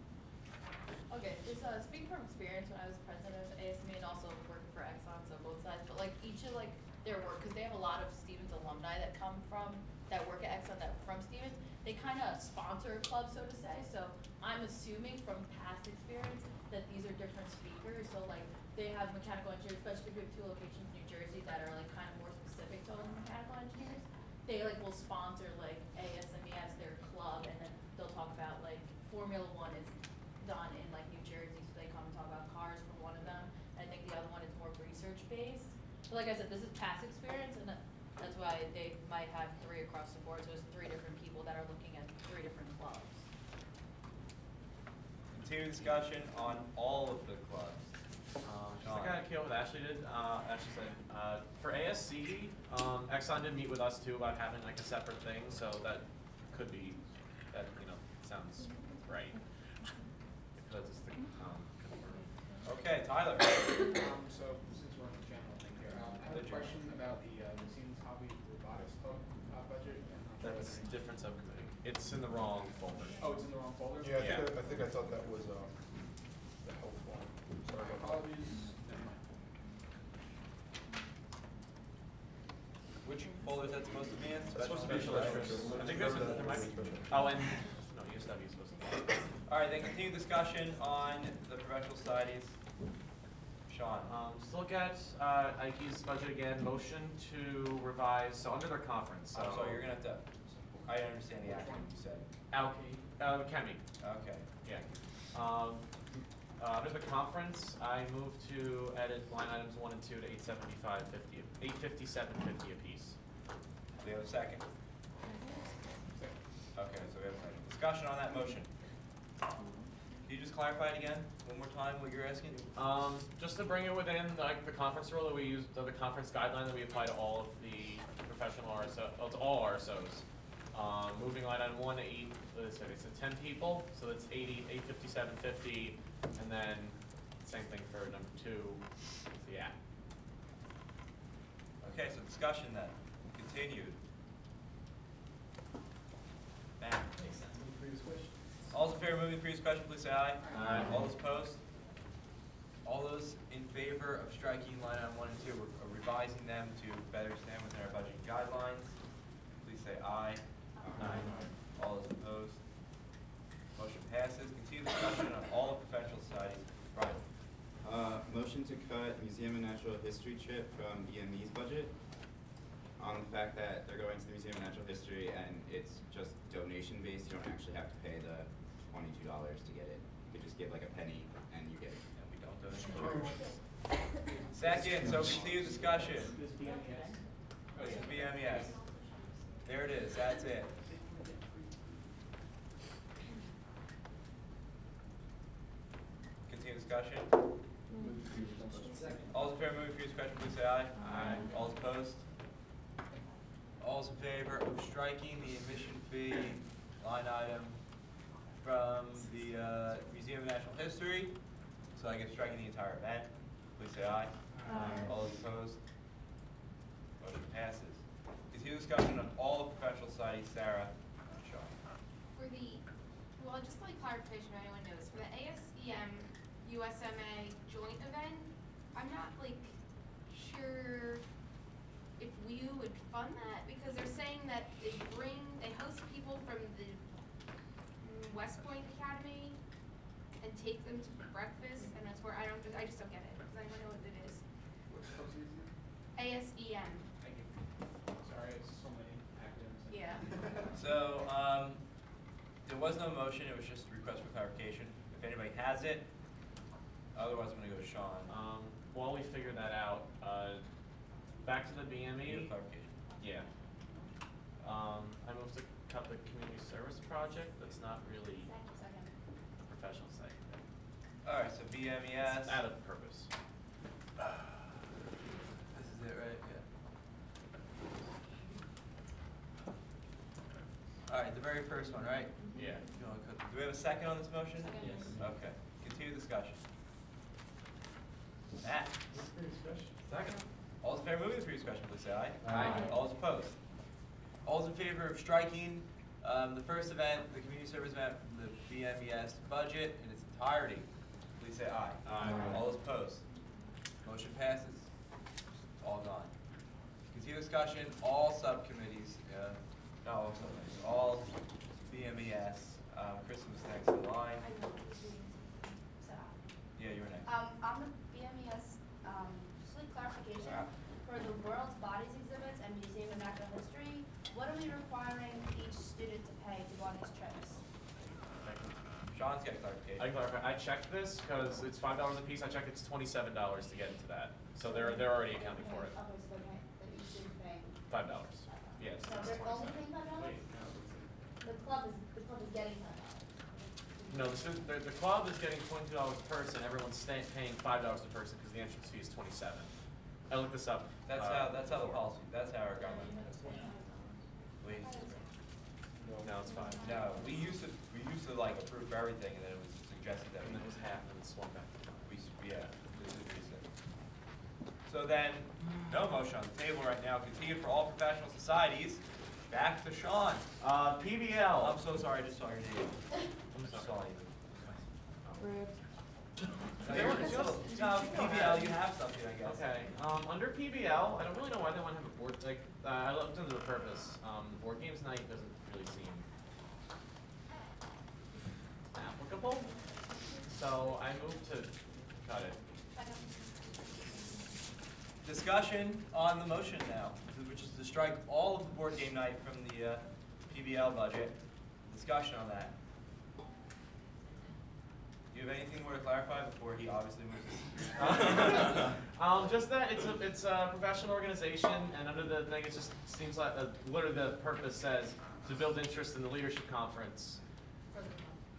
Okay, just speaking from experience when I was president of ASME and also working for Exxon, so both sides, but like each of like their work, because they have a lot of Stevens alumni that come from, that work at Exxon that from Stevens, they kind of sponsor a club, so to say, so I'm assuming from past experience that these are different speakers, so like they have mechanical engineers, especially if we have 2 locations in New Jersey that are like kind of more specific to only mechanical engineers, they like will sponsor like ASME as their club, and then they'll talk about like Formula 1 is done in like New Jersey, so they come and talk about cars for one of them. And I think the other one is more research based. But like I said, this is past experience, and that's why they might have 3 across the board. So there's 3 different people that are looking at 3 different clubs. Continue discussion on all of the clubs. Just to kind of keel what Ashley did, Ashley said, for ASC, Exxon did meet with us too about having like a separate thing, so that could be, that, you know, sounds right. Because it's the, Okay, Tyler. So since we're on the general thing here, I have a question about the Siemens Hobby Robotics budget. That's a different subcommittee. It's in the wrong folder. Oh, it's in the wrong folder? Yeah, I think I thought that was the health one. Sorry about that. Apologies. Never mind. Which folder is that supposed to be in? That's supposed to be Special special interest. I think there might be. Oh, and, no, USW is supposed to be. All right, then continue discussion on the professional societies. Sean? Just look at Ike's budget again, motion to revise, so under their conference, so. I'm sorry, you're gonna have to, I understand the acronym you said. Chemi. Okay. Yeah. Under the conference, I move to edit line items 1 and 2 to 857.50 apiece. Do you have a second? Okay, so we have a second. Discussion on that motion. Can you just clarify it again, one more time, what you're asking? Just to bring it within like the conference rule that we use, the conference guideline that we apply to all of the professional RSO, to all RSOs. Moving line item 1 to 8, it's 10 people, so that's 857.50, and then same thing for number 2, yeah. Okay, so discussion then, continued. Matt? Makes sense. Move previous question. All those in favor of moving the previous question, please say aye. Aye. All those opposed? All those in favor of striking line item 1 and 2, or revising them to better stand within our budget guidelines, please say aye. Aye. All those opposed? Motion passes. Continue discussion on all of professional societies. Brian? Motion to cut Museum of Natural History trip from BME's budget on the fact that they're going to the Museum of Natural History and it's just donation based. You don't actually have to pay the $22 to get it. You could just give like a penny and you get it. And we don't donate. Second, so continue discussion. This BMES. This is BMES. There it is, that's it. Continue discussion. All those in favor of moving previous question, please say aye. Aye. All those opposed? All those in favor of striking the admission fee line item from the Museum of Natural History, so I guess striking the entire event, please say aye. Aye. All those opposed? Motion passes. Continue discussion on all the professional societies. Sarah and Sean. For the, well, just like clarification, if anyone knows, for the ASEM USMA joint event, I'm not like sure if we would fund that, because they're saying that they host people from the West Point Academy and take them to breakfast, and that's where I just don't get it, because I don't know what it is. ASEM. Thank you. Sorry, it's so many acronyms. Yeah. So, there was no motion, it was just a request for clarification. If anybody has it, Otherwise, I'm gonna go with Sean. While we figure that out, back to the BME. Need a clarification. Yeah. I moved to cut the community service project. That's not really a professional site. All right, so BMES. It's out of purpose. This is it, right? Yeah. All right, the very first one, right? Yeah. You wanna do we have a second on this motion? Second. Yes. Okay. Continue discussion. Matt. Second. All those in favor of moving the pre-discussion, please say aye. Aye. All those opposed? All those in favor of striking the first event, the community service event from the BMES budget in its entirety, please say aye. Aye. All those opposed? Motion passes. All gone. Continue discussion, all subcommittees, not all subcommittees, all BMES. Kristen was next in line. Yeah, you were next. On the BMES, just a clarification, for the World's Bodies exhibits and Museum of Natural History, what are we requiring each student to pay to go on these trips? Sean's got clarification. I clarify. I checked this because it's $5 a piece. I checked it's $27 to get into that. So they're already accounting for it. Okay, so they're paying, that each student's paying. $5. Yes. So they're only paying $5? The club is getting $5. No, the club is getting $22 a person. Everyone's paying $5 a person because the entrance fee is $27. I looked this up. That's how the policy. That's how our government. Please. No, it's fine. No, we used to like approve for everything, and then it was suggested that And then it was half, and then it swung back to $5. yeah, this is recent. So then, no motion on the table right now. Continue for all professional societies. Back to Sean. PBL. I'm so sorry, I just saw your name. I'm so sorry. Rude. PBL, you have something, I guess. Okay. Under PBL, I don't really know why they want to have a board. Like, I looked into the purpose. The board games night doesn't really seem applicable. So I moved to cut it. Discussion on the motion now, which is to strike all of the board game night from the PBL budget. Discussion on that. Do you have anything more to clarify before he obviously moves? Just that it's a professional organization, and under the thing, it just seems like literally the purpose says to build interest in the leadership conference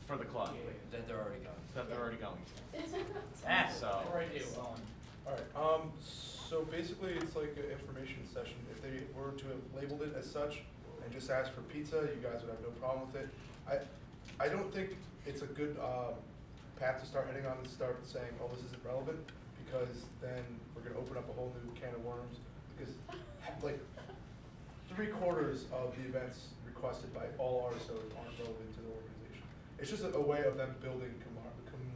for the club. That they're already going. That they're already going Ah, So. All right, so basically it's like an information session. If they were to have labeled it as such and just asked for pizza, you guys would have no problem with it. I don't think it's a good path to start heading on and start saying, oh, this isn't relevant, because then we're gonna open up a whole new can of worms, because like 3/4 of the events requested by all RSOs aren't relevant to the organization. It's just a way of them building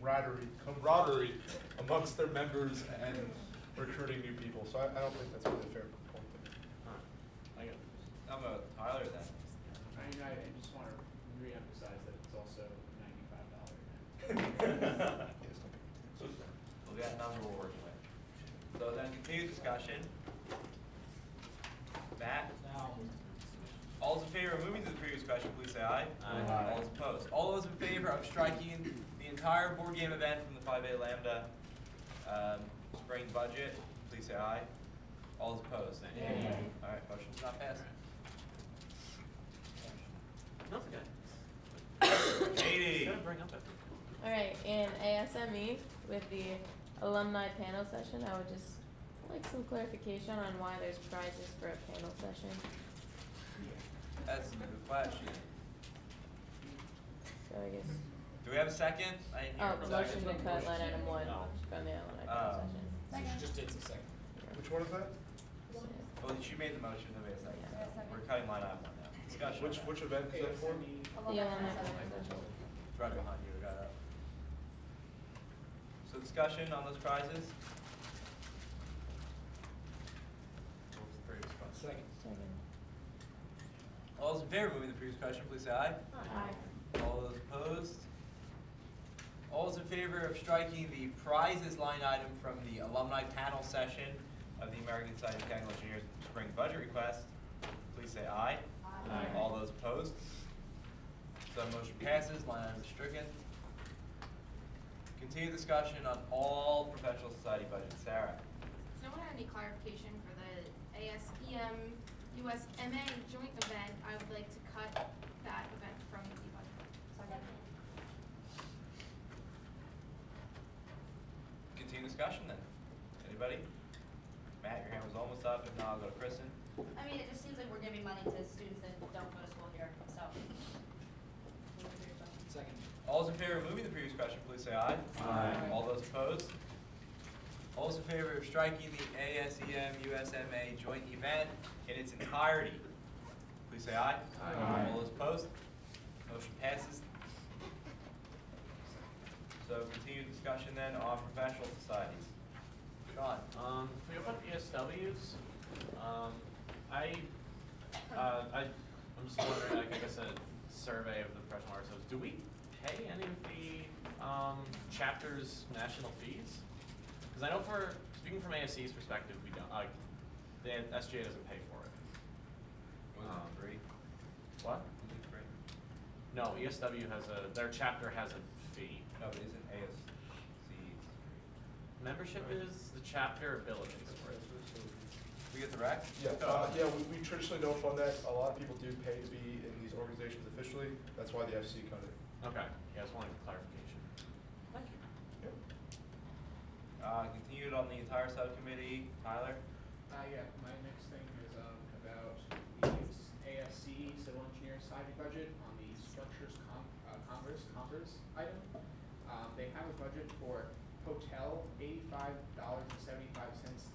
camaraderie amongst their members and recruiting new people. So I don't think that's really a fair point. I got it. I'm a Tyler then. I just want to re-emphasize that it's also $95 We'll get that number we're working with. So then continued discussion. Matt? All those in favor of moving to the previous question, please say aye. Aye. All those opposed? All those in favor of striking the entire board game event from the Phi Beta Lambda spring budget, please say aye. All those opposed? Aye. All right, motion's not passed. Nothing good. Katie? Gotta bring up All right, in ASME with the alumni panel session, I would just like some clarification on why there's prizes for a panel session. That's a good question. So I guess. Do we have a second? I didn't hear Oh, a motion second. to cut line item 1 No. from the alumni panel session. Just it's a second. Which one is that? Well, she made the motion, nobody has a second. We're cutting line item 1 now. Discussion. Which event is that for? The alumni panel session. It's right behind you, we got it up. So discussion on those prizes? Second. Second. All those in favor of moving the previous question, please say aye. Aye. All those opposed? All those in favor of striking the prizes line item from the alumni panel session of the American Society of Mechanical Engineers spring budget request, please say aye. Aye. All those opposed? So motion passes, line item is stricken. Continued discussion on all professional society budgets. Sarah. So no one had any clarification for the ASEM USMA joint event. I would like to cut that event from the budget. Second. Continue discussion then. Anybody? Matt, your hand was almost up. If not, I'll go to Kristen. I mean, it just seems like we're giving money to students that don't go to school here, so. Second. All those in favor of moving the previous question, please say aye. Aye. All those opposed? All those in favor of striking the ASEM USMA joint event in its entirety, please say aye. Aye. All those opposed? Motion passes. So continued discussion then on professional societies. Sean. If we open up ESWs, I'm just wondering, like, I guess a survey of the professional arts, do we pay any of the chapters' national fees? Because I know speaking from ASC's perspective, we don't, like, the SGA doesn't pay for it. Was it free? What? Was it free? No, ESW their chapter has a fee. No, but isn't ASC's free? Membership is the chapter abilities. We get the rec? Yeah, we traditionally don't fund that. A lot of people do pay to be in these organizations officially. That's why the FC cut it. Okay, yeah, I just wanted clarification. Thank you. Yep. Continued on the entire subcommittee. Tyler? Yeah, my next thing is about the ASC Civil Engineering Society budget on the structures Converse item. They have a budget for hotel, $85.75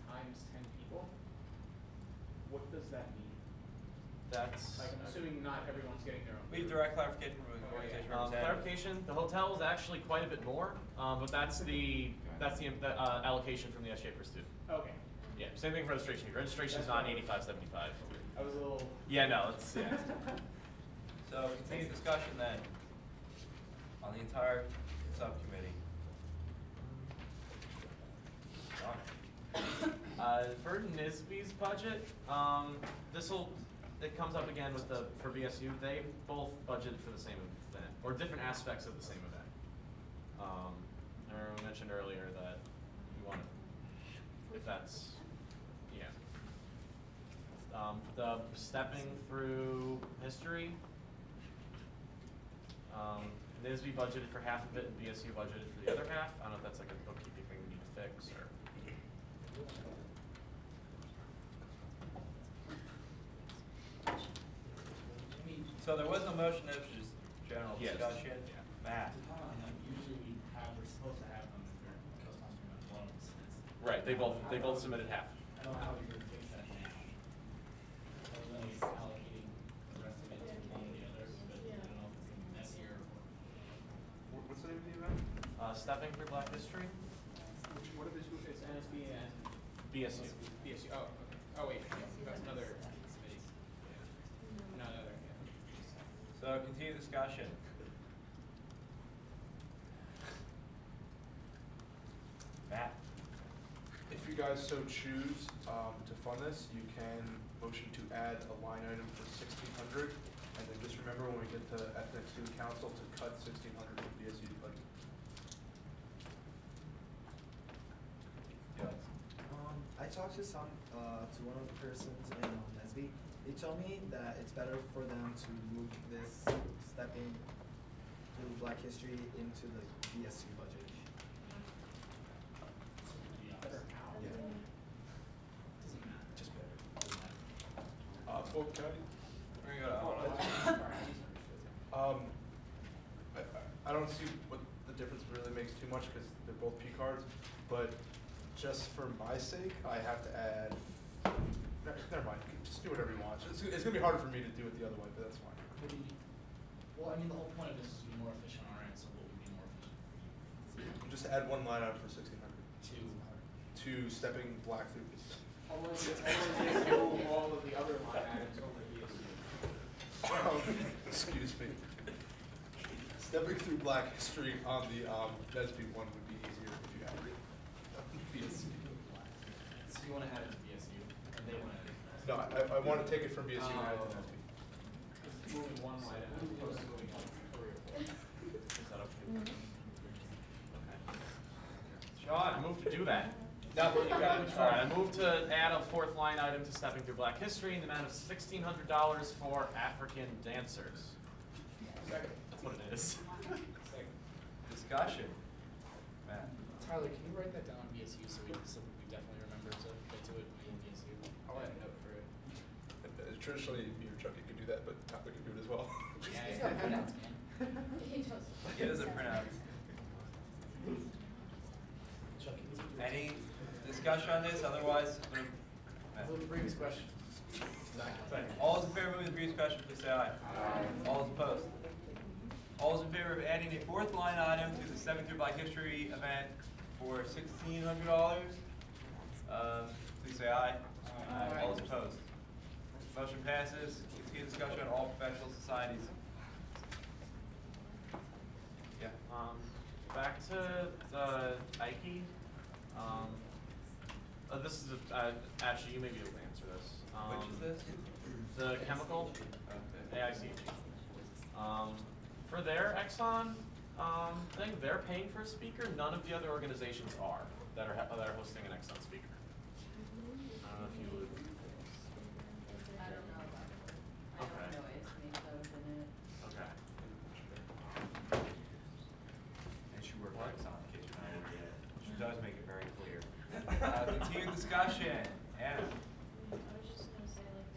times 10 people. What does that mean? That's Like, I'm assuming not everyone's getting their own. We have direct clarification from the organization representative. clarification, the hotel is actually quite a bit more, but that's the allocation from the SGA per student. Okay. Yeah, same thing for registration. Registration is not $85.75. I was a little. Yeah, no, it's yeah. So continued discussion then on the entire subcommittee. John? For NISB's budget, it comes up again with for VSU. They both budgeted for the same event, or different aspects of the same event. I mentioned earlier that you want to, if that's, yeah. The stepping through history, NISB budgeted for half of it and VSU budgeted for the other half. I don't know if that's like a bookkeeping thing we need to fix or. So there was no motion, it was just general Yes. discussion. Yeah. Matt? Usually we're supposed to have them if they're co-sponsoring on one of the sets. Right, they both submitted half. I don't know how you're gonna fix that now. Other than it's allocating the rest of it to one or the other, but I don't know if it's gonna be messier or. What's the name of the event? Stepping through Black History, What are the two? It's NSB and BSU. BSU. Oh, okay. Oh wait, that's another committee. No, another. Yeah. So continued discussion. Matt? If you guys so choose to fund this, you can motion to add a line item for $1,600, and then just remember when we get to Ethnic Student Council to cut $1,600 from BSU's budget. Yes. I talked to one of the persons in NSB. They told me that it's better for them to move this stepping through Black history into the BSU budget. Yeah. Doesn't matter. Just better. Fulton County? We're gonna go to I don't see what the difference really makes too much because they're both P cards, but just for my sake, I have to add. Never mind. Just do whatever you want. It's gonna be harder for me to do it the other way, but that's fine. Well, I mean, the whole point of this is to be more efficient on our end, so what would be more efficient for you? Just add one line item for $1,600 To to stepping Black through. All of the other line items over BSU. Excuse me. Stepping through Black history on the NSB one would be easier if you have it. BSU. So you wanna add it to BSU, and they wanna add it to BSU? No, I want to take it from BSU and add it to NSB. It's moving one line item as opposed to moving like 3 or 4. Is that okay? Okay. I move to do that. No, but you got it. All right, I move to add a fourth line item to Stepping Through Black History in the amount of $1,600 for African dancers. Second. That's what it is. Discussion. Matt. Tyler, can you write that down on BSU so we definitely remember to get to it in BSU? I'll add a note for it. Traditionally, me or Chucky could do that, but Tyler could do it as well. Yeah, he's got printouts, man. He does. He doesn't print out. Any discussion on this? Otherwise, Move the previous question. all those in favor of moving the previous question, please say aye. All those opposed? All those in favor of adding a fourth line item to the Stepping Through Black History event for $1,600? Please say aye. All those opposed? Motion passes. Continue discussion on all professional societies. Yeah. Back to the Ike. This is actually you may be able to answer this. Which is this? The chemical Okay. AICG. For their Exxon thing, they're paying for a speaker. None of the other organizations are that are hosting an Exxon speaker. I don't know if you would. I don't know about it. I Okay. don't know it's me, so it's in it. Okay. And she worked for Exxon, in case you're not aware. She does make it very clear. Continued discussion. Anna. I was just gonna say, like,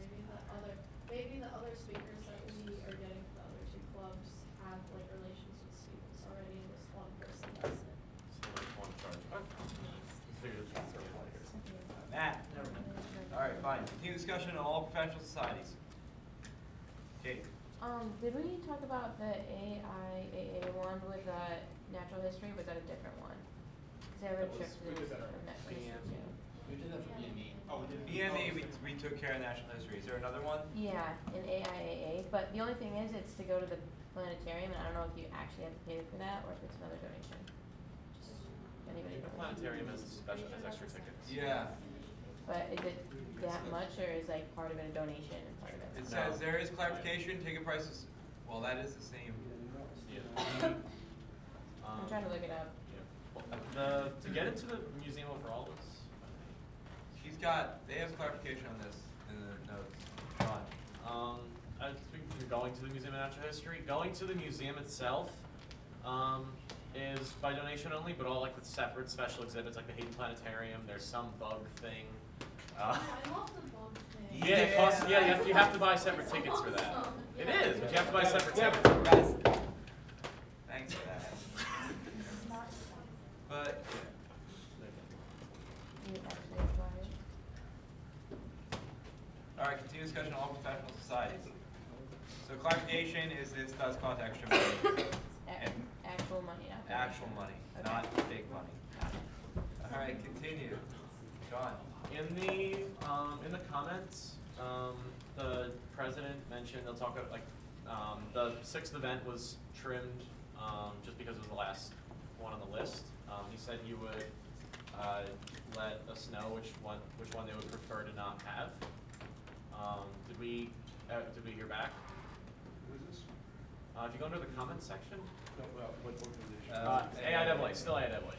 maybe the other speakers that we are getting for the other two clubs have, like, relations with students already, and this one person doesn't. So there's one charge. Figured it's just sort of like it. Matt. All right, fine. Continue discussion on all professional societies. Kate. Did we talk about the AIAA one with natural history? Was that a different one? Cause I have a That trip was- to we did that from already. next week too. We did that for BME. Oh, we did. BME, we took care of national history. Is there another one? Yeah, in AIAA, but the only thing is it's to go to the planetarium, and I don't know if you actually have to pay for that or if it's another donation. Just if anybody The knows. planetarium has special has extra tickets. Yeah. But is it that much, or is like part of it a donation and part of it? It says there is clarification, ticket prices, well, that is the same. Yeah. I'm trying to look it up. To get into the museum overall is. They have clarification on this in the notes. John. I think you're going to the Museum of Natural History. Going to the museum itself is by donation only, but all like the separate special exhibits, like the Hayden Planetarium. There's some bug thing. I love the bug thing. Yeah, it costs. Yeah, you have to buy separate tickets for that. Awesome. It is, but you have to buy separate Yeah, tickets. Thanks for that. But, You actually apply it. all right, continue discussion on all professional societies. So clarification is this does cost extra money. And Actual money, not actual money, Okay. not fake money. All right, continue. John. In the comments, the president mentioned they'll talk about the 6th event was trimmed just because it was the last one on the list. He said you would let us know which one they would prefer to not have. Did we hear back? Who is this? If you go into the comments section, No, what organization? AIAA, still AIAA.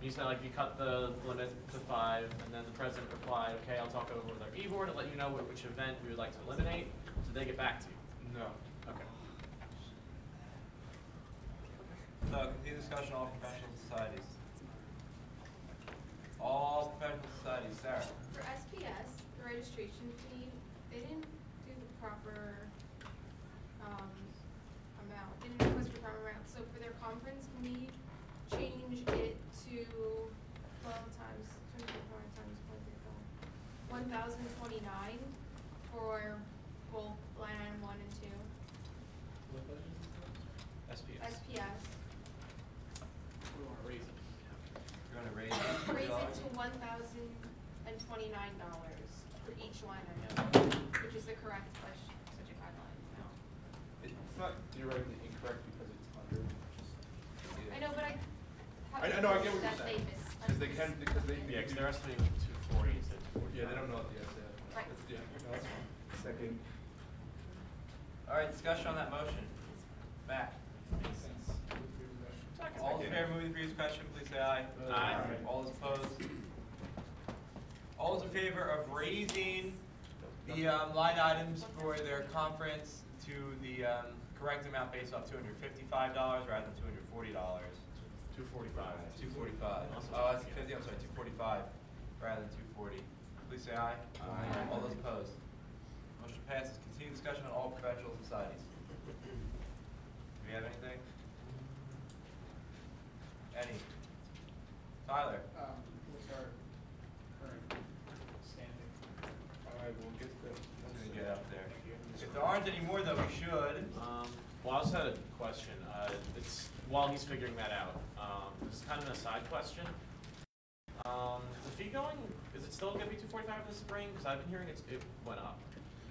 You said like you cut the limit to 5, and then the president replied, "Okay, I'll talk over with our e-board and let you know which event we would like to eliminate." Did they get back to you? No. Okay. So continue discussion on all professional societies. All professional societies. Sarah. For SPS, the registration fee, they didn't do the proper amount. They didn't request the proper amount. So for their conference, can we change it to 12 times 24 times 1,029 for both line item 1 and 2? SPS. SPS. We want to raise it. You're gonna raise it? Raise it to $1,029 for each line item, which is the correct budget guideline now. It's not theoretically incorrect because it's under. I know, but I I have know, I get what that you're they saying. Because they can, because they. Yeah, because they're estimating 240 instead of 240. Yeah, they don't know what the SAF. Right. Yeah, no, that's fine. Second. All right, discussion on that motion. Matt. Makes sense. It's All those in favor of moving the previous question, please say aye. Aye. All those opposed? All those in favor of raising the line items for their conference to the correct amount based off $255 rather than $240? $245. $245. Oh, that's 50. I'm sorry, $245 rather than $240. Please say aye. Aye. All those opposed? Motion passes. Continue discussion on all professional societies. Do we have anything? Any? Tyler? What's our current standing? Alright, we'll get to I'm gonna get up there. If there aren't any more, though, we should. Well, I also had a question. It's while he's figuring that out. It's kind of an aside question. Is the fee going? Is it still going to be $245 this spring? Because I've been hearing it went up.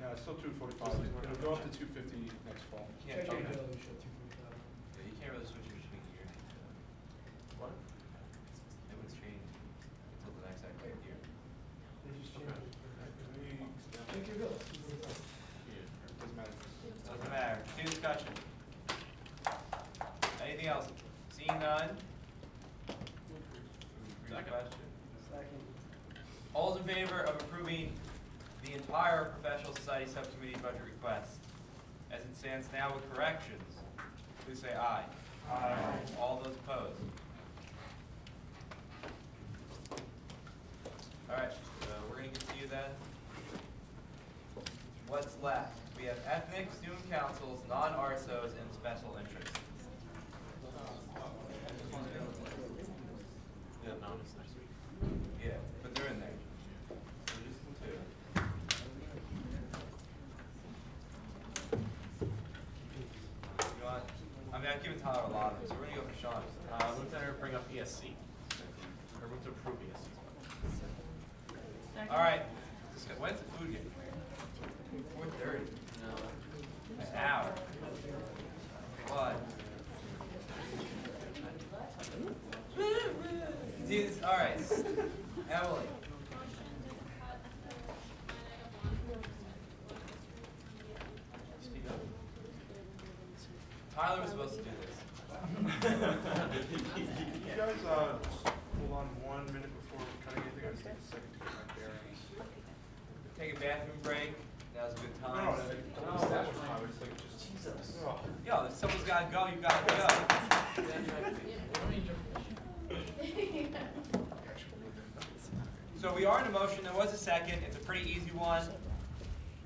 No, it's still $245. It'll go up to $250 next fall. Yeah, Check okay. your bill, you show 245. Yeah, you can't really switch your swing gear. What? It would change until the next academic year. They just changed it. Check your bill, 245. Doesn't matter. Doesn't matter. Continue discussion. Anything else? Seeing none? Second. Question. Second. All those in favor of approving the entire professional society subcommittee budget request as it stands now with corrections, please say aye. Aye. All those opposed? All right, we're going to get to you then. What's left? We have ethnic, student councils, non-RSOs, and special interests. Yeah, no, it's next week. Yeah, but they're in there. So just two. You want? I mean, I've given Tyler a lot of them, so we're gonna go for Sean. Move to bring up ESC. Or move to approve ESC. All right. When's the food getting? 4:30. An hour. What? All right. Emily. Speak up. Tyler was supposed to do this. You guys just hold on 1 minute before cutting anything. I just take a second to get my bearings. Take a bathroom break. Now's a good No, time. no, stash was fine. It's like just Jesus. Oh. Yo, if someone's got to go, you got to go. So we are in a motion. There was a second. It's a pretty easy one.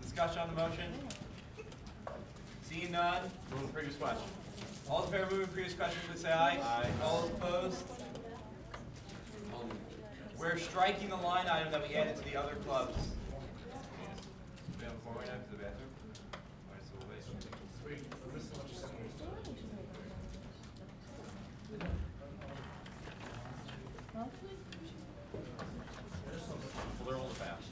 Discussion on the motion. Seeing none. Move the previous question. All in favor of moving the previous question, please say aye. Aye. All opposed? We're striking the line item that we added to the other clubs. We have a form right now to the bathroom? All right, so we'll wait. They're all fast.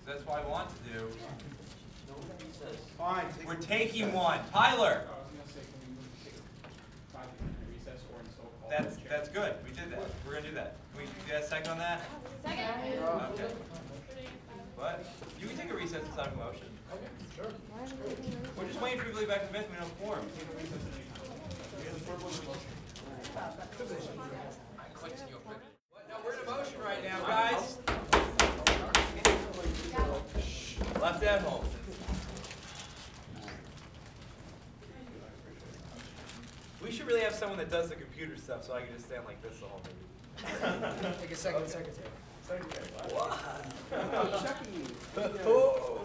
That's what I want to do. Fine. We're taking one. Tyler! I was gonna say, can we move to take a 5-minute recess or in so-called? That's good. We did that. We're going to do that. Can we get a second on that? Second. Okay. What? You can take a recess inside of a motion. Okay, sure. We're just waiting for you to leave back to the basement. We don't have quorum. What? No, we're in a motion right now, guys. Left at home. We should really have someone that does the computer stuff so I can just stand like this the whole meeting. Take a second, second. What? Chucky. Oh.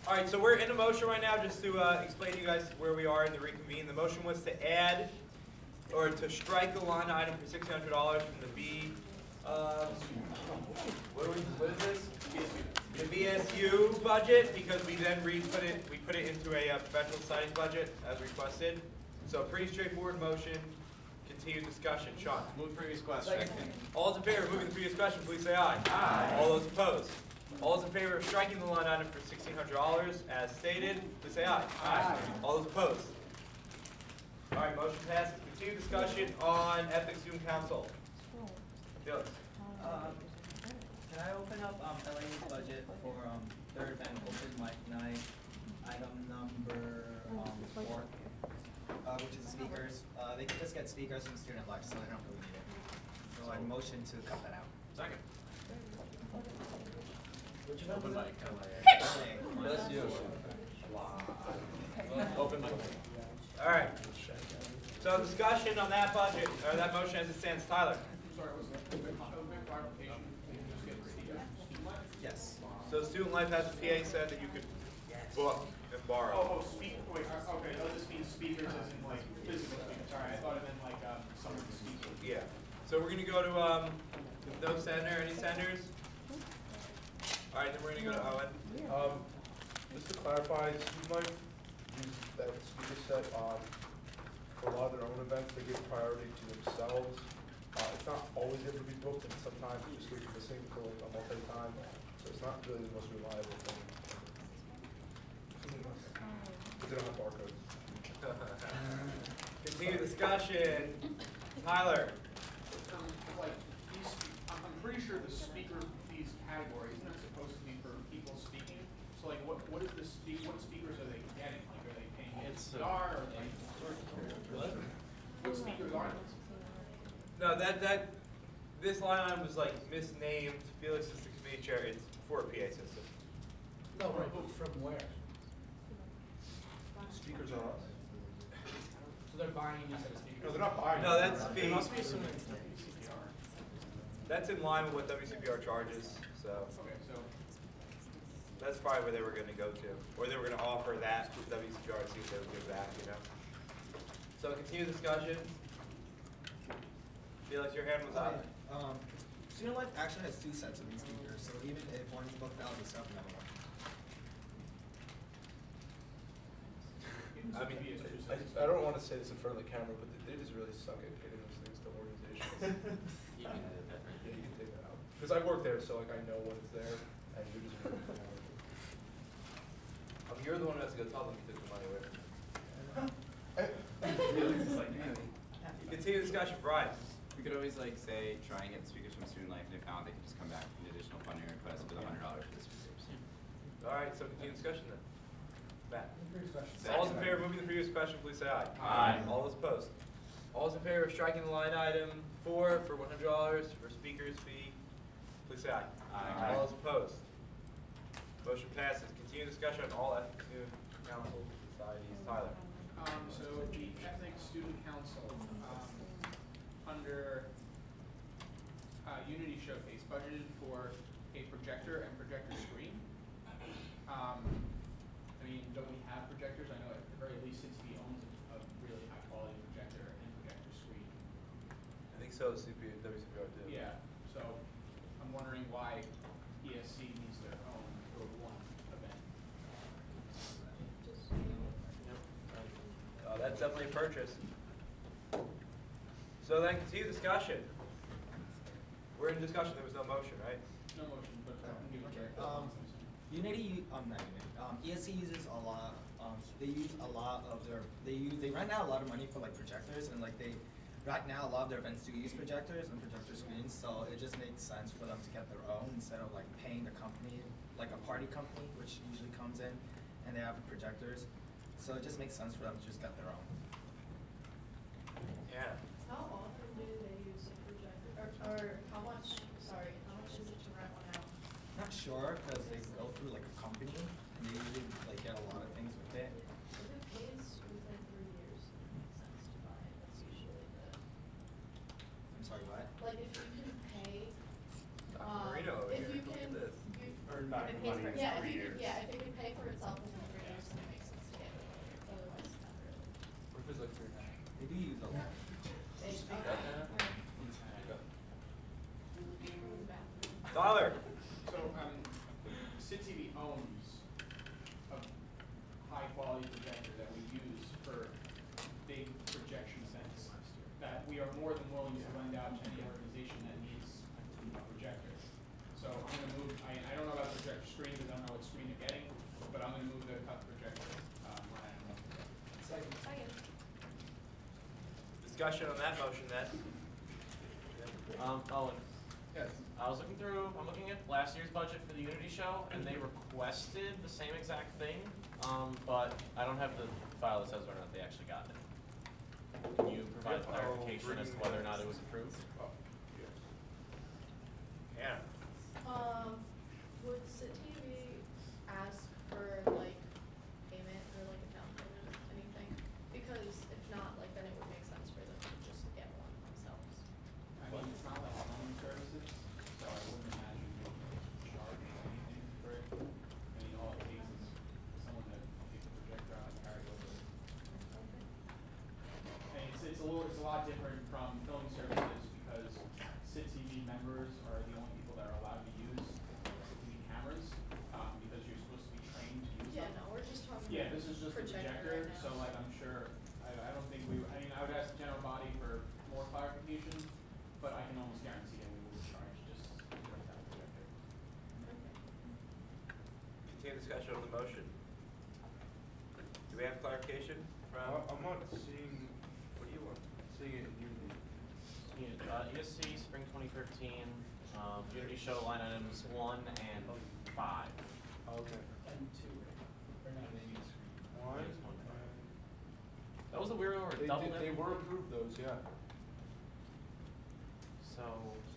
All right, so we're in a motion right now just to explain to you guys where we are in the reconvene. The motion was to add or to strike the line item for $1,600 from the B. What is this? The BSU budget, because we then we put it into a professional societies budget as requested. So pretty straightforward motion. Continued discussion. Sean. Move the previous question. All those in favor of moving the previous question, please say aye. Aye. All those opposed. All those in favor of striking the line item for $1,600 as stated, please say aye. Aye. All those opposed. All right, motion passes. Continued discussion on Ethics Student Council. Felix. Can I open up Elaine's budget for third event, open mic night. Item number 4, which is speakers. They can just get speakers from student life, so they don't really need it. So I motion to cut that out. Second. Which event Open was mic. that? That's you. Open mic. All right. So discussion on that budget, or that motion as it stands. Tyler? Sorry, was a quick clarification? Can you just get the student life? Yes. So Student Life has a PA said that you could book and borrow. Wait, okay, no, this means speakers as in like physical speakers, sorry, I thought it meant like, someone to speak. Yeah. So we're gonna go to, no senator, any senators? All right, then we're gonna go to Owen. Just to clarify, Student Life use that speaker set for a lot of their own events. They give priority to themselves. It's not always able to be booked, and sometimes it just gets missing for like a multi-time. So it's not really the most reliable thing. Because they don't have barcodes. Continue discussion. Tyler? Like, I'm pretty sure the speaker fees category isn't it supposed to be for people speaking? So like, what is the what speakers are they getting? Like, are they paying NCR or like? What speakers are those? No, this line item was like misnamed. Felix is the committee chair. It's for a PA system. No, right, but from where? Speakers are us. So they're buying a new set of speakers? No, they're not buying. No, that's There fee. must be some CPR. That's in line with what WCPR charges, so Okay, so. that's probably where they were gonna go to. Or they were gonna offer that to WCPR to see if they would give back, you know? So continue discussion. Felix, your hand was up. Student Life actually has 2 sets of these speakers, so even if one's booked out, they still have another one. I mean, I don't want to say this in front of the camera, but they just really suck at getting those things to organizations. You can edit that, right? Yeah, you can take that out. Because I work there, so like I know when it's there, and you're just really You're the one who has to go tell them you took the money away. Continue discussion, Brian. We could always like say, try and get speakers from Student Life, and if not, they can just come back with an additional funding request with $100 for the speakers. All right, so continue discussion then. Matt. Previous question. All those in favor of moving the previous question, please say aye. Aye. All those opposed? All those in favor of striking the line item 4 for $100 for speakers fee, please say aye. Aye. All those opposed? Motion passes. Continue discussion on all ethics student council societies. Tyler. So the Ethics Student Council, under Unity Showcase, budgeted for a projector and projector screen. I mean, don't we have projectors? I know at the very least SITTV owns a really high quality projector and projector screen. I think so. WCPR too. Yeah, so I'm wondering why ESC needs their own for one event. That's definitely a purchase. So then continue discussion. We're in discussion. There was no motion, right? No motion, but I can give Okay. it. Unity, not Unity. ESC uses a lot. They use a lot of their. They rent out a lot of money for like projectors, and like they, right now a lot of their events do use projectors and projector screens. So it just makes sense for them to get their own instead of like paying the company, like a party company, which usually comes in, and they have projectors. So it just makes sense for them to just get their own. Yeah. How often do they use a projector, or how much is it to rent one out? Not sure because they go through like a company and they usually like get a lot of things with it. If it pays within 3 years, it makes sense to buy it, that's usually the. I'm sorry, what? Like if you can pay, Marino over if here. you Look can, at this. Earn back the money in 3 years. Yeah, if it can pay for itself within 3 years, then it makes sense to get it, otherwise not really. What if it's like 3.5? They do use a lot. Tyler. So, SITTV owns a high quality projector that we use for big projection events that we are more than willing to lend out to any organization that needs a projector. So I'm gonna move, I don't know about the projector screens, I don't know what screen they're getting, but I'm gonna move the cut projector, line item. Second. Discussion on that motion then. Owen. Yes. I'm looking at last year's budget for the Unity show, and they requested the same exact thing, but I don't have the file that says whether or not they actually got it. Can you provide clarification as to whether or not it was approved? Yeah. Would SITTV ask for like payment or like a down payment or anything? Because if not, like then it would make sense for them to just get one themselves. I mean, it's not like loan services, so I wouldn't imagine you would charge anything for it. I mean, all it takes is someone to take the projector out and carry it over. And it's a lot different from filming services because SITTV members are the only people that are allowed to use SITTV cameras, because you're supposed to be trained to use them. Yeah, no, we're just talking Yeah, about this is just a projector projector, right now. so like I'm sure, I don't think I mean, I would ask the general body for more clarification, but I can almost guarantee that we will charge just for that projector. Continue discussion of the motion. Do we have clarification from? I'm not seeing, what do you want? Seeing it in Unity. ESC, spring 2013, Unity show line items 1 and 5. Okay. And 2, right? Or no, they need a screen. One. Yes, 1 and 5. That was the weird or double They were approved those, yeah. So.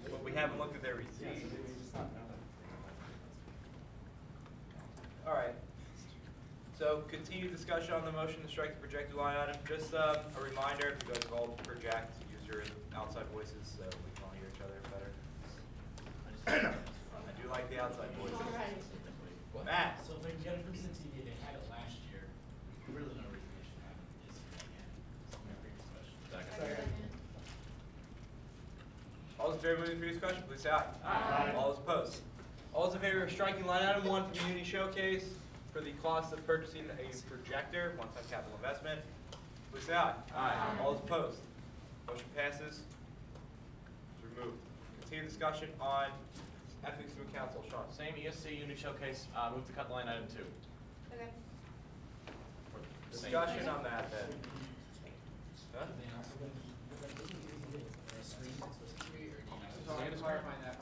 But we haven't looked at their Yeah, receipts. so they may just not know. All right. So continue discussion on the motion to strike the projected line item. Just a reminder, if you guys all project, use your outside voices so we can all hear each other better. I do like the outside voices. Matt. So if they can get it from SITTV, they had it last year. Really no reason they should have it this year again. That's my previous question. All those in favor of moving through discussion, please say aye. Aye. All those opposed. All those in favor of striking line item 1 from Unity Showcase for the cost of purchasing a projector, one-time capital investment, please say aye. Aye. All those opposed. Motion passes. It's removed. Continue discussion on ethics to council. Sean. Same ESC Unity showcase, move to cut line item 2. Okay. Discussion on that then. Huh? They also going to a screen that's supposed to be, or do you know? So I can clarify that,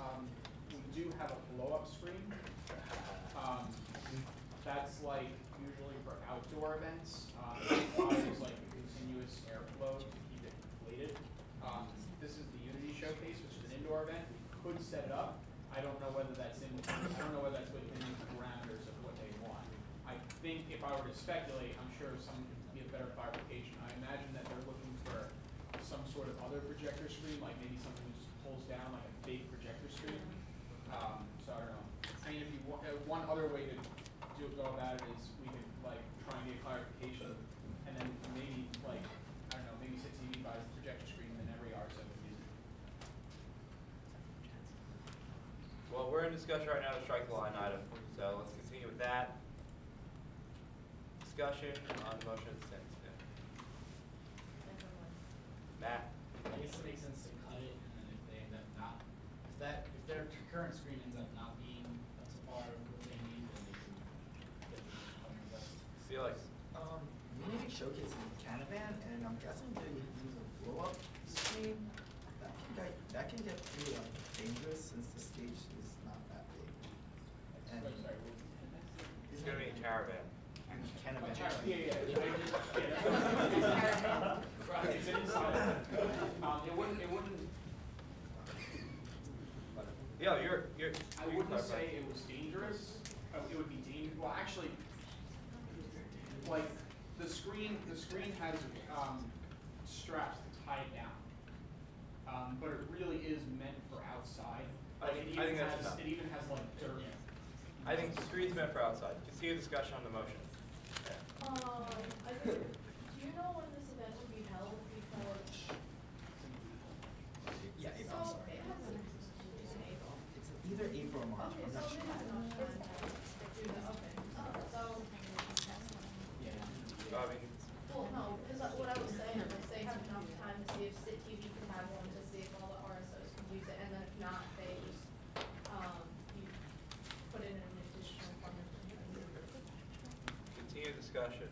we do have a blow-up screen. That's like usually for outdoor events. It requires like a continuous airflow to keep it inflated. This is the Unity Showcase, which is an indoor event. We could set it up. I don't know whether that's within the parameters of what they want. I think if I were to speculate, I'm sure someone could give better clarification. I imagine that they're looking for some sort of other projector screen, like maybe something that just pulls down like a big projector screen. So I don't know. I mean, if you want, one other way to go about it is we could like try and get clarification, and then maybe like I don't know, maybe SITTV buys the projector screen, and then every RSO can use it. Well, we're in discussion right now to strike the line item, so let's continue with that. Discussion on the motion of the sentence. Matt. I guess it makes sense to cut it, and then if they end up not, if their current screen ends up not being up to par with what they need, then they can get the investment. Felix. Unity Showcase in Canavan, and I'm guessing they use a blow-up screen. That can get pretty dangerous since the stage is not that big. And Sorry, It's going to be a caravan. Canavan. Yeah. Right, it's inside. It wouldn't. Yeah, I wouldn't say it was dangerous. It would be dangerous. Well, actually, like the screen has straps to tie it down, but it really is meant for outside. I think that's enough. It even has like dirt. I think the screen's meant for outside. Continue discussion on the motion. I think, do you know when this event will be held? Because Yeah, April, I'm so sorry. it hasn't. It's in April. It's either April or March. Okay, I'm so not they sure. have enough time to do that. Okay. So. I mean, Well, no, because what I was saying is they have enough time to see if SITTV can have one, to see if all the RSOs can use it, and then if not, they just, you put in an additional permit. continue discussion.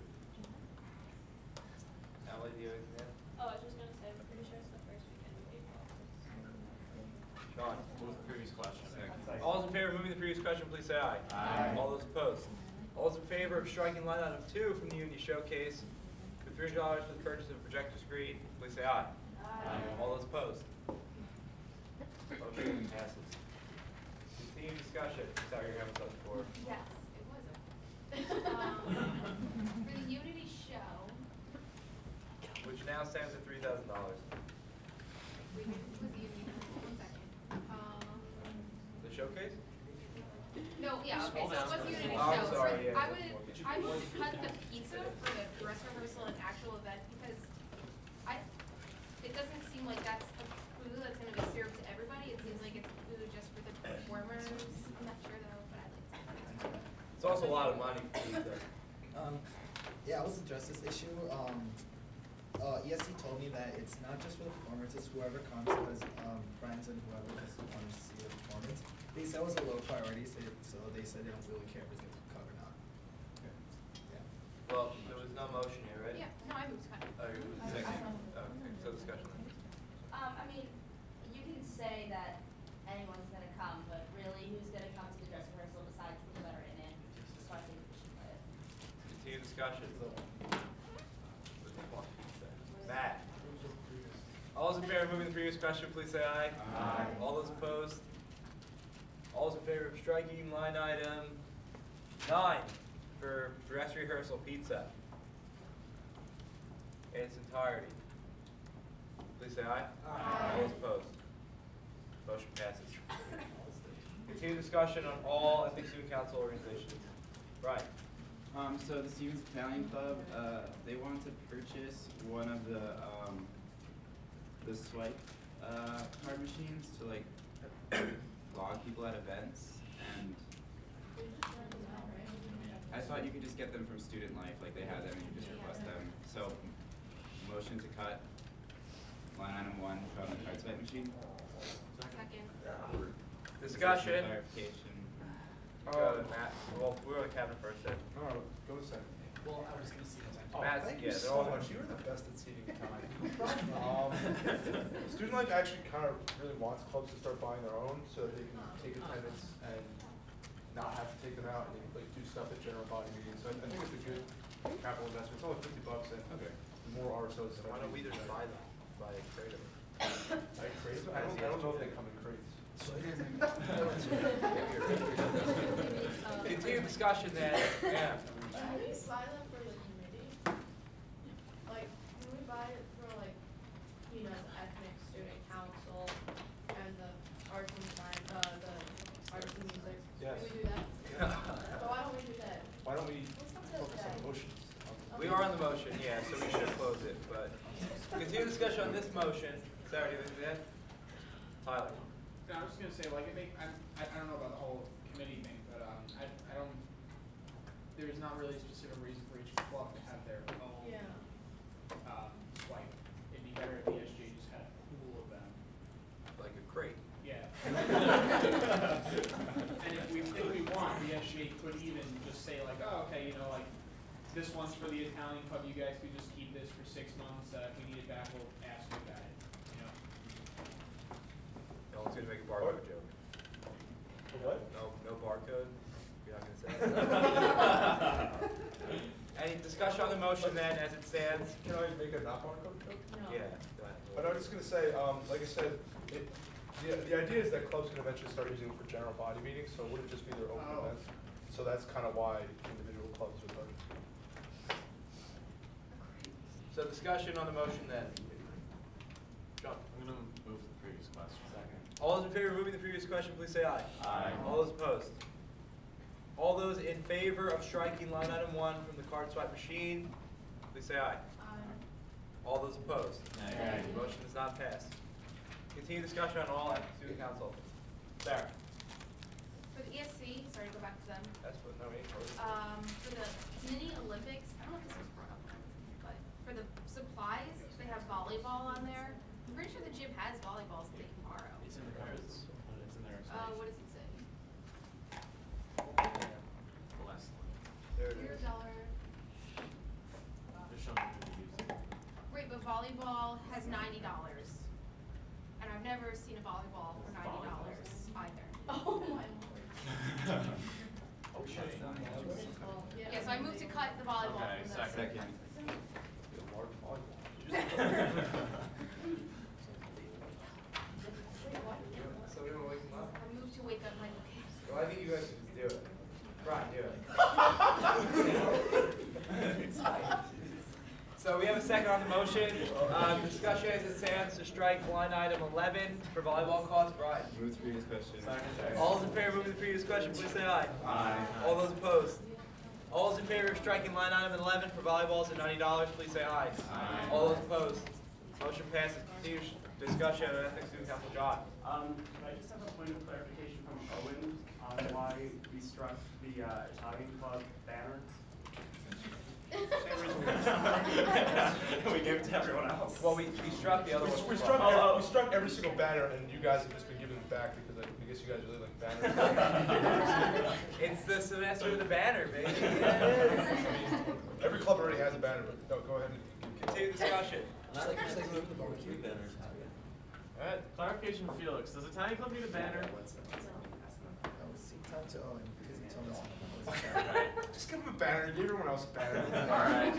Emily, do you have anything? Oh, I was just gonna say, I'm pretty sure it's the first weekend of April. Sean? Move the previous question. All those in favor of moving the previous question, please say aye. Aye. All those opposed? All those in favor of striking line item 2 from the Unity Showcase for $300 for the purchase of a projector screen, please say aye. Aye. All those opposed? Motion passes. Continued discussion. Sorry, you're having something for. Yes, it was for the Unity show, Which now stands at $3,000. it was Unity, 1 second. The showcase? No, yeah, okay, so it was Unity Oh, I'm show. sorry, yeah. I would cut the pizza for the dress rehearsal and actual event because it doesn't seem like that's a food that's gonna be served to everybody. It seems like it's food just for the performers. I'm not sure though, but I'd like to. It's also a lot of money for pizza. Yeah, I was addressed this issue. ESC told me that it's not just for the performers, it's whoever comes, because friends and whoever just want to see the performance. They said it was a low priority, so they said they don't really care if it's going to be cut or not. Yeah. Well, there was no motion here, right? Yeah, no, I moved to cut. Oh, you moved to second. Okay, so discussion. I mean, you can say that anyone's gonna come, but really, who's gonna come to the dress rehearsal besides the people that are in it? So I think we should put it. Continued discussion. Matt? All those in favor of moving the previous question, please say aye. Aye. All those opposed? All those in favor of striking line item 9 for dress rehearsal pizza in its entirety, please say aye. Aye. All those opposed? Motion passes. Continued discussion on all ethnic student council organizations. Right. So the Stevens Italian Club, they wanted to purchase one of the swipe card machines to like log people at events, and I thought you could just get them from Student Life, like they had them and you just request them. So motion to cut line item 1 from the card swipe machine. Second. Discussion. Clarification. Matt, well, we're on the cabinet first then. No, go to second. Well, I was gonna see the time. Matt's, Thank yeah, you they're so all- much. You were the best at seating time. Student Life actually kind of really wants clubs to start buying their own so that they can take attendance and not have to take them out and like do stuff at general body meetings. So I think it's a good capital investment. It's only $50 and the more RSOs. Why don't we just buy them? Buy a crate of them? Like crates? I don't know if they come in crates. Continued discussion then, yeah. Can we buy them for the committee? Like, can we buy it for like, you know, the ethnic student council and the arts and science, the arts and music? Yes. Can we do that? So why don't we do that? Why don't we Let's come to focus on that. motions? We are on the motion, yeah, so we should close it, but continue discussion on this motion. Sarah, do you think that? Tyler? No, I was just gonna say, like, I don't know about the whole committee thing, but I don't. There's not really a specific reason for each club to have their own swipe. It'd be better if the SGA just had a pool of them. Like a crate. Yeah. And if we want, the SGA could even just say like, oh, okay, you know, like this one's for the Italian club. You guys could just keep this for 6 months. If we need it back, we'll ask you about it. You know. No one's gonna make a barcode joke. What? No barcode? You're not gonna say it? Any discussion on the motion then, as it stands? Can I make a not barcode joke? Yeah, go ahead. But I was just gonna say, like I said, the idea is that clubs can eventually start using it for general body meetings, so it wouldn't just be their open events. So that's kind of why individual clubs are done. So discussion on the motion then. John? I'm gonna move the previous question. All those in favor of moving the previous question, please say aye. Aye. All those opposed? All those in favor of striking line item 1 from the card swipe machine, please say aye. All those opposed? Nay. Motion does not pass. Continue discussion on all at student council. Sarah? For the ESC, sorry to go back to them. That's what, no, wait, For the mini Olympics, I don't know if this was brought up, but for the supplies, they have volleyball on there. I'm pretty sure the gym has volleyballs that they can borrow. It's in the cards. It's in there. What does it say? The last one. There it $0. is. They're showing who to use it. Right, but volleyball has $90. And I've never seen a volleyball for $90. Oh my lord. Yeah, so I moved to cut the volleyball Okay, from the. second. Somebody wanna wake them up? I moved to wake up my kids. Well, I think you guys should just do it. Brian, do it. So we have a second on the motion. Discussion as it stands to strike line item 11 for volleyball costs. Brian. Move to previous question. All those in favor of moving the previous question, please say aye. Aye. All those opposed? All those in favor of striking line item 11 for volleyballs at $90, please say aye. Aye. All those opposed? Motion passes. Continued discussion on ethics student council. John. I just have a point of clarification from Owen on why we struck the Italian club banner. We gave it to everyone else. Well, we struck the other one. We struck every single banner, and you guys have just been giving them back because I guess you guys really like banners. It's the semester of the banner, baby. Every club already has a banner, but no, go ahead and continue discussion. Just like remember the barbecue banners. Alright, clarification for Felix. Does Italian Club need a banner? Talk to Owen because he told us. Just give them a banner. Give everyone else a banner. Alright.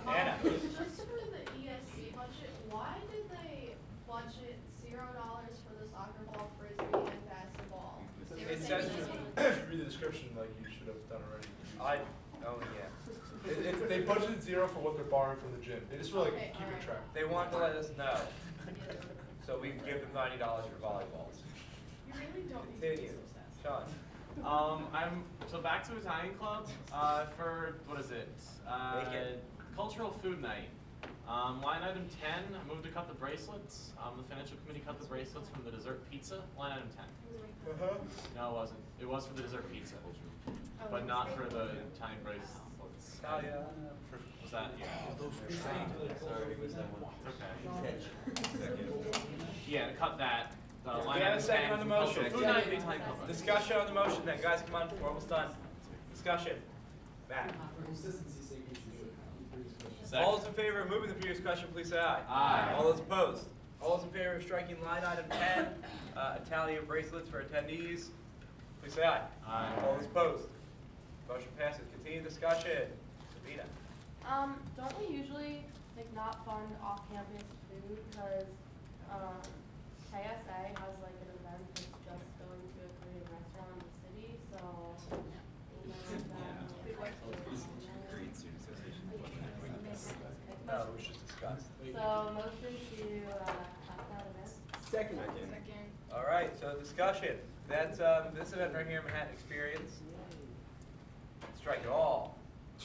Anna. Just for the ESC budget, why did they budget $0 for the soccer ball, frisbee, and basketball? It says, read the description like you should have done already. Yeah. They budgeted $0 for what they're borrowing from the gym. They just really Okay, keep it track. They want to let us know. So we can give them $90 for volleyballs. You really don't need to Continue. be so obsessed. I'm so back to Italian Club for what is it? Cultural food night. Line item 10. I moved to cut the bracelets. The financial committee cut the bracelets from the dessert pizza. Line item 10. No, it wasn't. It was for the dessert pizza, but not for the Italian bracelets. Oh, yeah. Was that? Yeah. Sorry, was that one? Okay. Yeah, cut that. We have a second on the motion. Food night, the Italian Club. Discussion on the motion then. Guys, come on. We're almost done. Discussion. Matt. For consistency's sake, we should do it. All those in favor of moving the previous question, please say aye. Aye. All those opposed? All those in favor of striking line item 10, Italian bracelets for attendees, please say aye. Aye. All those opposed? Motion passes. Continue discussion. Sabina. Don't we usually like not fund off-campus food because KSA has like an event that's just going to a Korean restaurant in the city, so Korean Student Association. No, it was just discussed. So motion to cut that event. Second. All right, so discussion. That's this event right here, Manhattan Experience. Strike it all.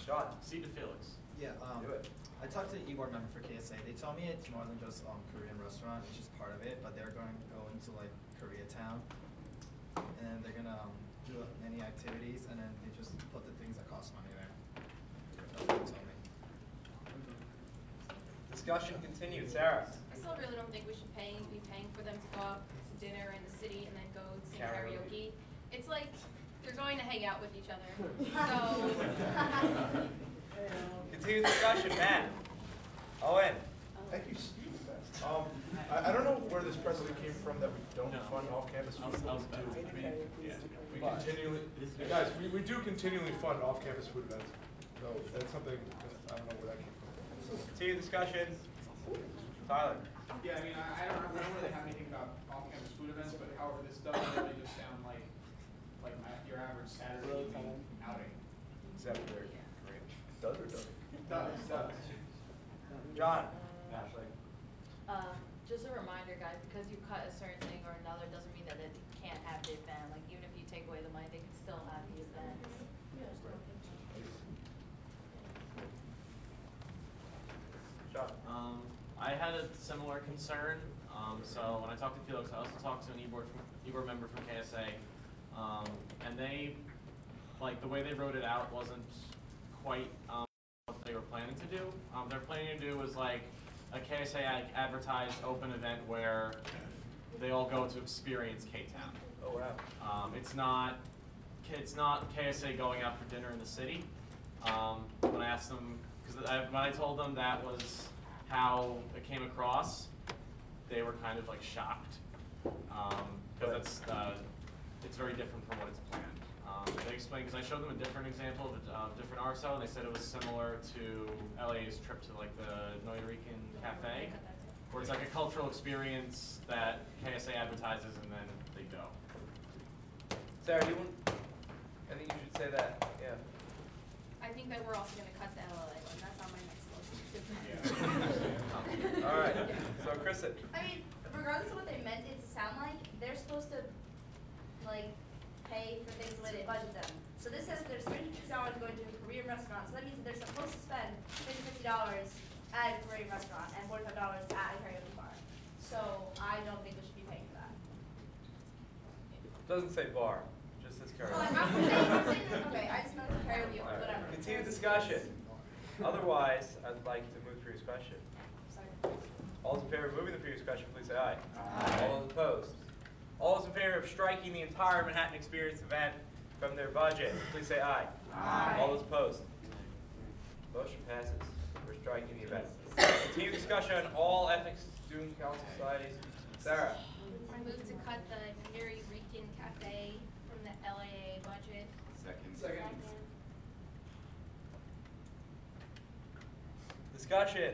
John. Cede to Felix. Yeah, Do it. I talked to the e-board member for KSA. They told me it's more than just Korean restaurant. It's just part of it, but they're going to go into like Koreatown, and they're gonna do many activities, and then they just put the things that cost money there. That's what they told me. Discussion continued. Sarah. I still really don't think we should be paying for them to go out to dinner in the city and then go sing karaoke. It's like they're going to hang out with each other. So Continue discussion. Matt. Owen. Thank you, Steve. I don't know where this precedent came from that we don't fund off-campus food. We continually, guys, we do continually fund off-campus food events. So that's something, I don't know where that came from. Continue discussion. Tyler. Yeah, I mean, I don't really have anything about off-campus food events, but however, this does really just sound like your average Saturday evening outing. 7:30. Great. Does or doesn't? It does. John. Ashley. Just a reminder, guys, because you cut a certain thing or another doesn't mean that it can't have the event. Like, even if you take away the money, they can still have the event. John. I had a similar concern. So when I talked to Felix, I also talked to an e-board member from KSA, and they, like, the way they wrote it out wasn't quite what they were planning to do. They're planning to do was like a KSA advertised open event where they all go to experience K-Town. Oh wow. It's not KSA going out for dinner in the city. When I asked them, because when I told them that was how it came across, they were kind of like shocked. Because it's very different from what it's planned. They explained, because I showed them a different example of a different RSO, and they said it was similar to LA's trip to like the Nuyorican Cafe, where it's like a cultural experience that KSA advertises and then they go. Sarah, you want, I think you should say that, yeah. I think that we're also gonna cut the LLA one, that's on my next list. All right, so Kristen. I mean, regardless of what they meant it to sound like, they're supposed to, like, pay for things the way they budget them. So this says there's $350 going to a Korean restaurant, so that means that they're supposed to spend $50 at a Korean restaurant and $45 at a karaoke bar. So I don't think we should be paying for that. Doesn't say bar, just says Well, karaoke. I'm saying, okay, I just meant karaoke, All right, whatever. continue discussion. Otherwise, I'd like to move the previous question. All those in favor of moving the previous question, please say aye. Aye. All those opposed? All those in favor of striking the entire Manhattan Experience event from their budget, please say aye. Aye. All those opposed? Motion passes. We're striking the event. Continue discussion on all ethics student council societies. Sarah. I move to cut the Nuri Rican Cafe from the LAA budget. Second. Discussion.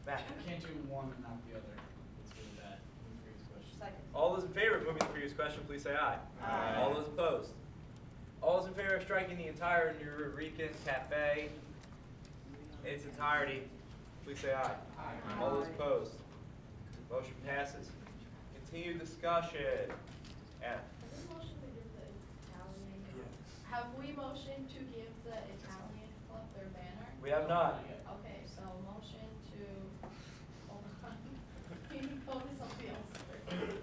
Matt. You can't do one and not the other. Let's do that. Move the previous question. Second. All those in favor of moving the previous question, please say aye. Aye. All those opposed? All those in favor of striking the entire Nuyorican Cafe in its entirety, please say aye. Aye. All those opposed? Motion passes. Continued discussion. Anna. Have we motioned to give the Italian club their banner? We have not. Okay, so motion to, hold on, can you go to something else first?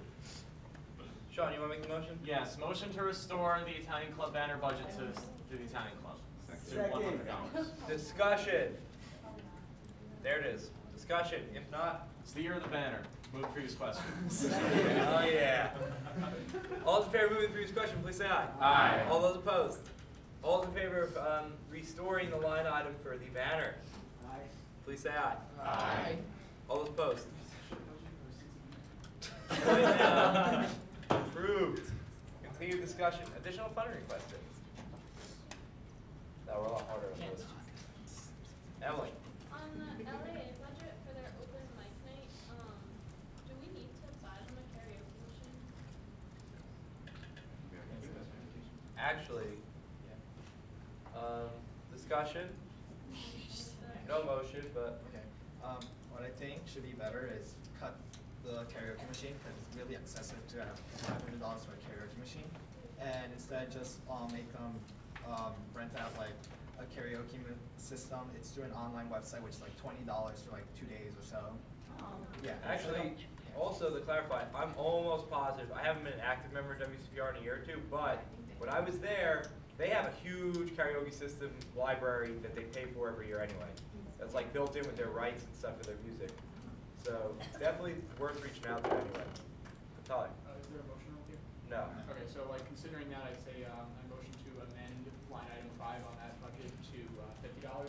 Sean, you want to make the motion? Yes, motion to restore the Italian Club banner budget to the Italian Club. Second. To $100. Discussion. There it is. Discussion. If not, It's the year of the banner. Move the previous question. oh yeah. All those in favor of moving the previous question, please say aye. Aye. All those opposed? All those in favor of restoring the line item for the banner, Aye. please say aye. Aye. All those opposed? Voted down. Approved. Continued discussion. Additional funding requested. That were a lot harder than those. Emily. On the LAA budget for their open mic night, do we need to buy them a karaoke machine? Actually, discussion. No motion, but Okay. What I think should be better is cut the karaoke machine because it's really excessive to have $500 for a karaoke machine, and instead just make them rent out like a karaoke system. It's through an online website, which is like $20 for like 2 days or so. Yeah. actually, also to clarify, I'm almost positive, I haven't been an active member of WCPR in a year or two, but when I was there, they have a huge karaoke system library that they pay for every year anyway. That's like built in with their rights and stuff for their music. So it's definitely worth reaching out to anyway. Tyler? Is there a motion on here? No. Okay, so like considering that, I'd say I motion to amend line item 5 on that budget to $50.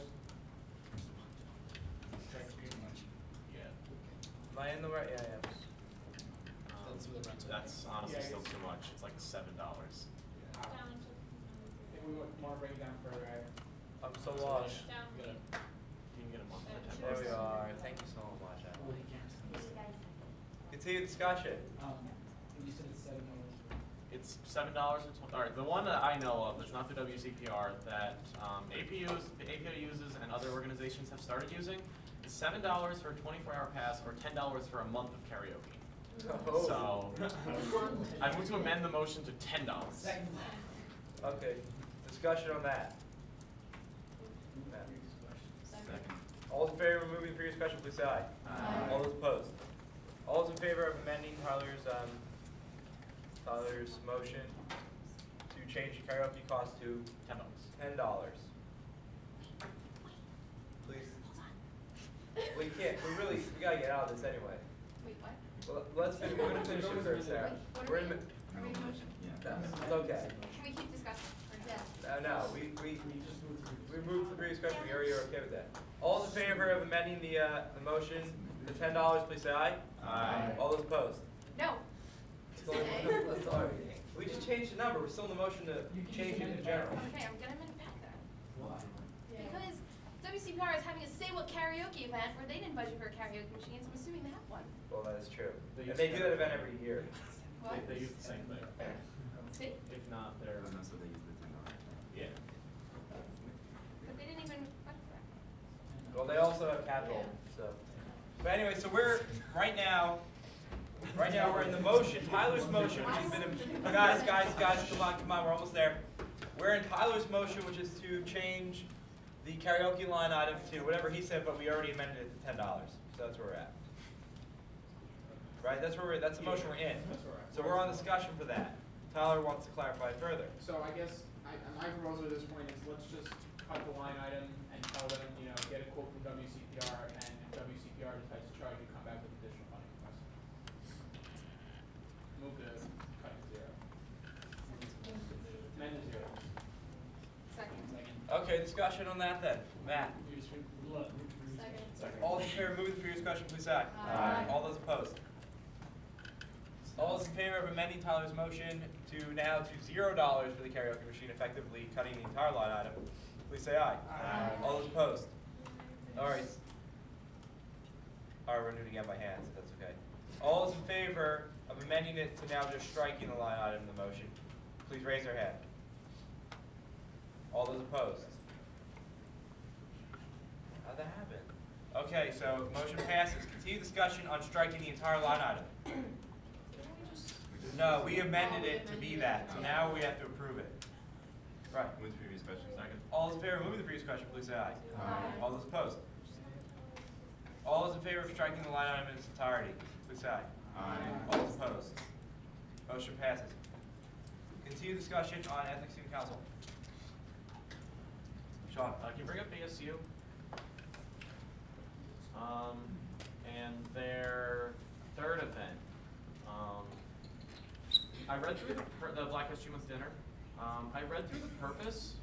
Yeah. Am I in the right? Yeah, yeah. That's for the rental. That's honestly Yeah, I still guess- too much. It's like $7. Down to, If we want to break it down further, I'm so lost. down. You can get a month for There we 10 bucks. are. Thank you so much. Continue discussion. You said it's $7. It's $7 and all right, the one that I know of that's not the WCPR that the APO uses and other organizations have started using is $7 for a 24-hour pass or $10 for a month of karaoke. Oh. So I move to amend the motion to $10. Okay. Discussion on that. All those in favor of removing the previous question, please say aye. Aye. All those opposed? All those in favor of amending Tyler's motion to change the karaoke cost to $10. $10. Please. We can't. We gotta get out of this anyway. Wait, what? Well, let's finish. We're gonna finish it first, Sarah. What We're are in we, the. are we in motion? It's okay. Can we keep discussing? No, we moved to the previous question. We already are okay with that. All those in favor of amending the motion to $10, please say aye. Aye. All those opposed? No. Let's argue. We just changed the number, we're still in the motion to change it in general. Okay, I'm gonna amend that. Why? Because WCPR is having a say what karaoke event where they didn't budget for a karaoke machine, so I'm assuming they have one. Well, that is true. They And use they do that that. event every year. What? They use the same thing. See? If not, they're, Unless they use the $10. yeah. But they didn't even budget for that. Well, they also have capital, so. But anyway, so we're, right now, we're in the motion, Tyler's motion, which has been, guys, come on, we're almost there. We're in Tyler's motion, which is to change the karaoke line item to whatever he said, but we already amended it to $10, so that's where we're at. Right, that's the motion we're in. That's where we're at. So we're on discussion for that. Tyler wants to clarify further. So I guess, my proposal at this point is let's just cut the line item and tell them, get a quote from WCPR, and if WCPR decides to charge you, come back with additional funding requests. Move the cut to zero. Amend to zero. Second. Okay, discussion on that then. Matt? Second. All those in favor of moving the previous question, please say aye. Aye. All those opposed? All those in favor of amending Tyler's motion to now to $0 for the karaoke machine, effectively cutting the entire line item, please say aye. Aye. All those opposed? All right. All right, we're doing it again by hands, if that's okay. All those in favor of amending it to now just striking the line item in the motion, please raise their hand. All those opposed? How'd that happen? Okay, so motion passes. Continue discussion on striking the entire line item. No, we amended it to be that, so now we have to approve it. Right. Move the previous question. Second. All those in favor of moving the previous question, please say aye. Aye. All those opposed? All those in favor of striking the line item in its entirety, please say aye. Aye. All those opposed? Motion passes. Continue discussion on Ethics Student Council. Sean? Can you bring up ASU? And their third event. I read through the Black History Month dinner. I read through the purpose,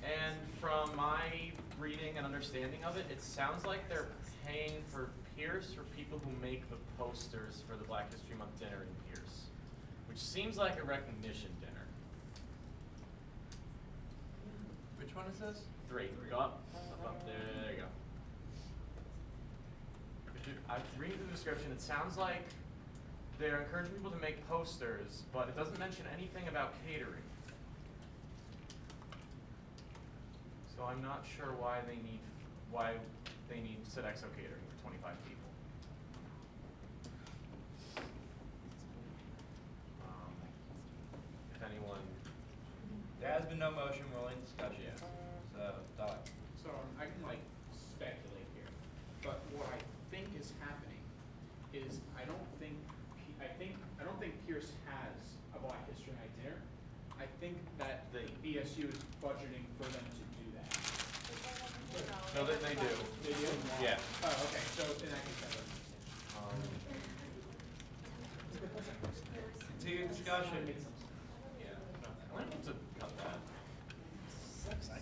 and from my reading and understanding of it, it sounds like they're paying for Pierce for people who make the posters for the Black History Month dinner in Pierce, which seems like a recognition dinner. Which one is this? 3. Go up. There you go. I'm reading the description. It sounds like they're encouraging people to make posters, but it doesn't mention anything about catering. So I'm not sure why they need Sodexo catering for 25 people. If anyone, There has been no motion, we're only in discussion. Yeah. So, Doc. So I can speculate here, but what I think is happening is I don't think Pierce has a Black History Night dinner. I think that the ESU is budgeting for them to do that. no, they do. They do? Yeah. Oh, okay, so in that case, that doesn't Continue discussion. Yeah. I want to cut that.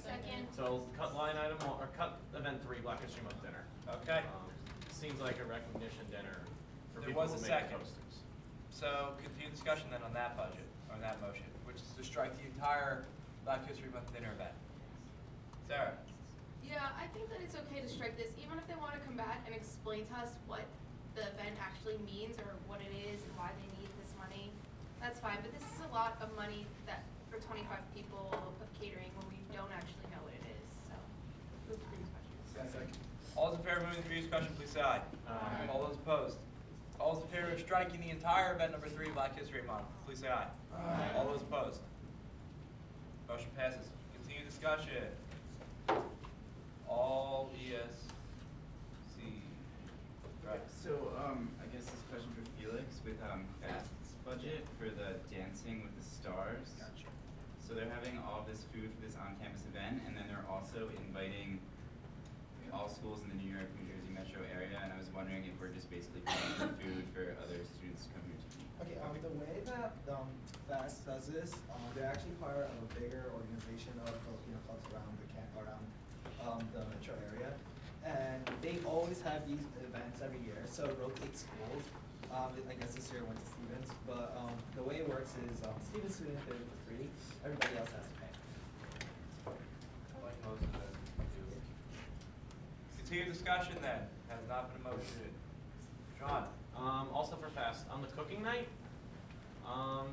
Second. So cut line item or cut event 3, Black History Month dinner. Okay. Seems like a recognition dinner for There people was who a make second. posters. So, continue discussion then on that budget, on that motion, which is to strike the entire Black History Month dinner event. Sarah? Yeah, I think that it's okay to strike this, even if they want to come back and explain to us what the event actually means or what it is and why they need this money. That's fine, but this is a lot of money that for 25 people of catering when we don't actually know what it is. So, move to previous question. All those in favor of moving the previous question, please say aye. Aye. All those opposed? All those in favor of striking the entire event number 3, Black History Month, please say aye. Aye. All those opposed? Motion passes. Continue discussion. All ESC. Right. So, I guess this question for Felix with FAST's budget for the Dancing with the Stars. Gotcha. So they're having all this food for this on-campus event, and then they're also inviting all schools in the New York, New Jersey metro area, and I was wondering if we're just basically paying for food for other students to come here to eat. Okay, the way that FAST does this, they're actually part of a bigger organization of Filipino clubs around the metro area, and they always have these events every year. So it rotates schools. I guess this year went to Stevens, but the way it works is Stevens students pay for free. Everybody else has to pay. Like most of them do. Continued discussion then, has not been motioned. Sean? Also for fast, on the cooking night,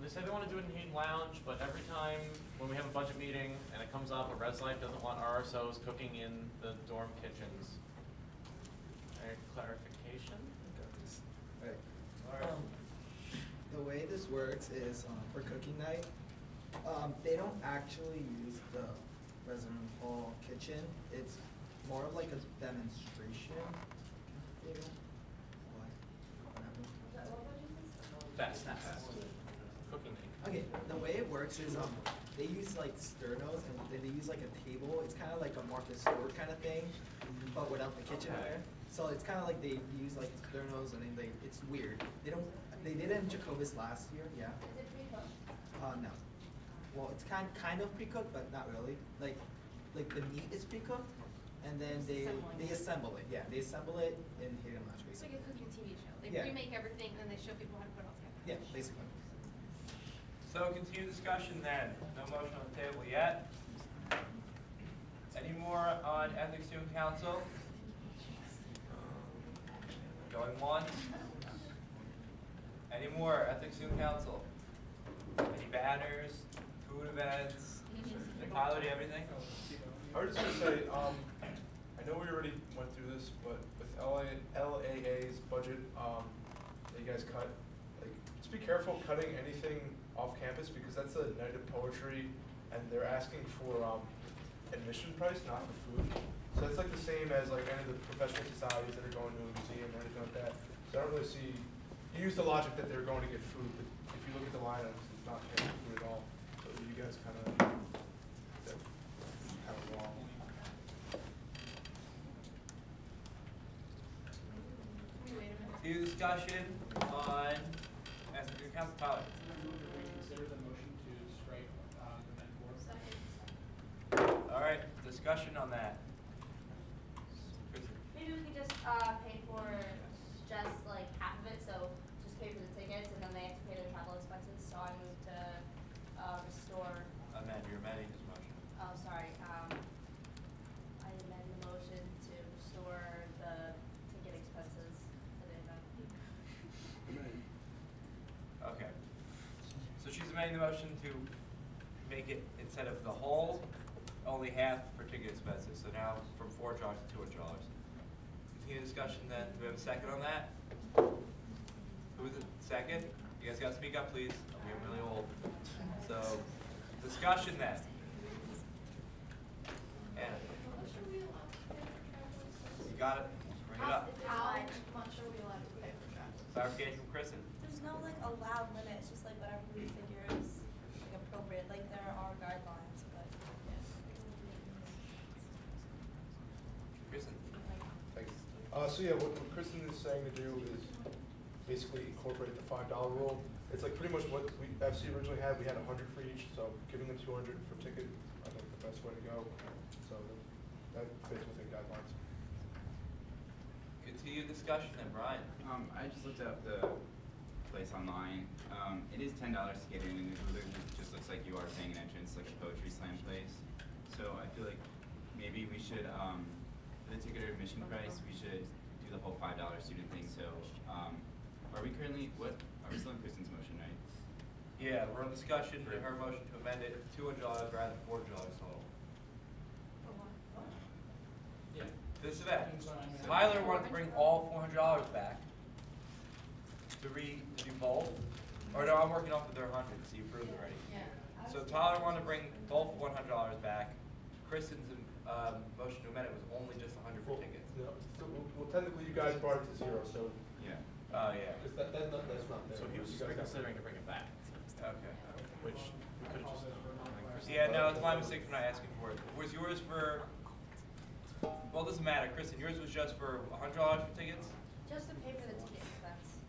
they said they want to do it in Hayden Lounge, but every time when we have a budget meeting and it comes up, a Res Life doesn't want RSOs cooking in the dorm kitchens. Any clarification? Right. The way this works is for cooking night, they don't actually use the resident hall kitchen. It's more of like a demonstration. Fast. Cooking night. Okay, the way it works is they use like sternos and then they use like a table. It's kind of like a Martha Stewart kind of thing, but without the kitchen there. So it's kind of like they use like sternos and then it's weird. They did it in Jacobus last year, yeah. Is it pre-cooked? No. Well, it's kind of pre-cooked, but not really. Like the meat is pre-cooked, and then they assemble it. Yeah, they assemble it in Hayden Lounge It's basically. like a cooking TV show. They Yeah. remake everything and then they show people how to put it all together. Yeah, basically. So continue discussion then. No motion on the table yet. Any more on Ethics Student Council? Going once? Any more Ethics Student Council? Any banners, food events, Tyler, do you have anything? I was just gonna say, I know we already went through this, but with LAA's budget, that you guys cut, like, just be careful cutting anything off campus because that's a night of poetry, and they're asking for admission price, not for food. So that's like the same as like any of the professional societies that are going to a museum or anything like that. So I don't really see. You use the logic that they're going to get food, but if you look at the line items, it's not paying for food at all. So you guys kind of wrong. Wait a minute. Continue discussion on Ethics Student Council. Tyler. Reconsider the motion to strike the men board. Second. All right, discussion on that. Maybe we could just pay for just like half of it, so just pay for the tickets and then they have to pay their travel expenses. So I moved to restore. Amend, you're amending this motion. Oh, sorry. I amend the motion to restore the ticket expenses for the event. Okay. So she's amending the motion to make it, instead of the whole, only half for ticket expenses. So now from $4 to $200. Continue discussion then. Do we have a second on that? Who is it? Second? You guys gotta speak up, please. I'm getting really old. So, discussion then. And you got it. Bring it up. How much are we allowed to pay for travel? Clarification from Kristen. There's no like allowed limit, it's just like whatever we figure is like appropriate, like there are guidelines, but. Kristen. Thanks. So yeah, what Kristen is saying to do is basically incorporate the $5 rule. It's like pretty much what we FC originally had. We had 100 for each, so giving them 200 for ticket, I think the best way to go. So that fits within guidelines. Continue discussion then, Brian. I just looked up the place online. It is $10 to get in, and it literally just looks like you are paying an entrance, like a poetry slam place. So I feel like maybe we should, for the ticket or admission price, we should do the whole $5 student thing. So are we currently, are we still in Kristen's motion, right? Yeah, we're on discussion, her motion to amend it to $200 rather than $400 total. Yeah. This is that. Tyler wanted to bring all $400 back to do both. Or no, I'm working off of their 100, so you approved already. Yeah. So Tyler wanted to bring both $100 back. Kristen's motion to amend it was only just 100 for tickets. No, so, well, technically you guys brought it to 0, so. Yeah. Oh, yeah. Because that's not there. So he was You guys got- considering to bring it back, Okay. which we could have just done. Yeah, no, it's my mistake for not asking for it. Was yours for, well, it doesn't matter. Kristen, yours was just for $100 for tickets? Just to pay for the ticket expense.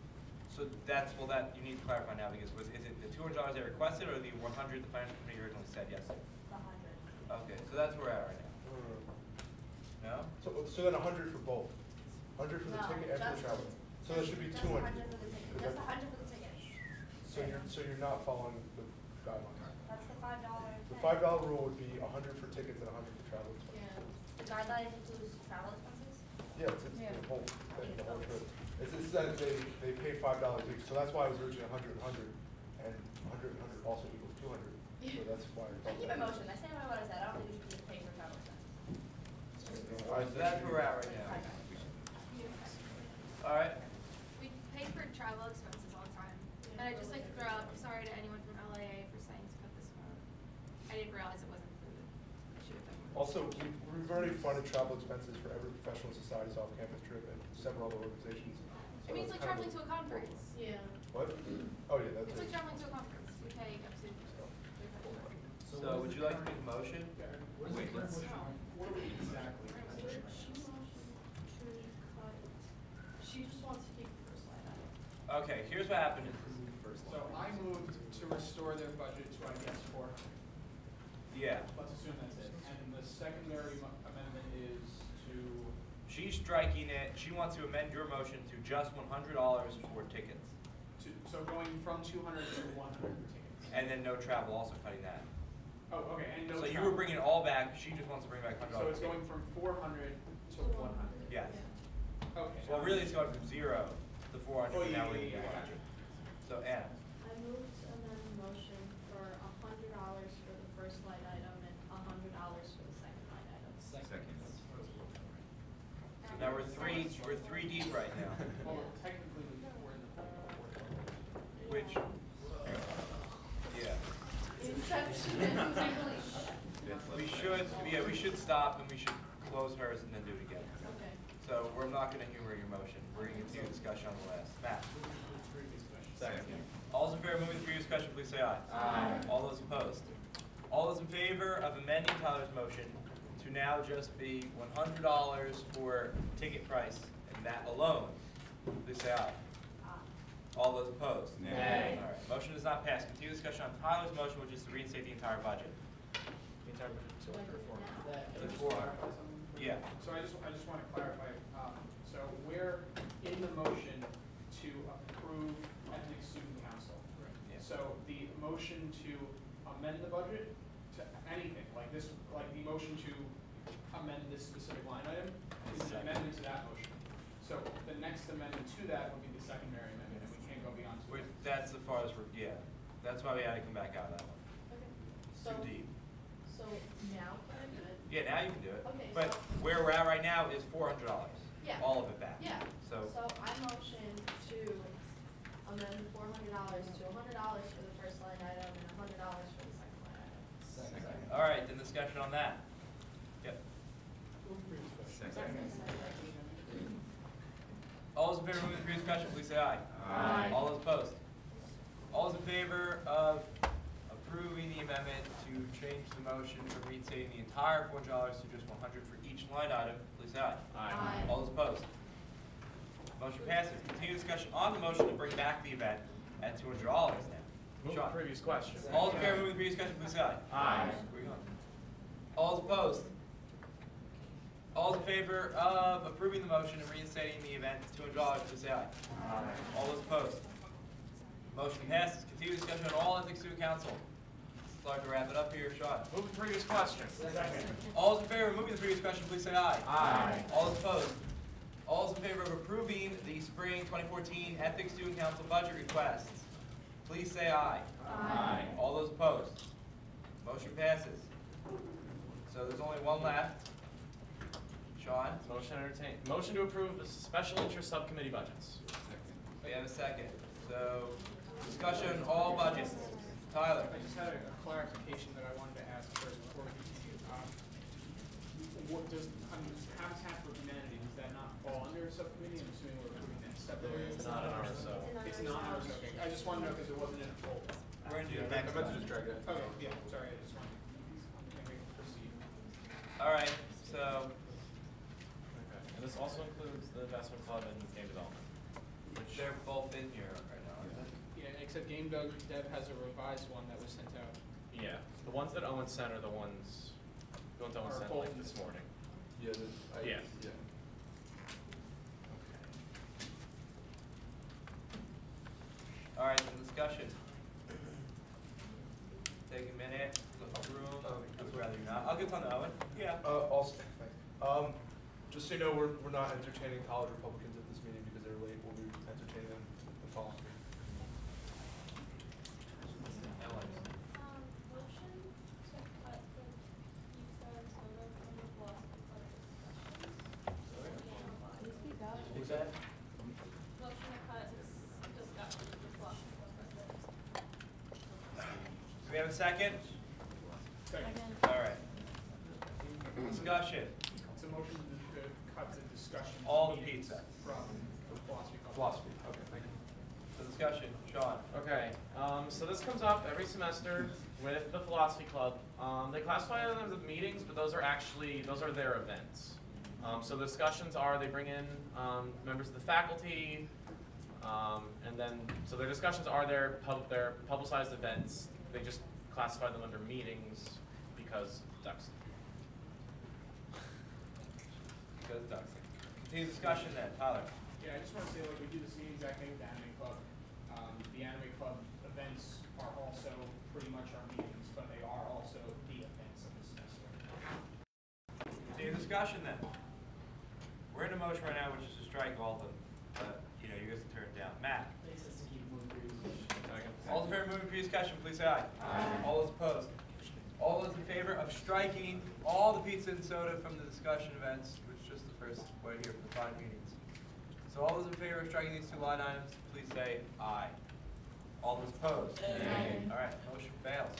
So that's, well, that, you need to clarify now, because is it the $200 they requested, or the 100 the financial committee originally said yes to? The 100. Okay, so that's where we're at right now. No? So then 100 for both. 100 for the No, ticket and for the just travel. So So that should be Just 200. 100 for the tickets, just 100 for the tickets. So you're not following the guidelines. That's the $5 The thing. $5 rule would be 100 for tickets and 100 for travel expenses. Yeah. The guideline includes travel expenses? Yeah, it's the whole thing, the whole trip. It says they pay $5 each, so that's why it was originally 100 and 100, and 100 and 100 also equals 200. So that's why. I keep in motion, I stand by what I said, I don't think we should pay for travel expenses. Alright, so that's where we're at right now. Alright, We pay for travel expenses all the time. And I'd just like to throw out, I'm sorry to anyone from LAA for saying to cut this out. I didn't realize it wasn't food. I should have done more. Also, we've already funded travel expenses for every professional society's off-campus trip and several other organizations. I mean, it's like traveling to a conference. Yeah. What? Oh, yeah, that's It's it. like traveling to a conference. We pay up to. so would you like to make a motion? Wait, let's. What are we exactly? She just wants to keep the first line item. Okay, here's what happened. So I moved to restore their budget to, I guess, 400. Yeah. Let's assume that's it. And the secondary amendment is to, She's striking it, she wants to amend your motion to just $100 for tickets. so going from 200 to 100 for tickets. And then no travel, also cutting that. Oh, okay, and no So you travel. were bringing it all back, she just wants to bring back $100. So it's going from 400 to 100. Yes. Okay. Well, really it's going from 0 to 400, Oh, and yeah, now we're yeah, going to yeah, do 100. So Anna, I moved to amend the motion for $100 for the first line item and $100 for the second line item. Second. so now we're three deep right now. Well, technically, we're in the fourth. Which, yeah. Inception. We should stop and we should close hers and then do it again. Okay. So we're not gonna humor your motion, we're gonna continue discussion on the last. Matt? Second. All those in favor of moving the previous discussion, please say aye. Aye. All those opposed? All those in favor of amending Tyler's motion to now just be $100 for ticket price and that alone, please say aye. All those opposed? Nay. All right, motion does not pass. Continue discussion on Tyler's motion, which is to reinstate the entire budget. The entire budget, so like The 400. Yeah. So I just want to clarify, so we're in the motion to approve ethnic student council. Yeah. So the motion to amend the budget to anything, like this, like the motion to amend this specific line item is an amendment to that motion. So the next amendment to that would be the secondary amendment, and we can't go beyond two. That's the farthest yeah. That's why we had to come back out of that one. Okay. It's So, too deep. so now can I do it? Yeah, now you can do it. Okay, But so- where we're at right now is $400. Yeah. All of it back. Yeah. So, I motion to amend the $400 to $100 for the first line item and $100 for the second line item. all right, then discussion on that. Yep. Second. All those in favor of moving the previous discussion, please say aye. Aye. All those opposed? All those in favor of approving the amendment to change the motion from reinstating the entire $400 to just $100 for each line item, please say aye. Aye. All those opposed? Motion passes. Continue discussion on the motion to bring back the event at $200 now. Move the Sean. previous question. All those in favor of moving the previous discussion, please say aye. Aye. Where you going? All those opposed? All those in favor of approving the motion and reinstating the event to $200, please say aye. Aye. All those opposed? Motion passes. Continue discussion on all ethics student council. Start to wrap it up here, Sean. Move the previous question. All those in favor of moving the previous question, please say aye. Aye. All those opposed? All those in favor of approving the spring 2014 ethics student council budget requests, please say aye. Aye. All those opposed? Motion passes. So there's only one left. Sean? Motion to approve the special interest subcommittee budgets. We have a second. So, discussion, all budgets. Tyler? I just had a clarification that I wanted to ask first before we continue. What does, Habitat for Humanity, does that not fall under a subcommittee? I'm assuming we're approving that separately. It's not in our sub. It's not in our sub, okay. I just wanted to know because it wasn't in a full. We're gonna do the I next meant to one. just drag that. Okay, yeah, sorry, I just wanted to proceed. All right, so, Okay. And this also includes the investment club and game development. which they're both in here right now, aren't they? Yeah, except Game Dev has a revised one that was sent out. Yeah. The ones that Owen sent are the ones Owen Are sent both like in this this morning. Yeah. Yeah. Yeah. discussion? Take a minute, look at the room. I would rather you not. I'll give one to Owen. Yeah. Also, just so you know, we're not entertaining college Republicans at this meeting because they're late. We'll be entertaining them the following meeting. Motion to cut the pizza and soda from the philosophy club discussions. Who's that? Motion to cut discussion from the philosophy club president. Do we have a second? Second. All right. Discussion. It's a motion to cut the discussion. All the pizza. From the philosophy club. Philosophy. Okay, thank you. So discussion, Sean. Okay, so this comes up every semester with the philosophy club. They classify them as meetings, but those are their events. So the discussions are, they bring in members of the faculty, and then, so their discussions are their publicized events. They just classify them under meetings because ducks. Because ducks. Continue discussion then, Tyler. Yeah, I just want to say, like, we do the same exact thing with the anime club. The anime club events are also pretty much our meetings, but they are also the events of the semester. Continue discussion then. We're in a motion right now, which is to strike all of them, but, you guys can turn it down. Matt. All those in favor of moving to discussion, please say aye. Aye. All those opposed? All those in favor of striking all the pizza and soda from the discussion events, which is just the first way here for the 5 meetings. So all those in favor of striking these 2 line items, please say aye. All those opposed? Aye. All right, motion fails.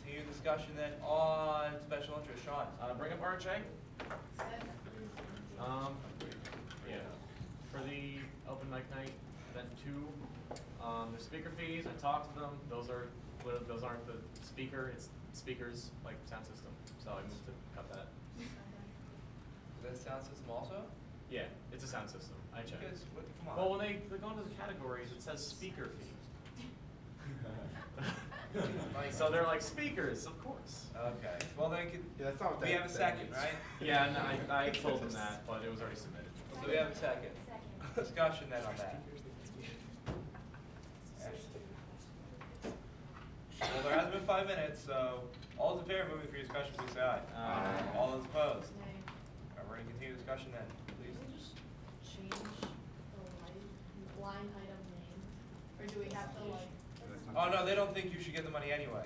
Continue discussion then on special interest. Sean. Bring up RHA. Yeah. For the open mic night, event 2, the speaker fees, I talked to them. Those aren't the speaker, it's speakers, like sound system. So I moved to cut that. Is that sound system also? Yeah, it's a sound system. I checked. Come on. Well, when they go into the categories, it says speaker fee. So they're like speakers, of course. Okay. Well then, that's not what we have a second, right? Yeah, no, I told them that, but it was already submitted. So we have a second. Discussion then on that. Well, there hasn't been 5 minutes, so all those in favor of moving for discussion, please say aye. Aye. All those opposed? All right, we're going to continue discussion then, please. Can we just change the line item name? Or do we have to like? Oh, no, they don't think you should get the money anyway.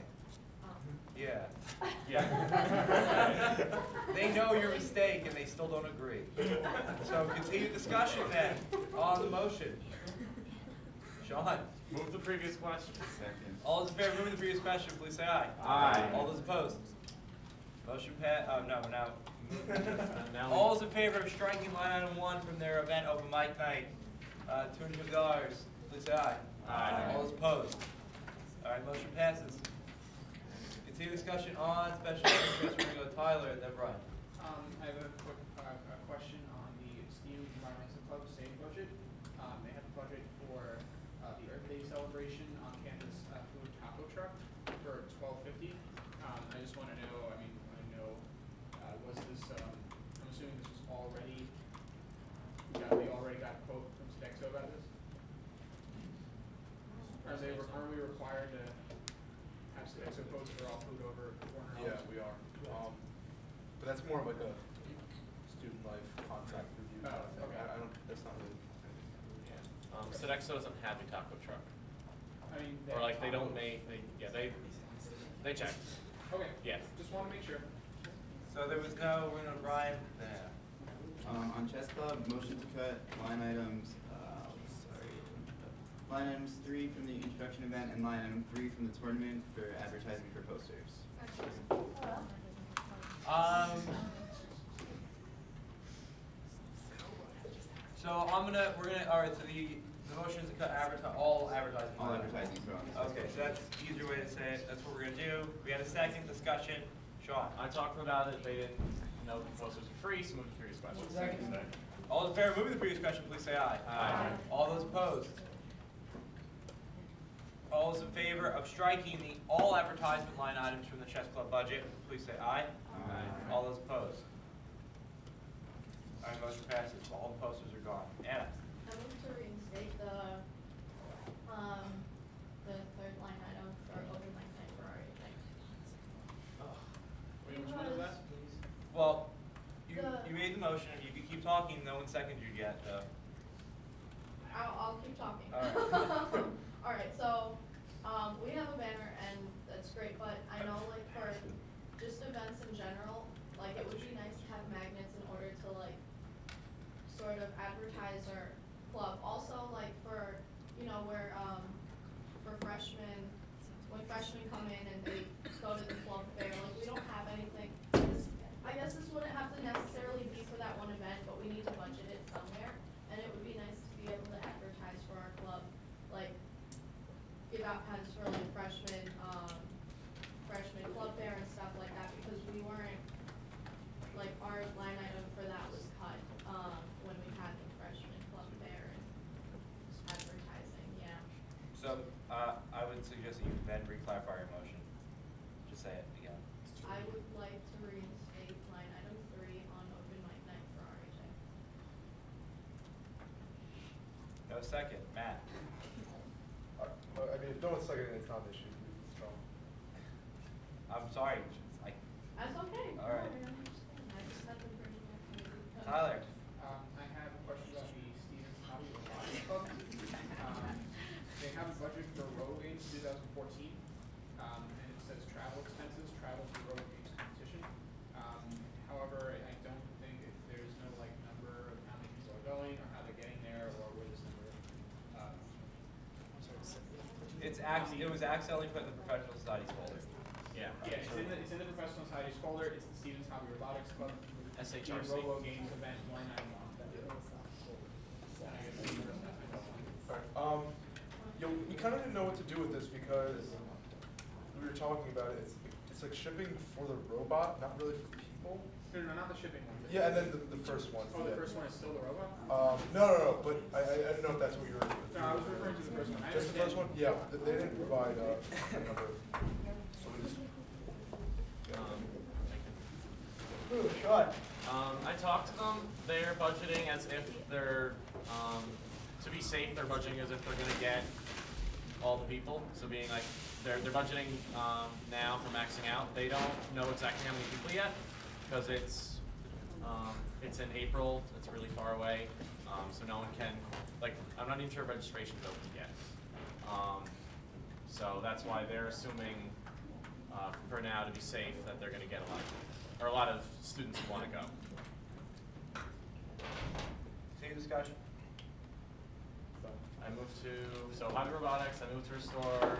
Yeah. Yeah. They know your mistake and they still don't agree. So continue discussion then on the motion. Sean. Move the previous question. Second. All those in favor of moving the previous question, please say aye. Aye. All those opposed? Motion passed. Oh, no, now. Now All those in favor of striking line item 1 from their event open mic night, $250, please say aye. Aye. All those opposed? All right, motion passes. Continue discussion on special interest. We're going to go Tyler and then Brian. I have a quick question on the STEAM Environmental Club same budget. They have a budget for the Earth Day celebration on campus food taco truck for $12.50. I just want to know. I mean, was this? I'm assuming this was already. We already got a quote from Stexo about this. Are we required to have Stexo quotes for all food over $400? Yeah, we are. But that's more of like a student life contract review. Oh, okay. I don't. That's not really. Sodexo doesn't have a taco truck. I mean, Or like they don't make, they checked. Okay. Yeah. Just want to make sure. So there was no, we're going to Brian. Yeah. On chess club, motion to cut line items. Line items 3 from the introduction event and line item 3 from the tournament for advertising for posters. So we're gonna, all right, so the motion is to cut all advertising. All advertising for all. Okay, so that's the easier way to say it. That's what we're gonna do. We had a second discussion. Sean. I talked to them about it. They didn't know the posters were free, so move to previous question. Second. All those in favor of moving the previous question, please say aye. Aye. All those opposed? All those in favor of striking the all advertisement line items from the chess club budget, please say aye. Aye. All those opposed? All right, motion passes. All the posters are gone. Anna. I move to reinstate the motion. If you could keep talking, no one seconded you yet, though. I'll keep talking. All right. Alright, so, we have a banner and that's great, but I know like for just events in general, like it would be nice to have magnets in order to like sort of advertise our club. Also like for, you know, where, for freshmen, when freshmen come in and they go to the club fair, like we don't have anything. I guess this wouldn't have to necessarily be for that one event, but we need to budget it somewhere. And it would be nice to be able to advertise for our club, like give out pens for like freshman club fair and stuff like that, because we weren't, like our line item for that was cut, when we had the freshman club fair and advertising, yeah. So, I would suggest that you then re-clarify your motion. Just say it again. I would like to reinstate line item 3 on open mic night for RHA. No second, Matt. I mean, if no one's seconding, it's not an issue. So. I'm sorry, That's okay. All right. No, I understand. I just had to bring it up. Tyler. I have a question about the Stevens Hobby Robotics Club. They have a budget for Robo Games 2014, and it says travel expenses, travel to Robo Games competition. However, I don't think there's no like number of how many people are going, or how they're getting there, or where this number. It was accidentally put in the professional societies folder. Yeah, it's in the professional societies folder. It's the Stevens Hobby Robotics Club. SHRC. The Robo Games event 191. We kind of didn't know what to do with this because we were talking about it. It's like shipping for the robot, not really for people. No, not the shipping one. Yeah, and then the first one. Oh, the first one is still the robot? No, but I didn't know if that's what you were. No, I was referring to the first one. Just the first one? Yeah, they didn't provide a number. So we just. Sean. I talked to them. They're budgeting as if they're, to be safe, they're budgeting as if they're going to get all the people. So being like, they're budgeting now for maxing out. They don't know exactly how many people yet because it's in April. It's really far away. So no one can, like, I'm not even sure registration's open yet. So that's why they're assuming for now to be safe that they're going to get a lot of students who want to go. Continue discussion. I moved to hobby robotics. I moved to restore.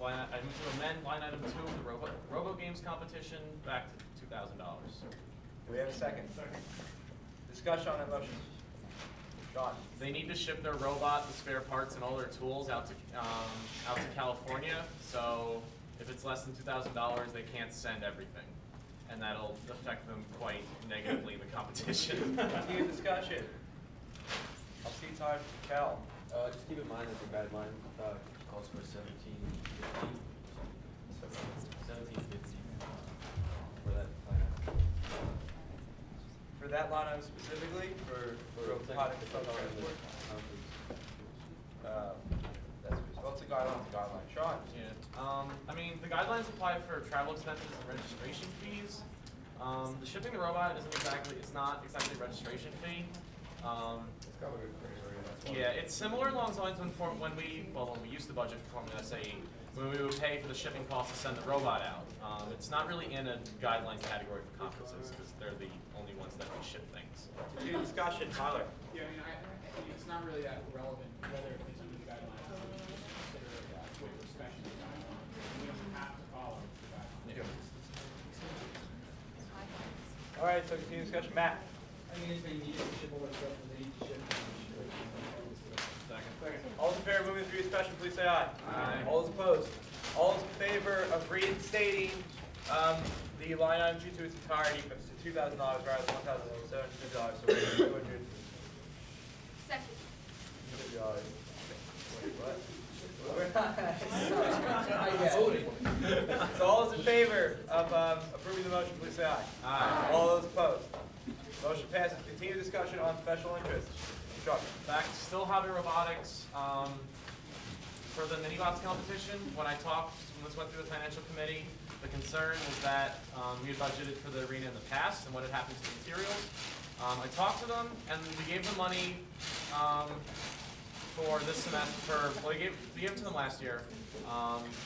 I moved to amend line item 2 of the Robo Games competition back to $2,000. Do we have a second? Second. Discussion on that motion. Sean. They need to ship their robot, the spare parts, and all their tools out to California. So if it's less than $2,000, they can't send everything, and that'll affect them quite negatively in the competition. Continue discussion. I'll see time to Cal. Just keep in mind that the guideline calls for 1750 for that plan. For that line item specifically, for robotic transport? What's the guideline? Sean? Yeah. I mean, the guidelines apply for travel expenses and registration fees. The shipping the robot it's not exactly a registration fee. It's kind of a good criteria, that's why. Yeah, it's similar along the lines when we used to budget for Formula SAE, when we would pay for the shipping costs to send the robot out. It's not really in a guidelines category for conferences because they're the only ones that can ship things. Continue discussion, Tyler. Yeah, I mean, it's not really that relevant whether it's under the guidelines or consider with respect to the guidelines. We don't have to follow the guidelines. All right, so continue discussion. Matt. I mean, if they need to ship all their stuff, then they need to ship it. Second. All those in favor of moving through discussion, please say aye. Aye. All those opposed? All those in favor of reinstating the line item due to its entirety to $2,000 rather than $1,750, so we're $200. Second. Wait, what? We're not. So all those in favor of approving the motion, please say aye. Aye. All those opposed? Motion passes. Continue discussion on special interest. Chuck. Back to still hobby robotics. For the mini-bots competition, when this went through the financial committee, the concern was that we had budgeted for the arena in the past and what had happened to the materials. I talked to them, and we gave them money for this semester. We gave it to them last year,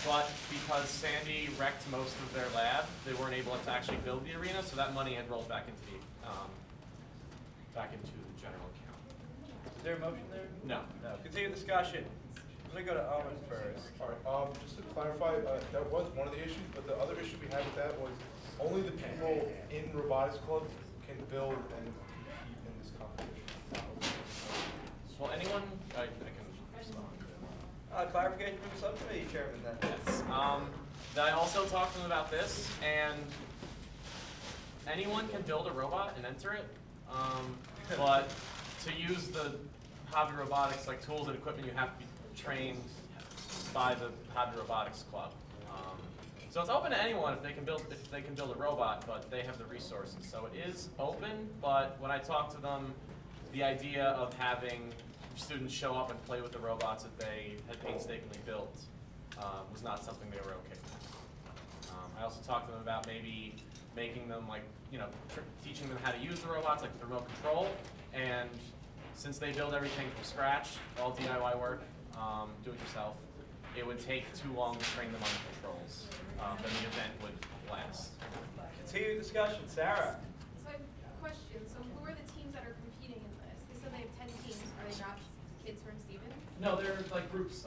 but because Sandy wrecked most of their lab, they weren't able to actually build the arena, so that money had rolled back into the general account. Is there a motion there? No. No. Continue discussion. I'm gonna go to Owen first. All right, just to clarify, that was one of the issues, but the other issue we had with that was only the people in robotics club can build and compete in this competition. Well, anyone, I can respond. Clarification from the subcommittee chairman then. Yes. I also talked to them about this, and anyone can build a robot and enter it, but to use the hobby robotics like tools and equipment, you have to be trained by the hobby robotics club. So it's open to anyone if they can build a robot, but they have the resources. So it is open, but when I talked to them, the idea of having students show up and play with the robots that they had painstakingly built was not something they were okay with. I also talked to them about maybe making them teaching them how to use the robots, like the remote control. And since they build everything from scratch, all DIY work, do it yourself, it would take too long to train them on the controls. Then the event would last. Continue discussion, Sarah. So I have a question. So who are the teams that are competing in this? They said they have 10 teams. Are they not kids from Stephen? No, they're like groups.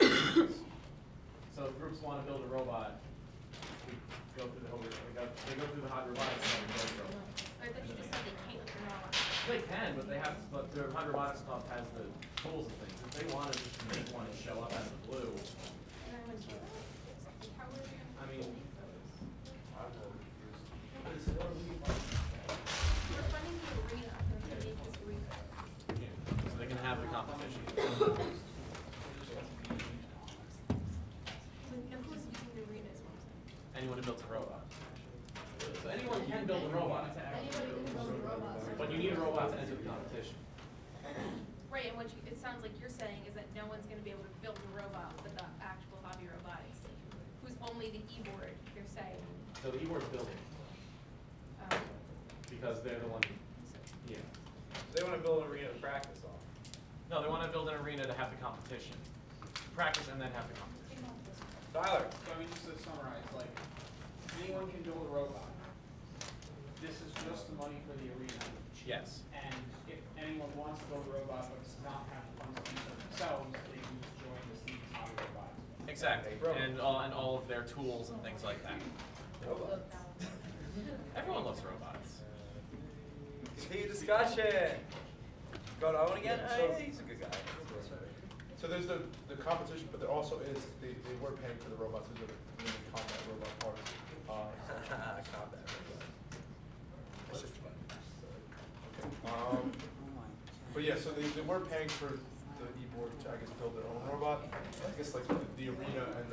So if groups want to build a robot, we go through the whole. They go through the hot robotics club and build a robot. I thought you just said they can't. They're not. They can, but they have. But the hot robotics club has the tools and things. If they wanted to just make one and show up out of the blue, I mean. We're funding the arena. They're going to make this arena. Yeah, so they can have the competition. Now who's using the arena is what I'm saying. Anyone who builds a robot. So anyone can build a robot. Anybody can build a robot. But you need a robot to enter the competition. Right, and what it sounds like you're saying is that no one's going to be able to build a robot with the actual hobby robotics. Who's only the e-board, you're saying. So the e-board's building. Because they're the one, yeah. So they want to build an arena to practice on. No, they want to build an arena to have the competition. Practice and then have the competition. Tyler. So I mean, just to summarize, like, anyone can build a robot. This is just the money for the arena. Yes. And if anyone wants to build a robot but does not have the funds to do so themselves, they can just join the Steve's Hobby Robots. Exactly. And all of their tools and things like that. Robots. Everyone loves robots. Continue discussion. Go to Owen again? He's a good guy. So there's the competition, but there also is, they were paying for the robots, these are the combat robot parts. Combat robot. That's just fun. But yeah, so they were paying for the e-board to, I guess, build their own robot. I guess like the arena and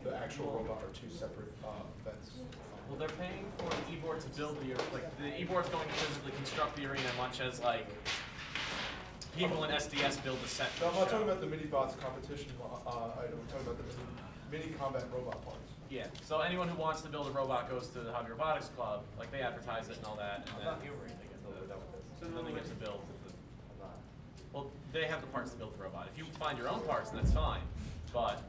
the actual robot are two separate events. Well, they're paying for the e-board to build the e-board's going to physically construct the arena, much as like people in SDS build the set. No, I'm not talking about the mini bots competition item. I'm talking about the mini combat robot parts. Yeah. So anyone who wants to build a robot goes to the Hobby Robotics Club. Like they advertise it and all that, and then they get to build. Well, they have the parts to build the robot. If you find your own parts, then that's fine. But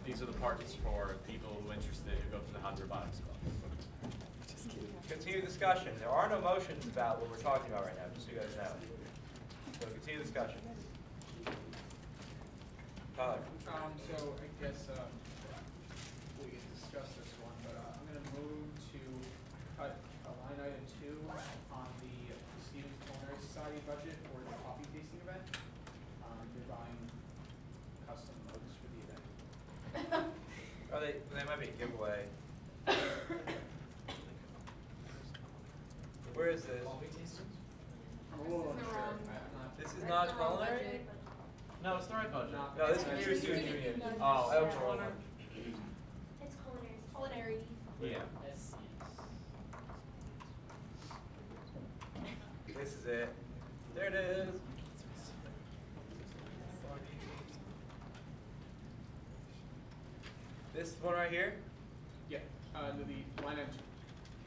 these are the parts for people who are interested who go to the Hobby Robotics Club. Continue discussion. There are no motions about what we're talking about right now, just so you guys know. So continue discussion. Tyler. So I guess we can discuss this one, but I'm going to move to cut line item 2 on the Stevens Culinary Society budget for the coffee tasting event. They're buying custom mugs for the event. Oh, they might be a giveaway. Where is this? I'm a little unsure. This is not culinary? No, it's the right budget. No, this is community student union. Oh, I don't know. It's culinary. Yeah. This is it. There it is. This one right here? Yeah, the line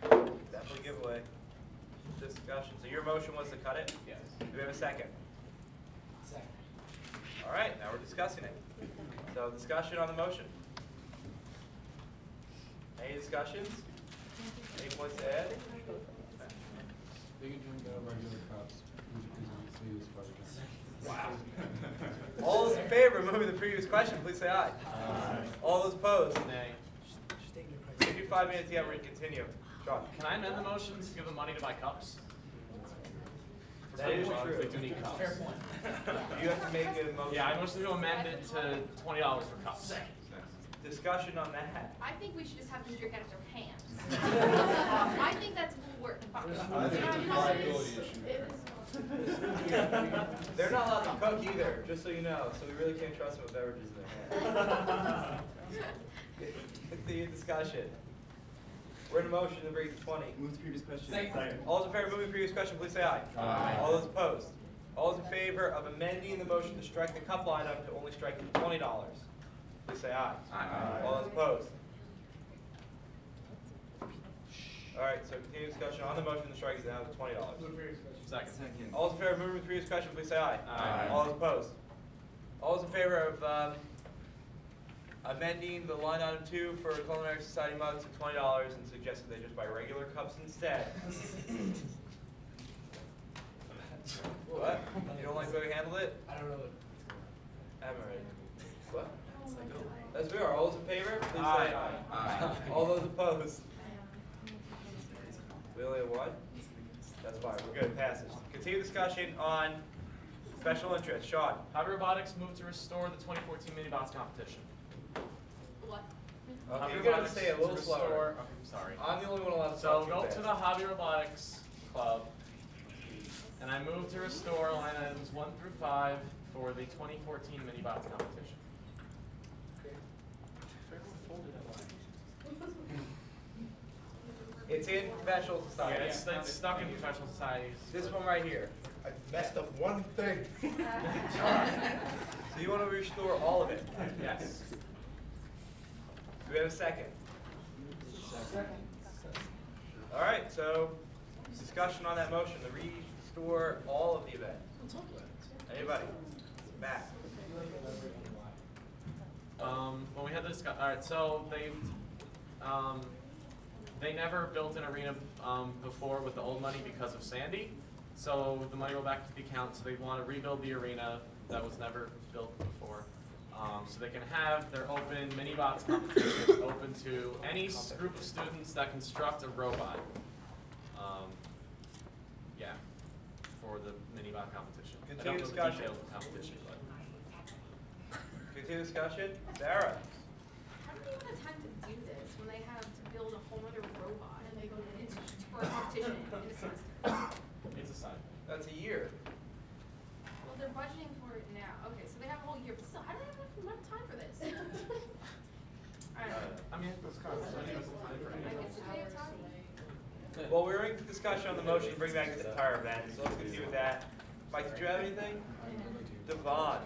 item 2. Definitely giveaway. discussion. So your motion was to cut it? Yes. Do we have a second? Second. All right, now we're discussing it. So discussion on the motion. Any discussions? Any points to add? They can drink out of regular cups. Wow. All those in favor of moving the previous question, please say aye. Aye. All those opposed? Nay. Give you 5 minutes yet, we're going to continue. Sean. Can I amend the motion to give them money to buy cups? That is They true. do need cups. Fair point. You have to make a motion. Yeah, I motion to amend it to $20 for cups. Discussion on that. I think we should just have them drink out of their hands. I think that's more work. I think it's a liability issue. They're not allowed to cook either, just so you know, so we really can't trust them with beverages in their hand. Continue discussion. We're in a motion to bring it to 20. Move to previous question. All those in favor of moving the previous question, please say aye. Aye. All those opposed? All those in favor of amending the motion to strike the cup line up to only striking $20, please say aye. Aye. All those opposed? All right, so continue discussion on the motion to strike it down to $20. Second. All those in favor of moving the previous question, please say aye. Aye. All those opposed? All those in favor of amending the line item 2 for Culinary Society mugs to $20 and suggested they just buy regular cups instead? What? You don't like the way we handled it? I don't know what. I haven't read it. What? As we are. All those in favor, please say Aye. aye. All those opposed? We only have one? That's fine. We're good. Passes. Continue discussion on special interest. Sean. Hobby Robotics moved to restore the 2014 mini bots competition. What? Okay, Hobby you gotta Robotics say it a little to slower. restore- okay, sorry. I'm the only one allowed to So talk too go fast. to the Hobby Robotics Club, and I move to restore line items 1 through 5 for the 2014 mini bots competition. It's in professional Yeah, society. it's stuck in professional societies. This one right here. I messed up one thing. So you want to restore all of it? Yes. Do we have a second? All right, so discussion on that motion to restore all of the event. Anybody? Matt? When we had this, all right, so they never built an arena before with the old money because of Sandy. So the money will back to the account, so they want to rebuild the arena that was never built before. So they can have their open mini bots competition open to any group of students that construct a robot. Yeah, for the mini bot competition. I don't know the Discussion. details of the competition, but. Continue discussion. Sarah? How do they have time to do this when they have to build a whole other robot and they go to institute for a competition in a semester? It's a sign. That's a year. Well, they're budgeting for it now. Okay, so they have a whole year, but still, how do they have enough time for this? Alright. I mean, it's kind of funny. I guess if they have time. Well, we're in discussion on the motion to bring back this entire event, so let's continue with that. Mike, did you have anything? Devon?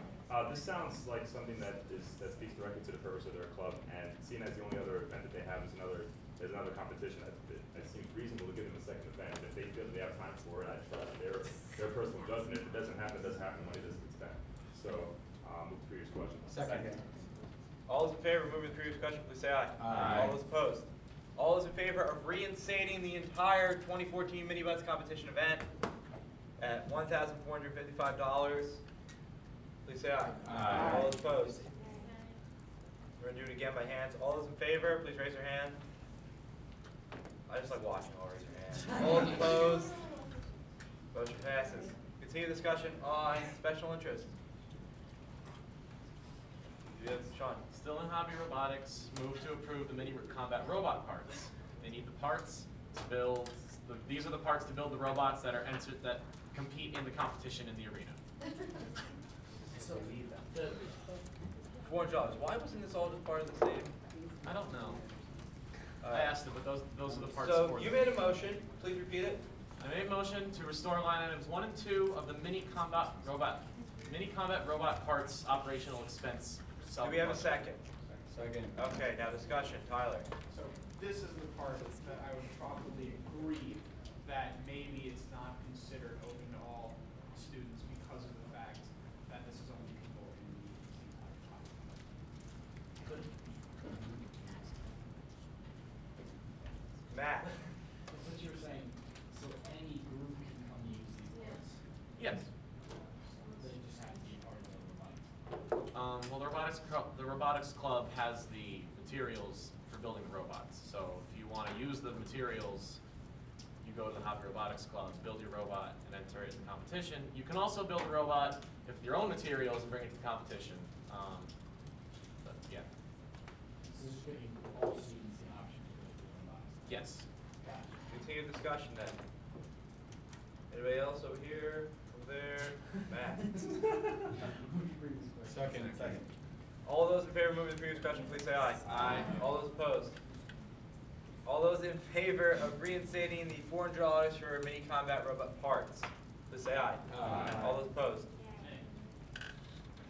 This sounds like something that speaks directly to the purpose of their club, and seeing as the only other event that they have is another competition, it seems reasonable to give them a second event. If they feel that they have time for it, I trust their personal judgment. If it doesn't happen, it doesn't happen. Money doesn't get spent. So, move to previous question. Second. All those in favor of moving the previous question, please say aye. Aye. All those opposed? All those in favor of reinstating the entire 2014 mini butts competition event at $1,455, please say aye. Aye. All those opposed? We're gonna do it again by hands. All those in favor, please raise your hand. I just like watching all raise your hand. All those opposed? Motion passes. Continue discussion on special interest. Yes, Sean. Still in Hobby Robotics, move to approve the mini combat robot parts. They need the parts to build, these are the parts to build the robots that are entered, that compete in the competition in the arena. So leave that. $400. Why wasn't this all just part of the same? I don't know. I asked it, but those are the parts So for you them. made a motion. Please repeat it. I made a motion to restore line items 1 and 2 of the mini combat robot parts operational expense. Do we have a second? Second. Okay, now discussion. Tyler. So this is the part that I would probably agree that maybe it's not considered open to all students because of the fact that this is only people in the entire class. Matt. That's what you were saying, so any group can come use these boards? Yes. They just have to be part of the robotics. Well, the robotics club has the materials for building the robots. So if you want to use the materials, you go to the Hobby Robotics Club, build your robot, and enter it in the competition. You can also build a robot with your own materials and bring it to the competition. But yeah. So this is giving all students the option to build the robots? Yes. Continue discussion then. Anybody else over here, over there? Matt. Second. All those in favor of moving the previous question, please say aye. Aye. All those opposed? All those in favor of reinstating the $400 for mini combat robot parts, please say aye. Aye. All those opposed?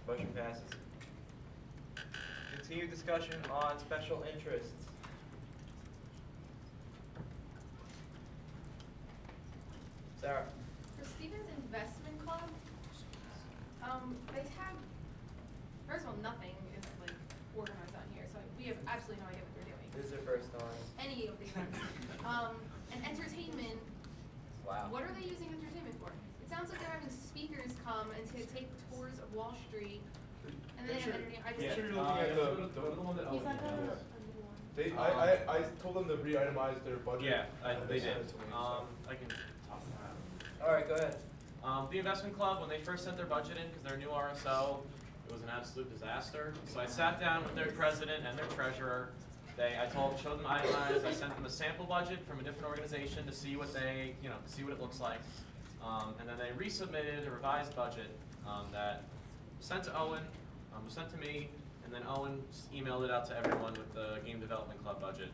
Motion passes. Continued discussion on special interests. Sarah. For Stevens Investment Club, they have, first of all, nothing is like organized on here, so we have absolutely no idea what they're doing. This is their first time. Any of the events. And entertainment, Wow. what are they using entertainment for? It sounds like they're having speakers come and to take tours of Wall Street, and then they have entertainment. I Make just, sure you're looking at the one that He's not Owen gonna. They, I told them to re-itemize their budget. Yeah, and they sent did. it to me, so. I can talk about it. All right, go ahead. The investment club, when they first sent their budget in, because they're a new RSO, it was an absolute disaster. So I sat down with their president and their treasurer. Showed them itemized. I sent them a sample budget from a different organization to see what see what it looks like. And then they resubmitted a revised budget that was sent to Owen, was sent to me, and then Owen emailed it out to everyone with the game development club budget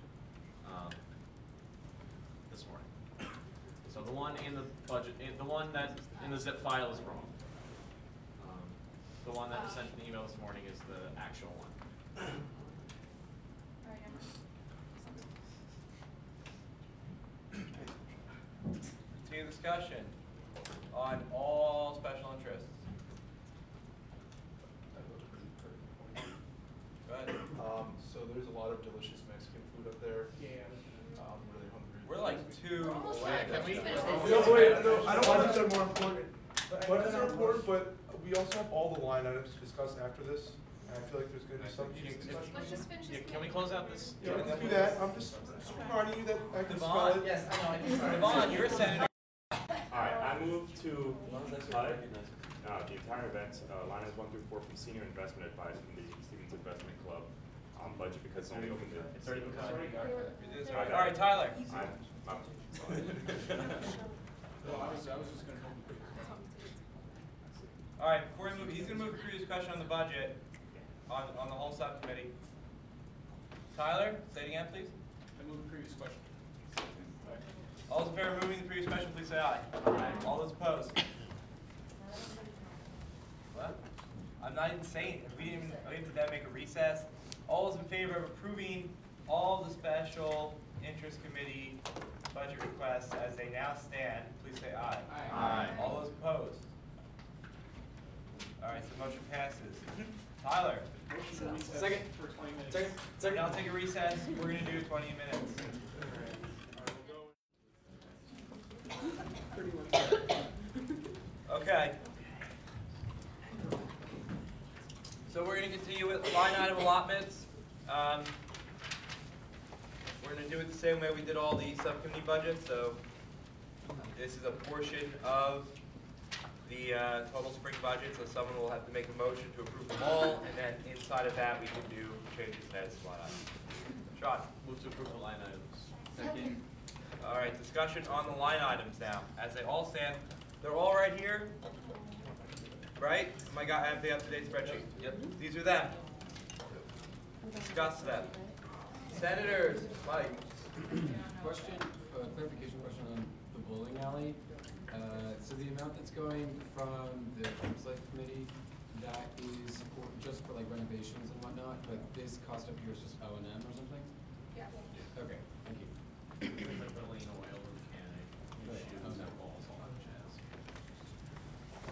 this morning. So the one in the budget, the one that in the zip file is wrong. The one that was sent in the email this morning is the actual one. Continue discussion on all special interests. Go ahead. So there's a lot of delicious Mexican food up there. Yeah. I'm really hungry. We're like two almost away. done. Can we- No, wait, no, I don't want Budgets to. are more important. Budgets are important, but we also have all the line items to discuss after this. And I feel like there's gonna be some heated discussion. let's just finish Yeah, this. can we close out this? Yeah, we can do that. I'm just reminding you that I can spell Devon, it. yes, I know, I can spell it. Devon, you're a senator. Alright, I move to cut the entire event, lines 1 through 4 from senior investment advice from the Stevens Investment Club budget because it's only open to. It's already been cut. All right, Tyler. Well, I was just gonna hold the All right, before we move, he's gonna move through discussion on the budget on the whole subcommittee. Tyler, say it again, please. I moved the previous question. All those in favor of moving the previous question, please say aye. Aye. All those opposed? What? I'm not even saying, we didn't did that make a recess. All those in favor of approving all the special interest committee budget requests as they now stand, please say aye. Aye. Aye. All those opposed? All right, so motion passes. Tyler? Second. For 20 minutes. Second. Now take a recess. We're gonna do 20 minutes. Okay. So we're gonna continue with line item allotments. We're gonna do it the same way we did all the subcommittee budgets. So this is a portion of the total spring budget. So someone will have to make a motion to approve them all, and then inside of that we can do changes as line items. Sean. Move to approve the line items. Second. All right, discussion on the line items now. As they all stand, they're all right here, right? I have the up-to-date spreadsheet. Yep. These are them. Discuss them. Senators, Mike. Question, clarification question on the bowling alley. So the amount that's going from the Campsite Committee, that is just for like renovations and whatnot, but this cost up here is just O&M or something? Yeah. Okay, thank you. Like putting oil or mechanic.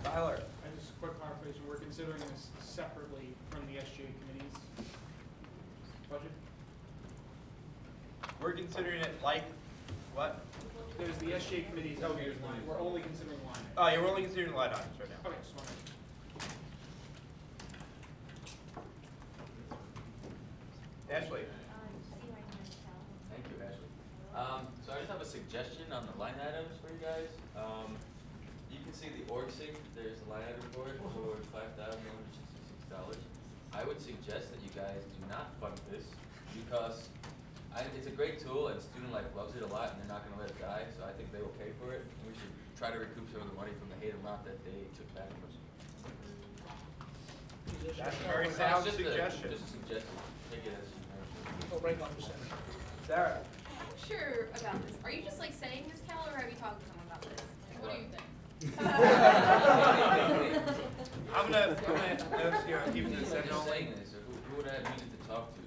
Tyler. Just a quick clarification, we're considering this separately from the SGA committee's budget? We're considering it like, what? There's the SGA committee's line, we're only considering line items. Oh, yeah, we're only considering line items right now. Okay, just wondering. Ashley. Thank you, Ashley. So I just have a suggestion on the line items for you guys. You can see the org sync, there's a line item for it for $5,166. I would suggest that you guys do not fund this because it's a great tool and Student Life loves it a lot and they're not gonna let it die, so I think they will pay for it. And we should try to recoup some of the money from the Hayden route that they took back from us. That's a very So sound it's just suggestion. Just a suggestion, take it as you know. Go right on the center. Sarah. I'm not sure about this. Are you just like saying this, Cal, or have you talked to someone about this? What do you think? I'm gonna notice here, I'm keeping this I'm second just only. saying this, so who would I have needed to talk to?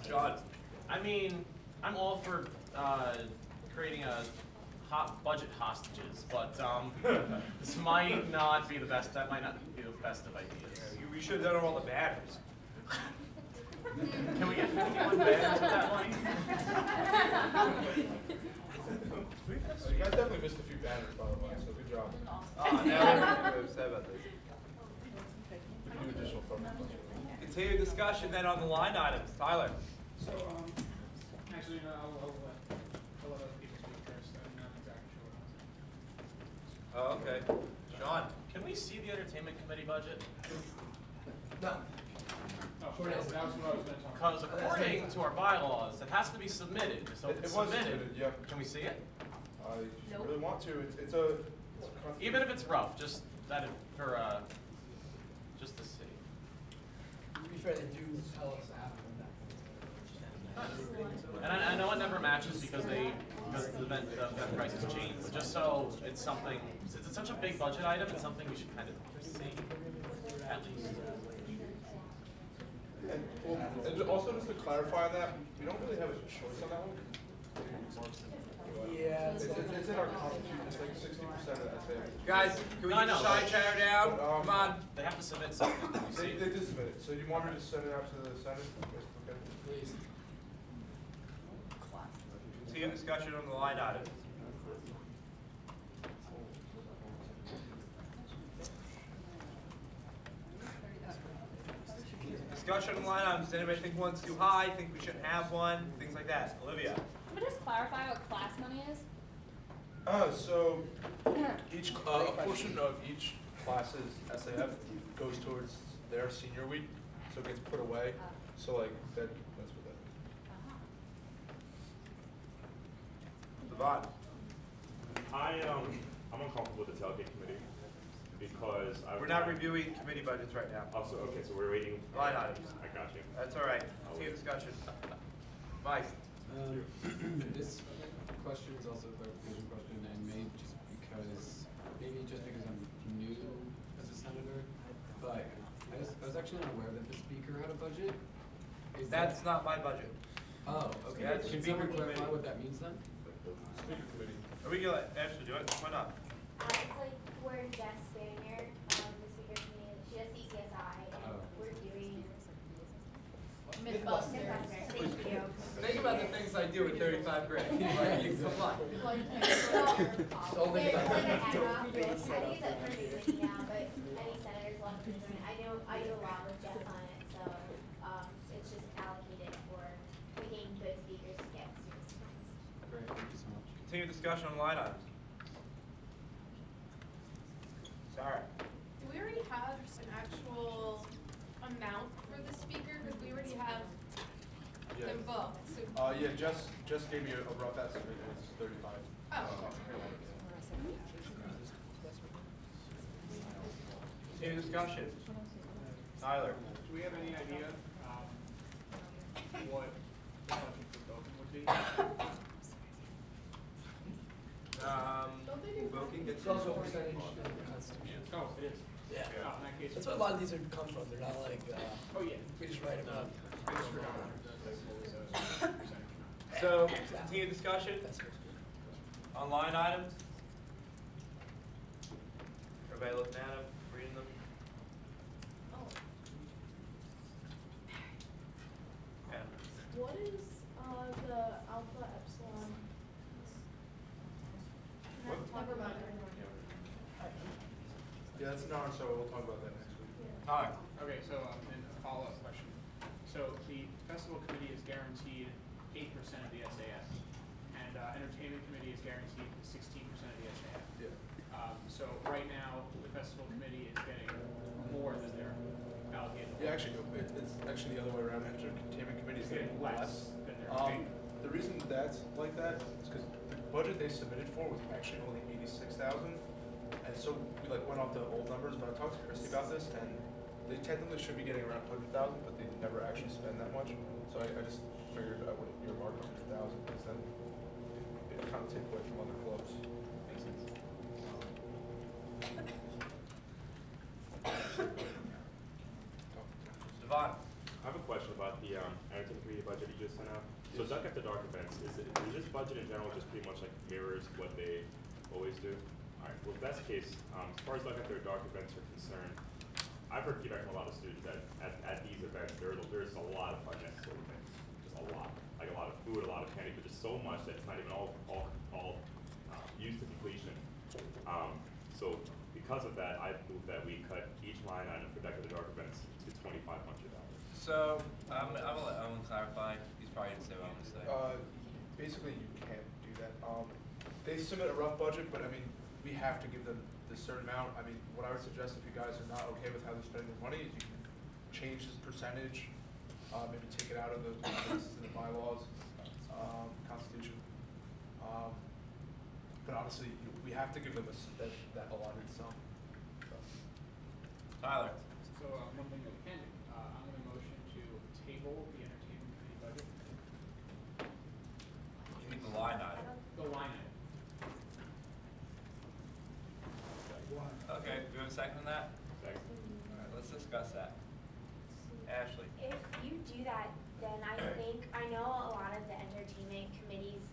John. I mean, I'm all for creating a budget hostages, but this might not be the best. That might not be the best of ideas. We should have done all the banners. Can we get 51 banners with that money? You guys definitely missed a few banners, by the way, so good job. Now we're upset about this. We do additional funding. Continued discussion then on the line items. Tyler. So, actually, no, I'll let other people speak first, I'm not exactly sure what I'm saying. Oh, okay. Sean. Can we see the entertainment committee budget? No. Oh, sure, that was what I was gonna talk Because according to our bylaws, it has to be submitted. So if It it's was submitted, submitted, yeah. can we see it? If you really want to, it's a Even if it's rough, just that for just to see. To be fair, they do tell us after And I know it never matches because the event prices change, but just so it's something, since it's such a big budget item, it's something we should kind of see, at least. And also just to clarify that, we don't really have a choice on that one. Yeah. It's in our constitution, it's like 60% of the SAF. Guys, can we get the side chatter down? Come on. They have to submit something. They did submit it, so do you want me to send it out to the Senate? Okay. Please. Continue discussion on the line item. Discussion on the line items. Does anybody think one's too high? Think we shouldn't have one? Things like that. Olivia. Can we just clarify what class money is? So each a portion of each class's SAF goes towards their senior week, so it gets put away. So like that's what that is. Devon. I'm uncomfortable with the tailgate committee because We're not reviewing committee budgets right now. Also, okay, so we're waiting. Line items. I got you. That's all right. Continue discussion. Mike. This question is also a clarification question, and maybe just because I'm new as a senator, but I was actually not aware that the speaker had a budget. That's not my budget. Oh, okay. That's Can speaker someone clarify committee. what that means then? Speaker committee. Are we gonna let Ashley do it? Why not? It's like we're just sitting here, the speaker committee, she has CCSI, and we're doing Mythbusters. Thank you. Think about the things I do with 35 grand. Come on. There's like an ad hoc list, I think that we're doing now, but any senators love to do it. I do a lot with Jeff on it, so, it's just allocated for picking good speakers to get students. Great, thank you so much. Continue discussion on line items. Sarah. Do we already have an actual amount for the speaker? Because we already have Yeah. them booked. So Yeah, just gave me a rough estimate, and it's 35. Continue discussion. Tyler. Do we have any idea, what the budget for Boken would be? Boken gets It's also a percentage of the Constitution. Oh, it is? Yeah. Oh, in that case. That's what a lot of these are come from. They're not like, Oh, yeah. we just write them up. I just forgot. So, continued discussion on line items. Everybody looking at them, reading them? Yeah. What is the alpha epsilon? What? Never mind. Yeah, that's an hour, so we'll talk about that next week. Alright. Okay, so then a follow-up question. So the festival committee is guaranteed 8% of the SAF, and entertainment committee is guaranteed 16% of the SAF. Yeah. So right now, the festival committee is getting more than they're allocated. Yeah, actually, it's actually the other way around. Entertainment committee is getting less. than they're paid. The reason that's like that is because the budget they submitted for was actually only 86,000, and so we like went off the old numbers. But I talked to Christy about this, and they technically should be getting around 100,000, but they never actually spend that much. So I just figured I would earmark 100,000 because then it kind of take away from other clubs. Makes sense. Devon. I have a question about the entertainment committee budget you just sent out. So Duck After Dark events, is this budget in general just pretty much like mirrors what they always do? Alright, well if that's the case, as far as Duck After Dark events are concerned, I've heard feedback from a lot of students that at these events there's a lot of unnecessary things. Just a lot. Like a lot of food, a lot of candy, but just so much that it's not even all used to completion. So because of that, I've moved that we cut each line item for Duck After Dark events to $2,500. So, I'm gonna let Owen clarify. He's probably gonna say what I'm gonna say. Basically, you can't do that. They submit a rough budget, but I mean, we have to give them this certain amount. I mean, what I would suggest if you guys are not okay with how they're spending their money is you can change this percentage, maybe take it out of the bylaws, constitution. But honestly, we have to give them that allotted sum. So. Tyler. So one thing that we can do, I'm going to motion to table the entertainment committee budget. You mean the line item? The line item. Okay, do we have a second on that? Second. Alright, let's discuss that. Ashley. If you do that, then I know a lot of the entertainment committees,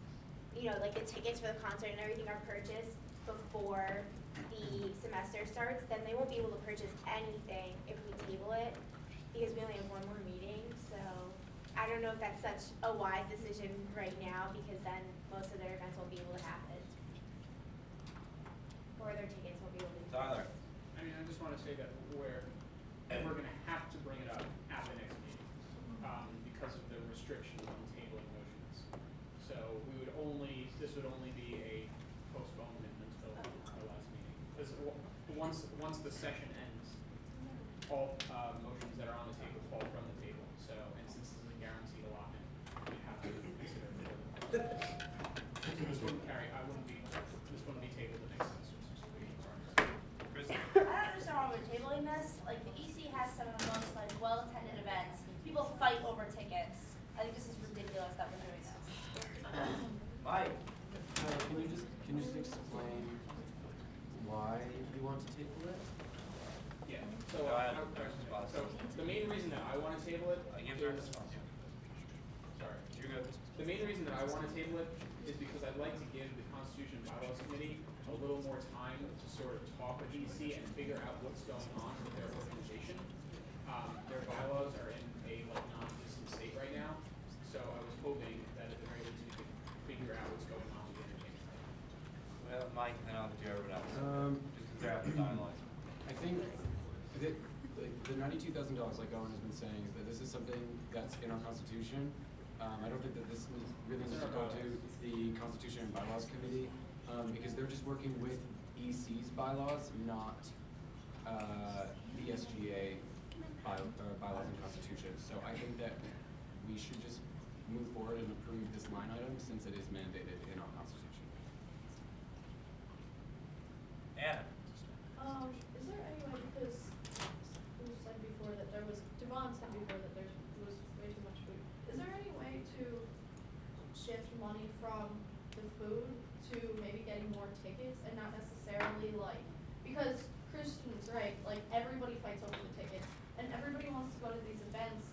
you know, like the tickets for the concert and everything are purchased before the semester starts, then they won't be able to purchase anything if we table it, because we only have one more meeting, so I don't know if that's such a wise decision right now, because then most of their events won't be able to happen. Or their tickets won't be able to. Tyler. I mean, I just want to say that we're going to have to bring it up at the next meeting because of the restrictions on tabling motions. So this would only be a postponement until the last meeting. Because once the session ends, all motions that are on the table fall from the table. So, and since this is a guaranteed allotment, we have to consider it. This wouldn't be tabled the next semester. I don't understand why we're tabling this. Like, the EC has some of the most like well-attended events. People fight over tickets. I think this is ridiculous that we're doing this. Mike. Can you just explain why you want to table it? Yeah. So, so the main reason that I want to table it is, sorry. You're good. The main reason that I want to table it is because I'd like to give the Constitution and Bylaws Committee a little more time to sort of talk with EC and figure out what's going on with their organization. Their bylaws are in a non-existent state right now, so I was hoping that at the very least we could figure out what's going on with the entertainment. Well, Mike, and I'll do everyone else. Just because they're out of dialogue. I think that the $92,000, like Owen has been saying, is that this is something that's in our Constitution. I don't think that this really needs to go to the Constitution and Bylaws Committee because they're just working with EC's bylaws, not the SGA bylaws and Constitution. So I think that we should just move forward and approve this line item since it is mandated in our Constitution. Anna. Is there any way, because who said before that there was, Devon said before that there was way too much food. Is there any way to shift money from the food to maybe getting more tickets and not necessarily like, because Kristen's right, like everybody fights over the tickets and everybody wants to go to these events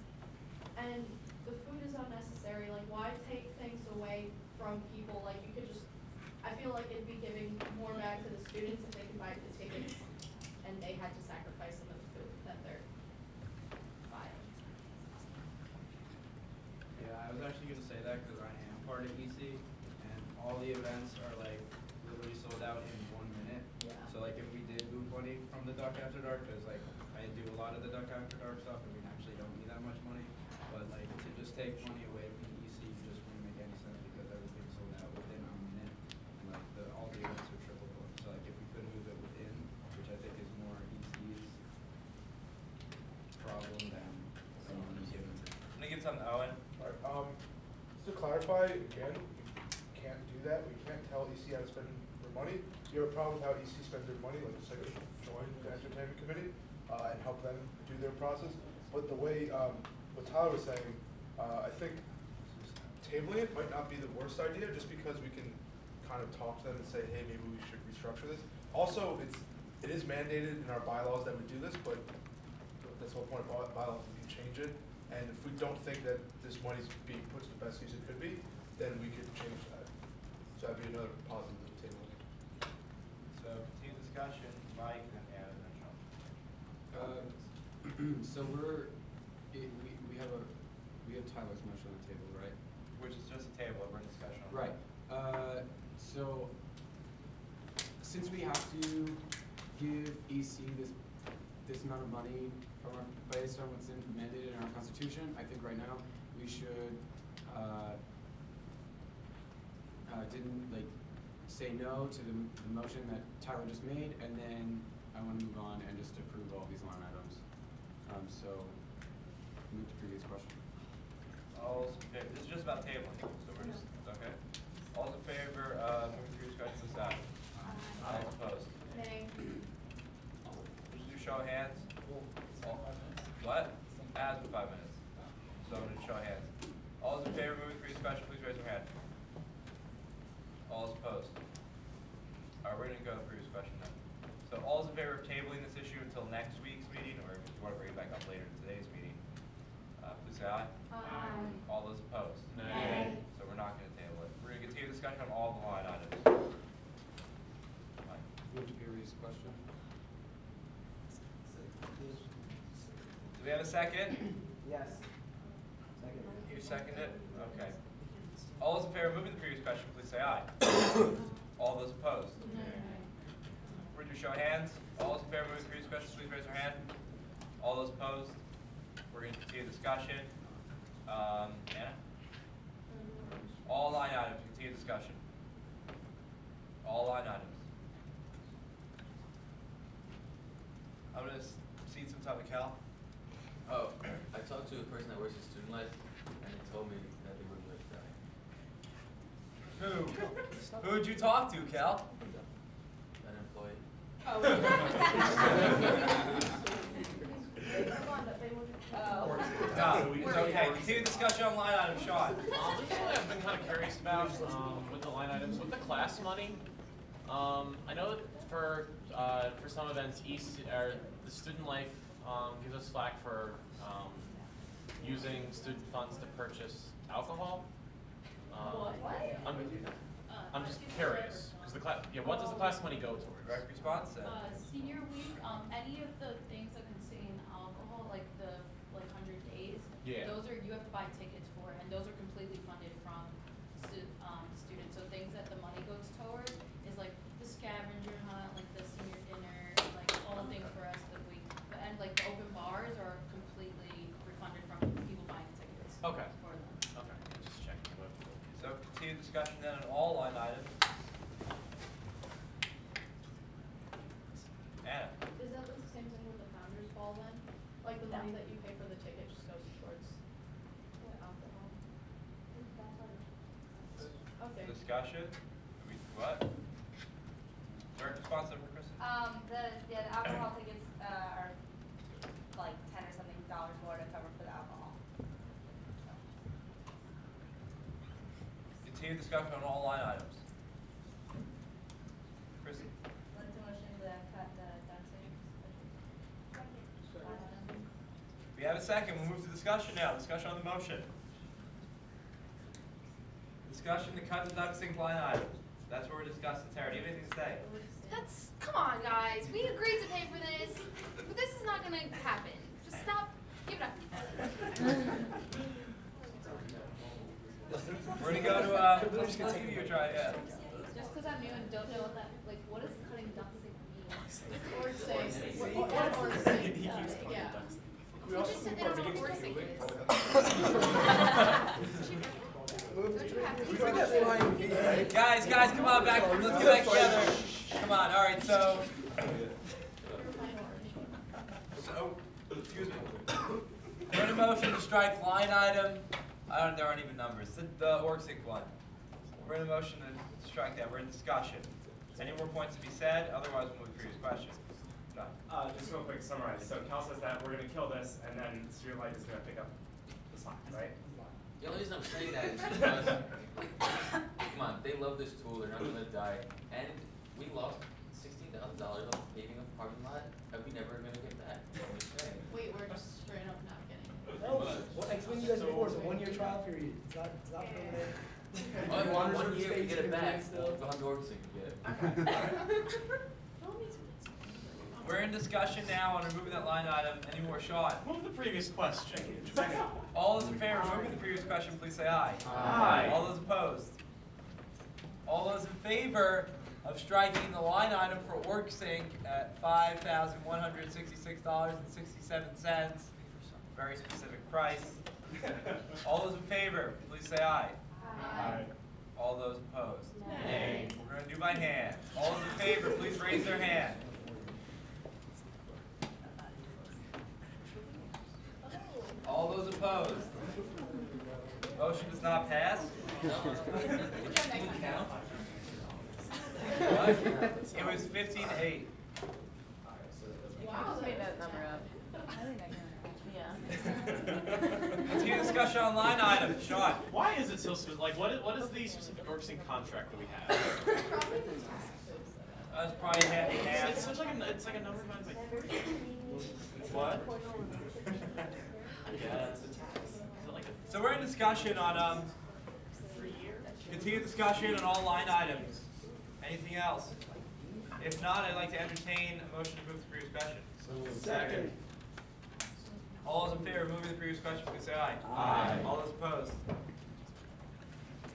and the food is unnecessary. Like why take things away provide the tickets, and they had to sacrifice some of the food that they're buying. Yeah, I was actually gonna say that because I am part of EC, and all the events are like literally sold out in 1 minute. Yeah. So like if we did move money from the Duck After Dark, because like I do a lot of the Duck After Dark stuff, and we actually don't need that much money. But like to just take money away from EC just wouldn't make any sense because everything's sold out within a minute, and like all the events are triple booked. So like if we could move it within, which I think is more EC's problem than someone who's given. I'm gonna give something to Owen. Just to clarify, again, we can't do that. We can't tell EC how to spend their money. If you have a problem with how EC spends their money, like just like join the entertainment committee and help them do their process. But the way what Tyler was saying, I think tabling it might not be the worst idea, just because we can kind of talk to them and say, hey, maybe we should restructure this. Also, it is mandated in our bylaws that we do this, but that's the whole point of bylaws. We can change it. And if we don't think that this money's being put to the best use it could be, then we could change that. So that'd be another positive table. So continue discussion, Mike, and then Adam, and then Sean. So we have Tyler's motion on the table, right? Which is just a table, we're in discussion on. Right. So since we have to give EC this amount of money from based on what's mandated in our Constitution, I think right now we should didn't say no to the motion that Tyler just made, and then I want to move on and just approve all these line items. So move to previous question. All those in favor, this is just about tabling, so we're just, okay. All those in favor of moving through discussion, please say aye. All opposed? Nay. Just do show of hands. All, what? As in 5 minutes. So I'm gonna show of hands. All those in favor of moving through discussion, please raise your hand. All those opposed? Alright, we're gonna go to previous question now. So all those in favor of tabling this issue until next week's meeting, or if you want to bring it back up later in today's meeting, please say aye. Aye. All those opposed? Nay. So we're not gonna table it. We're gonna continue discussion on all the line items. Mike. Move to previous question. Do we have a second? Yes. Second. You second it? Okay. All those in favor of moving the previous question, please say aye. All those opposed? We're gonna do show of hands. All those in favor of moving the previous question, please raise your hand. All those opposed? We're gonna continue discussion. Anna? All line items, continue discussion. All line items. I'm gonna cede some time to Cal. Oh, I talked to a person that works in student life, and he told me that they would like that. Who? Who'd you talk to, Cal? An employee. Oh. No, it's okay. Continue discussion on line item, Sean. This is something I've been kind of curious about with the line items, with the class money. I know that for some events, or the student life gives us slack for using student funds to purchase alcohol. I'm just curious because what does the class money go towards? Direct response. Senior week, any of the things that contain alcohol, like the 100 days, Yeah. those you have to buy tickets for, and those are completely funded from students. So things that the money goes towards is like the scavenger hunt, like the senior dinner, like all things for us that we, and like the open bars are completely refunded from people buying tickets. Okay. For them. Okay, just checking. So continue discussion then on all line items. Anna. Is that the same thing with the founder's ball then? Like the money that you pay for the ticket just goes towards the alcohol? Okay. Discussion. What? Direct response over Chris. The alcohol tickets are like $10 or something more to cover for the alcohol. Continue discussion on all line items. Chrissy. Let's motion to cut the dancing. We have a second. We'll move to discussion now. Discussion on the motion. Discussion to cut the duck sync line items. That's what we're discussing. Tara, do you have anything to say? Come on, guys. guys. We agreed to pay for this, but this is not gonna happen. Just stop. Give it up. We're gonna go to, let's give you a try, yeah. Just because I'm new and don't know what that, like, what does cutting ducks mean? Or say, or say, yeah. We just said they don't know what org sync is. Guys, come on back. Let's get back together. Come on. All right. So, excuse me. We're in a motion to strike line item. There aren't even numbers. The org sync one. We're in a motion to strike that. We're in discussion. Any more points to be said? Otherwise, we'll move to previous question. John. Just real quick to summarize. So Cal says that we're gonna kill this, and then Student Life is gonna pick up the slack, right? The only reason I'm saying that is because, come on, they love this tool, they're not gonna die. And we lost $16,000 off the paving of the parking lot that we never gonna get back. I'm just saying. Wait, we're just straight up not getting it. No, what I explained to you guys before, it's a 1-year trial period. It's not permanent. Oh, 1 year we get it back. John Dorkson can get it. We're in discussion now on removing that line item. Any more, Sean? Move the previous question. All those in favor of removing the previous question, please say aye. Aye. All those opposed? All those in favor of striking the line item for org sync at $5,166.67, very specific price. All those in favor, please say aye. Aye. All those opposed? Nay. We're going to do by hand. All those in favor, please raise their hand. All those opposed? Motion does not pass. What? It was 15-8. Wow. Just made that number up. Yeah. Continue discussion on line items. Sean. Why is it so specific? Like, what is the specific org sync contract that we have? That's probably half and half. It's such like a number of like. What? Yeah. So we're in discussion on continue discussion on all line items. Anything else? If not, I'd like to entertain a motion to move to previous question. Second. All those in favor of moving the previous question, please say aye. Aye. All those opposed?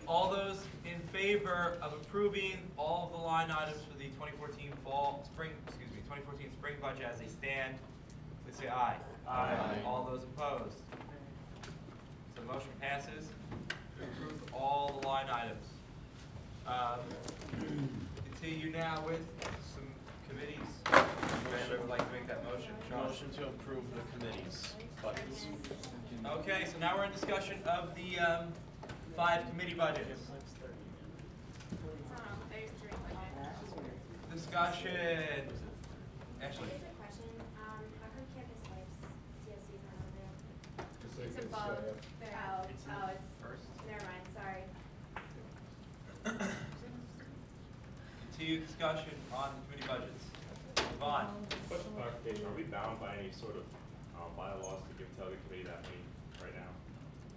All those in favor of approving all of the line items for the 2014 spring budget as they stand, please say aye. Aye. All those opposed? So the motion passes to approve all the line items. Continue now with some committees. If anybody would like to make that motion. Sean. Motion to approve the committees budgets. Okay, so now we're in discussion of the 5 committee budgets. Discussion. Ashley. Just a question, how come Campus Life's CSC is not on there? It's above. Oh, it's first. Never mind, sorry. Continue discussion on the committee budgets. Vaughn. Question of clarification, are we bound by any sort of bylaws to give Tailgate Committee that money right now?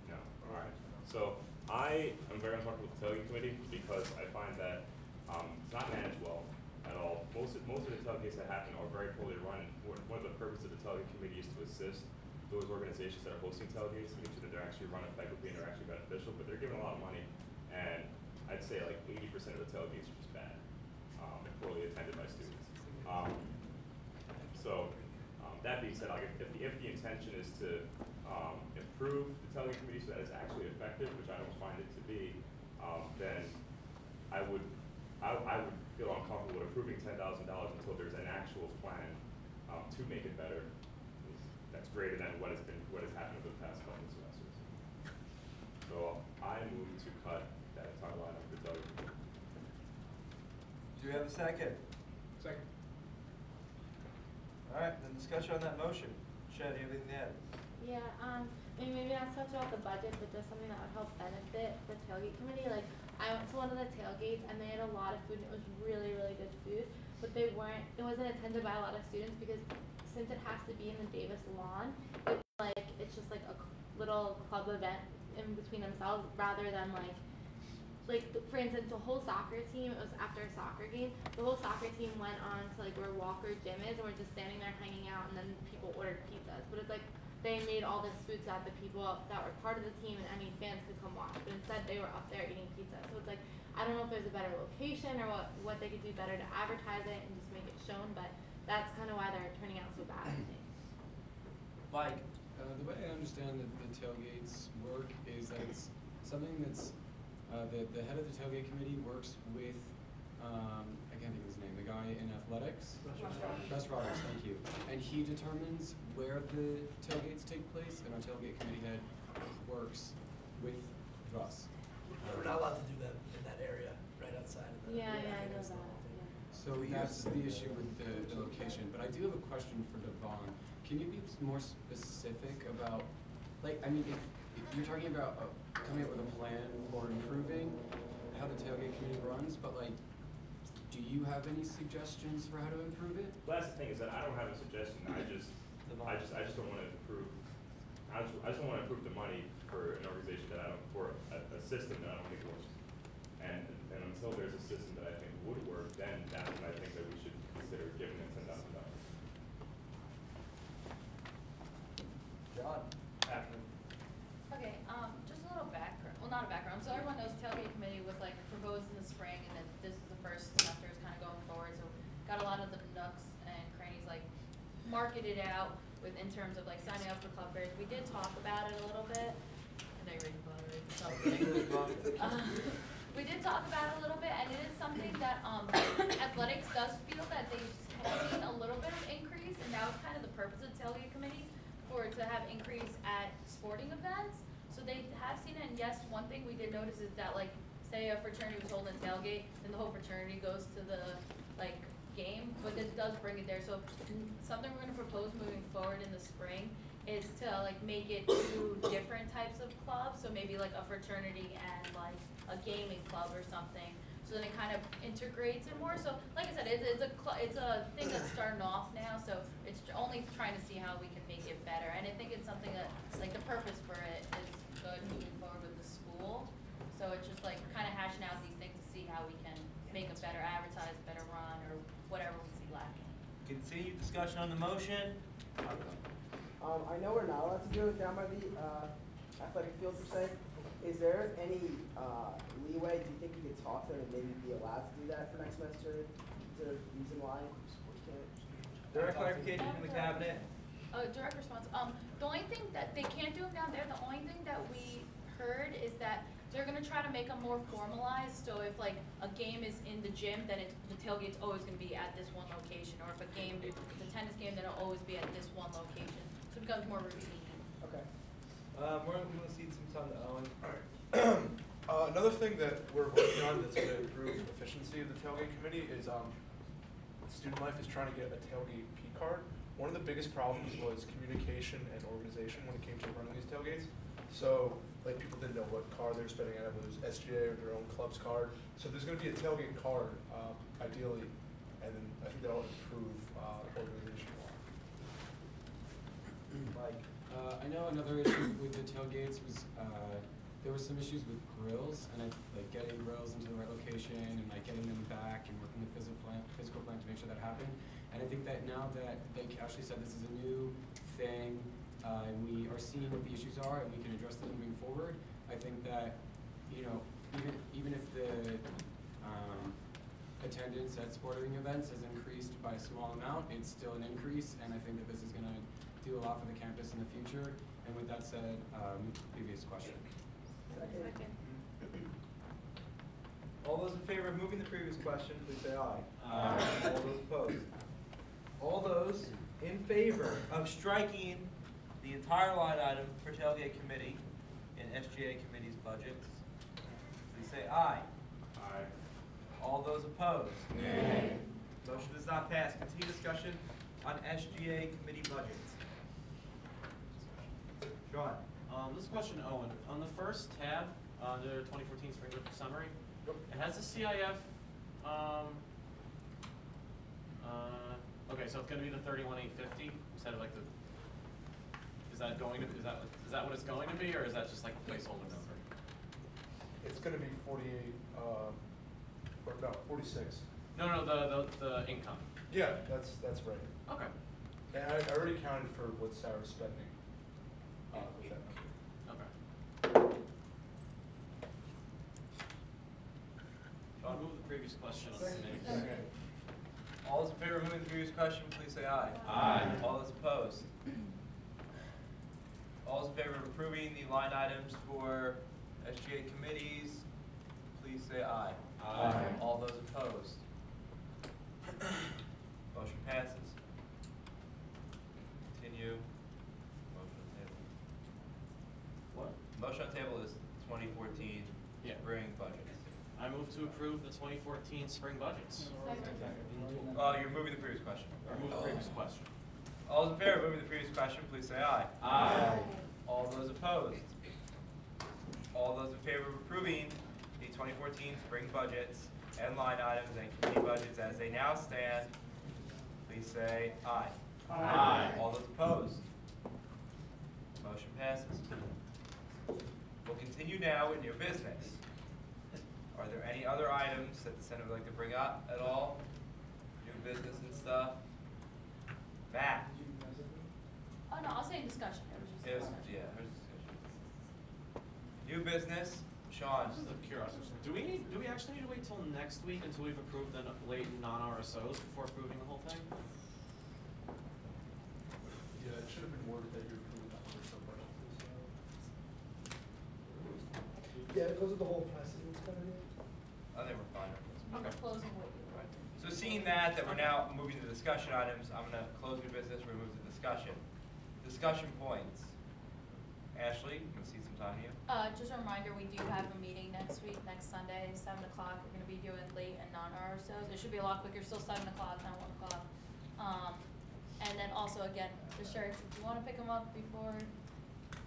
No, all right. So I am very uncomfortable with the Tailgate Committee because I find that it's not managed well at all. Most of the tailgates that happen are very poorly run. One of the purposes of the Tailgate Committee is to assist those organizations that are hosting tailgates to make sure that they're actually run effectively and they're actually beneficial, but they're given a lot of money, and I'd say like 80% of the tailgates are just bad and poorly attended by students. That being said, like if the intention is to improve the tailgate committee so that it's actually effective, which I don't find it to be, then I would feel uncomfortable with approving $10,000 until there's an actual plan to make it better. That's greater than what has happened over the past couple of semesters. So I move to cut that entire line of the tailgate committee. Do we have a second? Second. All right, then discussion on that motion. Shed, do you have anything to add? Yeah, maybe not so much about the budget, but just something that would help benefit the tailgate committee. Like, I went to one of the tailgates and they had a lot of food and it was really, really good food, but it wasn't attended by a lot of students because since it has to be in the Davis lawn, it's just like a little club event in between themselves rather than like for instance, the whole soccer team, it was after a soccer game, the whole soccer team went on to like where Walker Gym is, and we're just standing there hanging out, and then people ordered pizzas. But it's like they made all this food so that the people that were part of the team and any fans could come watch. But instead, they were up there eating pizza. So it's like, I don't know if there's a better location or what they could do better to advertise it and just make it shown, but that's kind of why they're turning out so bad, I think. Mike. The way I understand that the tailgates work is that it's something that's, the head of the tailgate committee works with, I can't think of his name, the guy in athletics? Russ Roberts, thank you. And he determines where the tailgates take place, and our tailgate committee head works with Russ. We're not allowed to do that in that area, right outside of the. Yeah, I know that. So that's the issue with the location, but I do have a question for Devon. Can you be more specific about, like, I mean, if you're talking about coming up with a plan for improving how the tailgate committee runs, but like, do you have any suggestions for how to improve it? Well, that's the thing, is that I don't have a suggestion, I just don't wanna improve, I just don't wanna approve the money for an organization that I don't, for a system that I don't think works. And until there's a system that I think would work, then that's when I think that we should consider giving them $10,000. John. Okay, just a little background, well, not a background, so everyone knows tailgate committee was like proposed in the spring, and then this is the first semester is kind of going forward, so got a lot of the nooks and crannies like marketed out with, in terms of like signing up for club fairs. We did talk about it a little bit, and I read we did talk about it a little bit, and it is something that athletics does feel that they've seen a little bit of increase, and that was kind of the purpose of the tailgate committee, for it to have increase at sporting events. So they have seen it, and yes, one thing we did notice is that, like, say a fraternity was holding a tailgate, then the whole fraternity goes to the, like, game, but this does bring it there. So something we're gonna propose moving forward in the spring is to, like, make it two different types of clubs, so maybe like a fraternity and like a gaming club or something, so then it kind of integrates it more. So like I said, it's a thing that's starting off now, so it's only trying to see how we can make it better. And I think it's something that, like, the purpose for it is good moving forward with the school. So it's just like kind of hashing out these things to see how we can make a better advertised, better run, or whatever we see lacking. Continued discussion on the motion. I know we're not allowed to do it down by the athletic field per se. Is there any leeway? Do you think we could talk to them and maybe be allowed to do that for next semester? Is there a reason why we can't? Direct clarification from the cabinet. Direct response. The only thing that they can't do them down there, the only thing that we heard is that they're gonna try to make them more formalized. So if like a game is in the gym, then the tailgate's always gonna be at this one location. Or if a game, if it's a tennis game, then it'll always be at this one location. So it becomes more routine. Okay. We're gonna cede some time to Owen. Another thing that we're working on that's going to improve efficiency of the tailgate committee is Student Life is trying to get a tailgate P card. One of the biggest problems was communication and organization when it came to running these tailgates. So like people didn't know what card they were spending on, whether it was SGA or their own club's card. So there's going to be a tailgate card, ideally, and then I think that'll improve organization a lot. Mike. I know another issue with the tailgates was there were some issues with grills, and like getting grills into the right location and like getting them back and working with physical plant to make sure that happened. And I think that now that they actually said this is a new thing, and we are seeing what the issues are and we can address them moving forward, I think that, you know, even if the attendance at sporting events has increased by a small amount, it's still an increase, and I think that this is going to do a lot for the campus in the future. And with that said, previous question. Second. All those in favor of moving the previous question, please say aye. Aye. All those opposed? All those in favor of striking the entire line item for tailgate committee in SGA committee's budget, please say aye. Aye. All those opposed? Nay. Motion does not pass. Continue discussion on SGA committee budgets. Sean. This is question Owen. On the first tab, under 2014 Spring Break Summary, it has the CIF, okay, so it's gonna be the 31,850 instead of like the, is that what it's going to be, or is that just like a placeholder number? It's gonna be 48, or no, 46. No, the income. Yeah, that's right. Okay. And I already counted for what Sarah's spending, with that number. Okay. I'll move the previous question on the committee. All those in favor of moving the previous question, please say aye. Aye. All those opposed? All those in favor of approving the line items for SGA committees, please say aye. Aye. All those opposed? Motion passes. Continue. Motion on table. What? Motion on table is 2014 Yeah. spring budget. I move to approve the 2014 spring budgets. You're moving the previous question. Or move the previous question. All those in favor of moving the previous question, please say aye. Aye. All those opposed? All those in favor of approving the 2014 spring budgets and line items and committee budgets as they now stand, please say aye. Aye. All those opposed? Motion passes. We'll continue now with new business. Are there any other items that the Senate would like to bring up at all? New business and stuff? Matt? Oh, no, I'll say discussion. It was just discussion. Yeah, there's discussion. New business, Sean. Just out of curiosity, do we actually need to wait till next week until we've approved the late non-RSOs before approving the whole thing? Yeah, it should have been worded that you approved that for some budget. Yeah, because of the whole precedence coming in. I think we're fine. Okay. Closing what you were. So seeing that we're now moving to discussion items, I'm gonna close new business, we're gonna move to discussion. Discussion points. Ashley, I'm gonna see some time here. Just a reminder, we do have a meeting next week, next Sunday, 7 o'clock. We're gonna be doing late and non-RSOs. It should be a lot quicker, still 7 o'clock, not 1 o'clock. And then also, again, the shirts, if you wanna pick them up before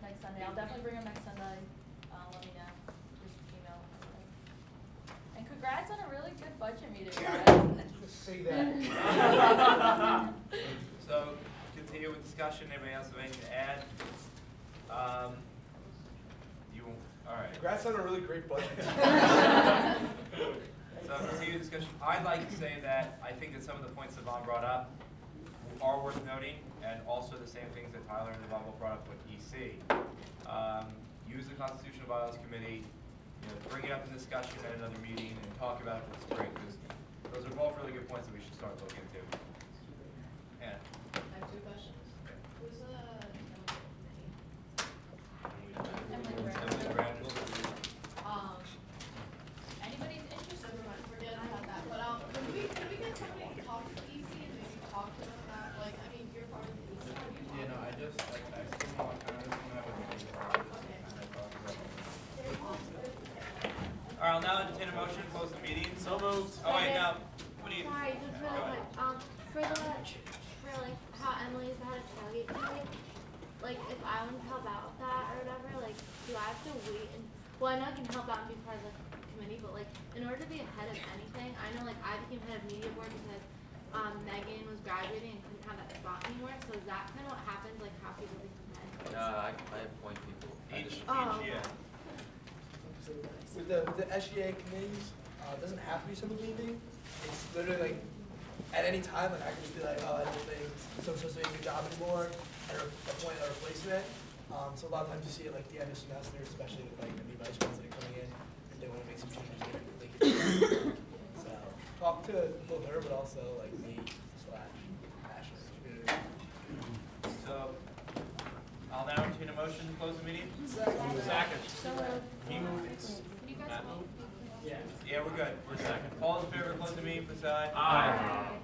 next Sunday, I'll definitely bring them next Sunday. Let me know. Just email me. And congrats on a really good budget meeting, guys. Say that. So, continue with discussion, anybody else have anything to add? All right. Congrats on a really great budget. So, continue discussion. I'd like to say that I think that some of the points that Vaughn brought up are worth noting, and also the same things that Tyler and Vaughn brought up with EC. Use the Constitutional Bylaws Committee, bring it up in discussion at another meeting and talk about it for the spring, because those are both really good points that we should start looking into. Anna? I have 2 questions. Who's the Emily Brown. Anybody's interested? Never mind, forget about that. But could we get somebody to talk to EC and maybe talk to them about, like, I mean, you're part of the EC. Have you Yeah, no, I just texted him on kind of just gonna have a meeting and I talked about it. All right, I'll now entertain a motion to close the meeting. So moved. Oh, wait, no. What do you? Sorry, just really quick. For like how Emily's the head of tailgate committee, like if I want to help out with that or whatever, like do I have to wait and well I know I can help out and be part of the committee, but like in order to be ahead of anything, I know like I became head of media board because Megan was graduating and couldn't have that spot anymore. So is that kind of what happens, like how people become head? I appoint people. Each year. With the SGA committees, it doesn't have to be someone leaving. It's literally like at any time, like I can just be like, oh, I don't think someone's supposed to do a good job anymore, or appoint a replacement. So a lot of times you see it like the end of semester, especially with like the new vice president coming in, and they want to make some changes. They can do it. So talk to both her, but also like me / Ashley. So, I'll now entertain a motion to close the meeting. Second. He moved. You guys Matt vote? moved? Yeah. Yeah, we're good. We're second. All in favor of closing the meeting, please say aye. Aye.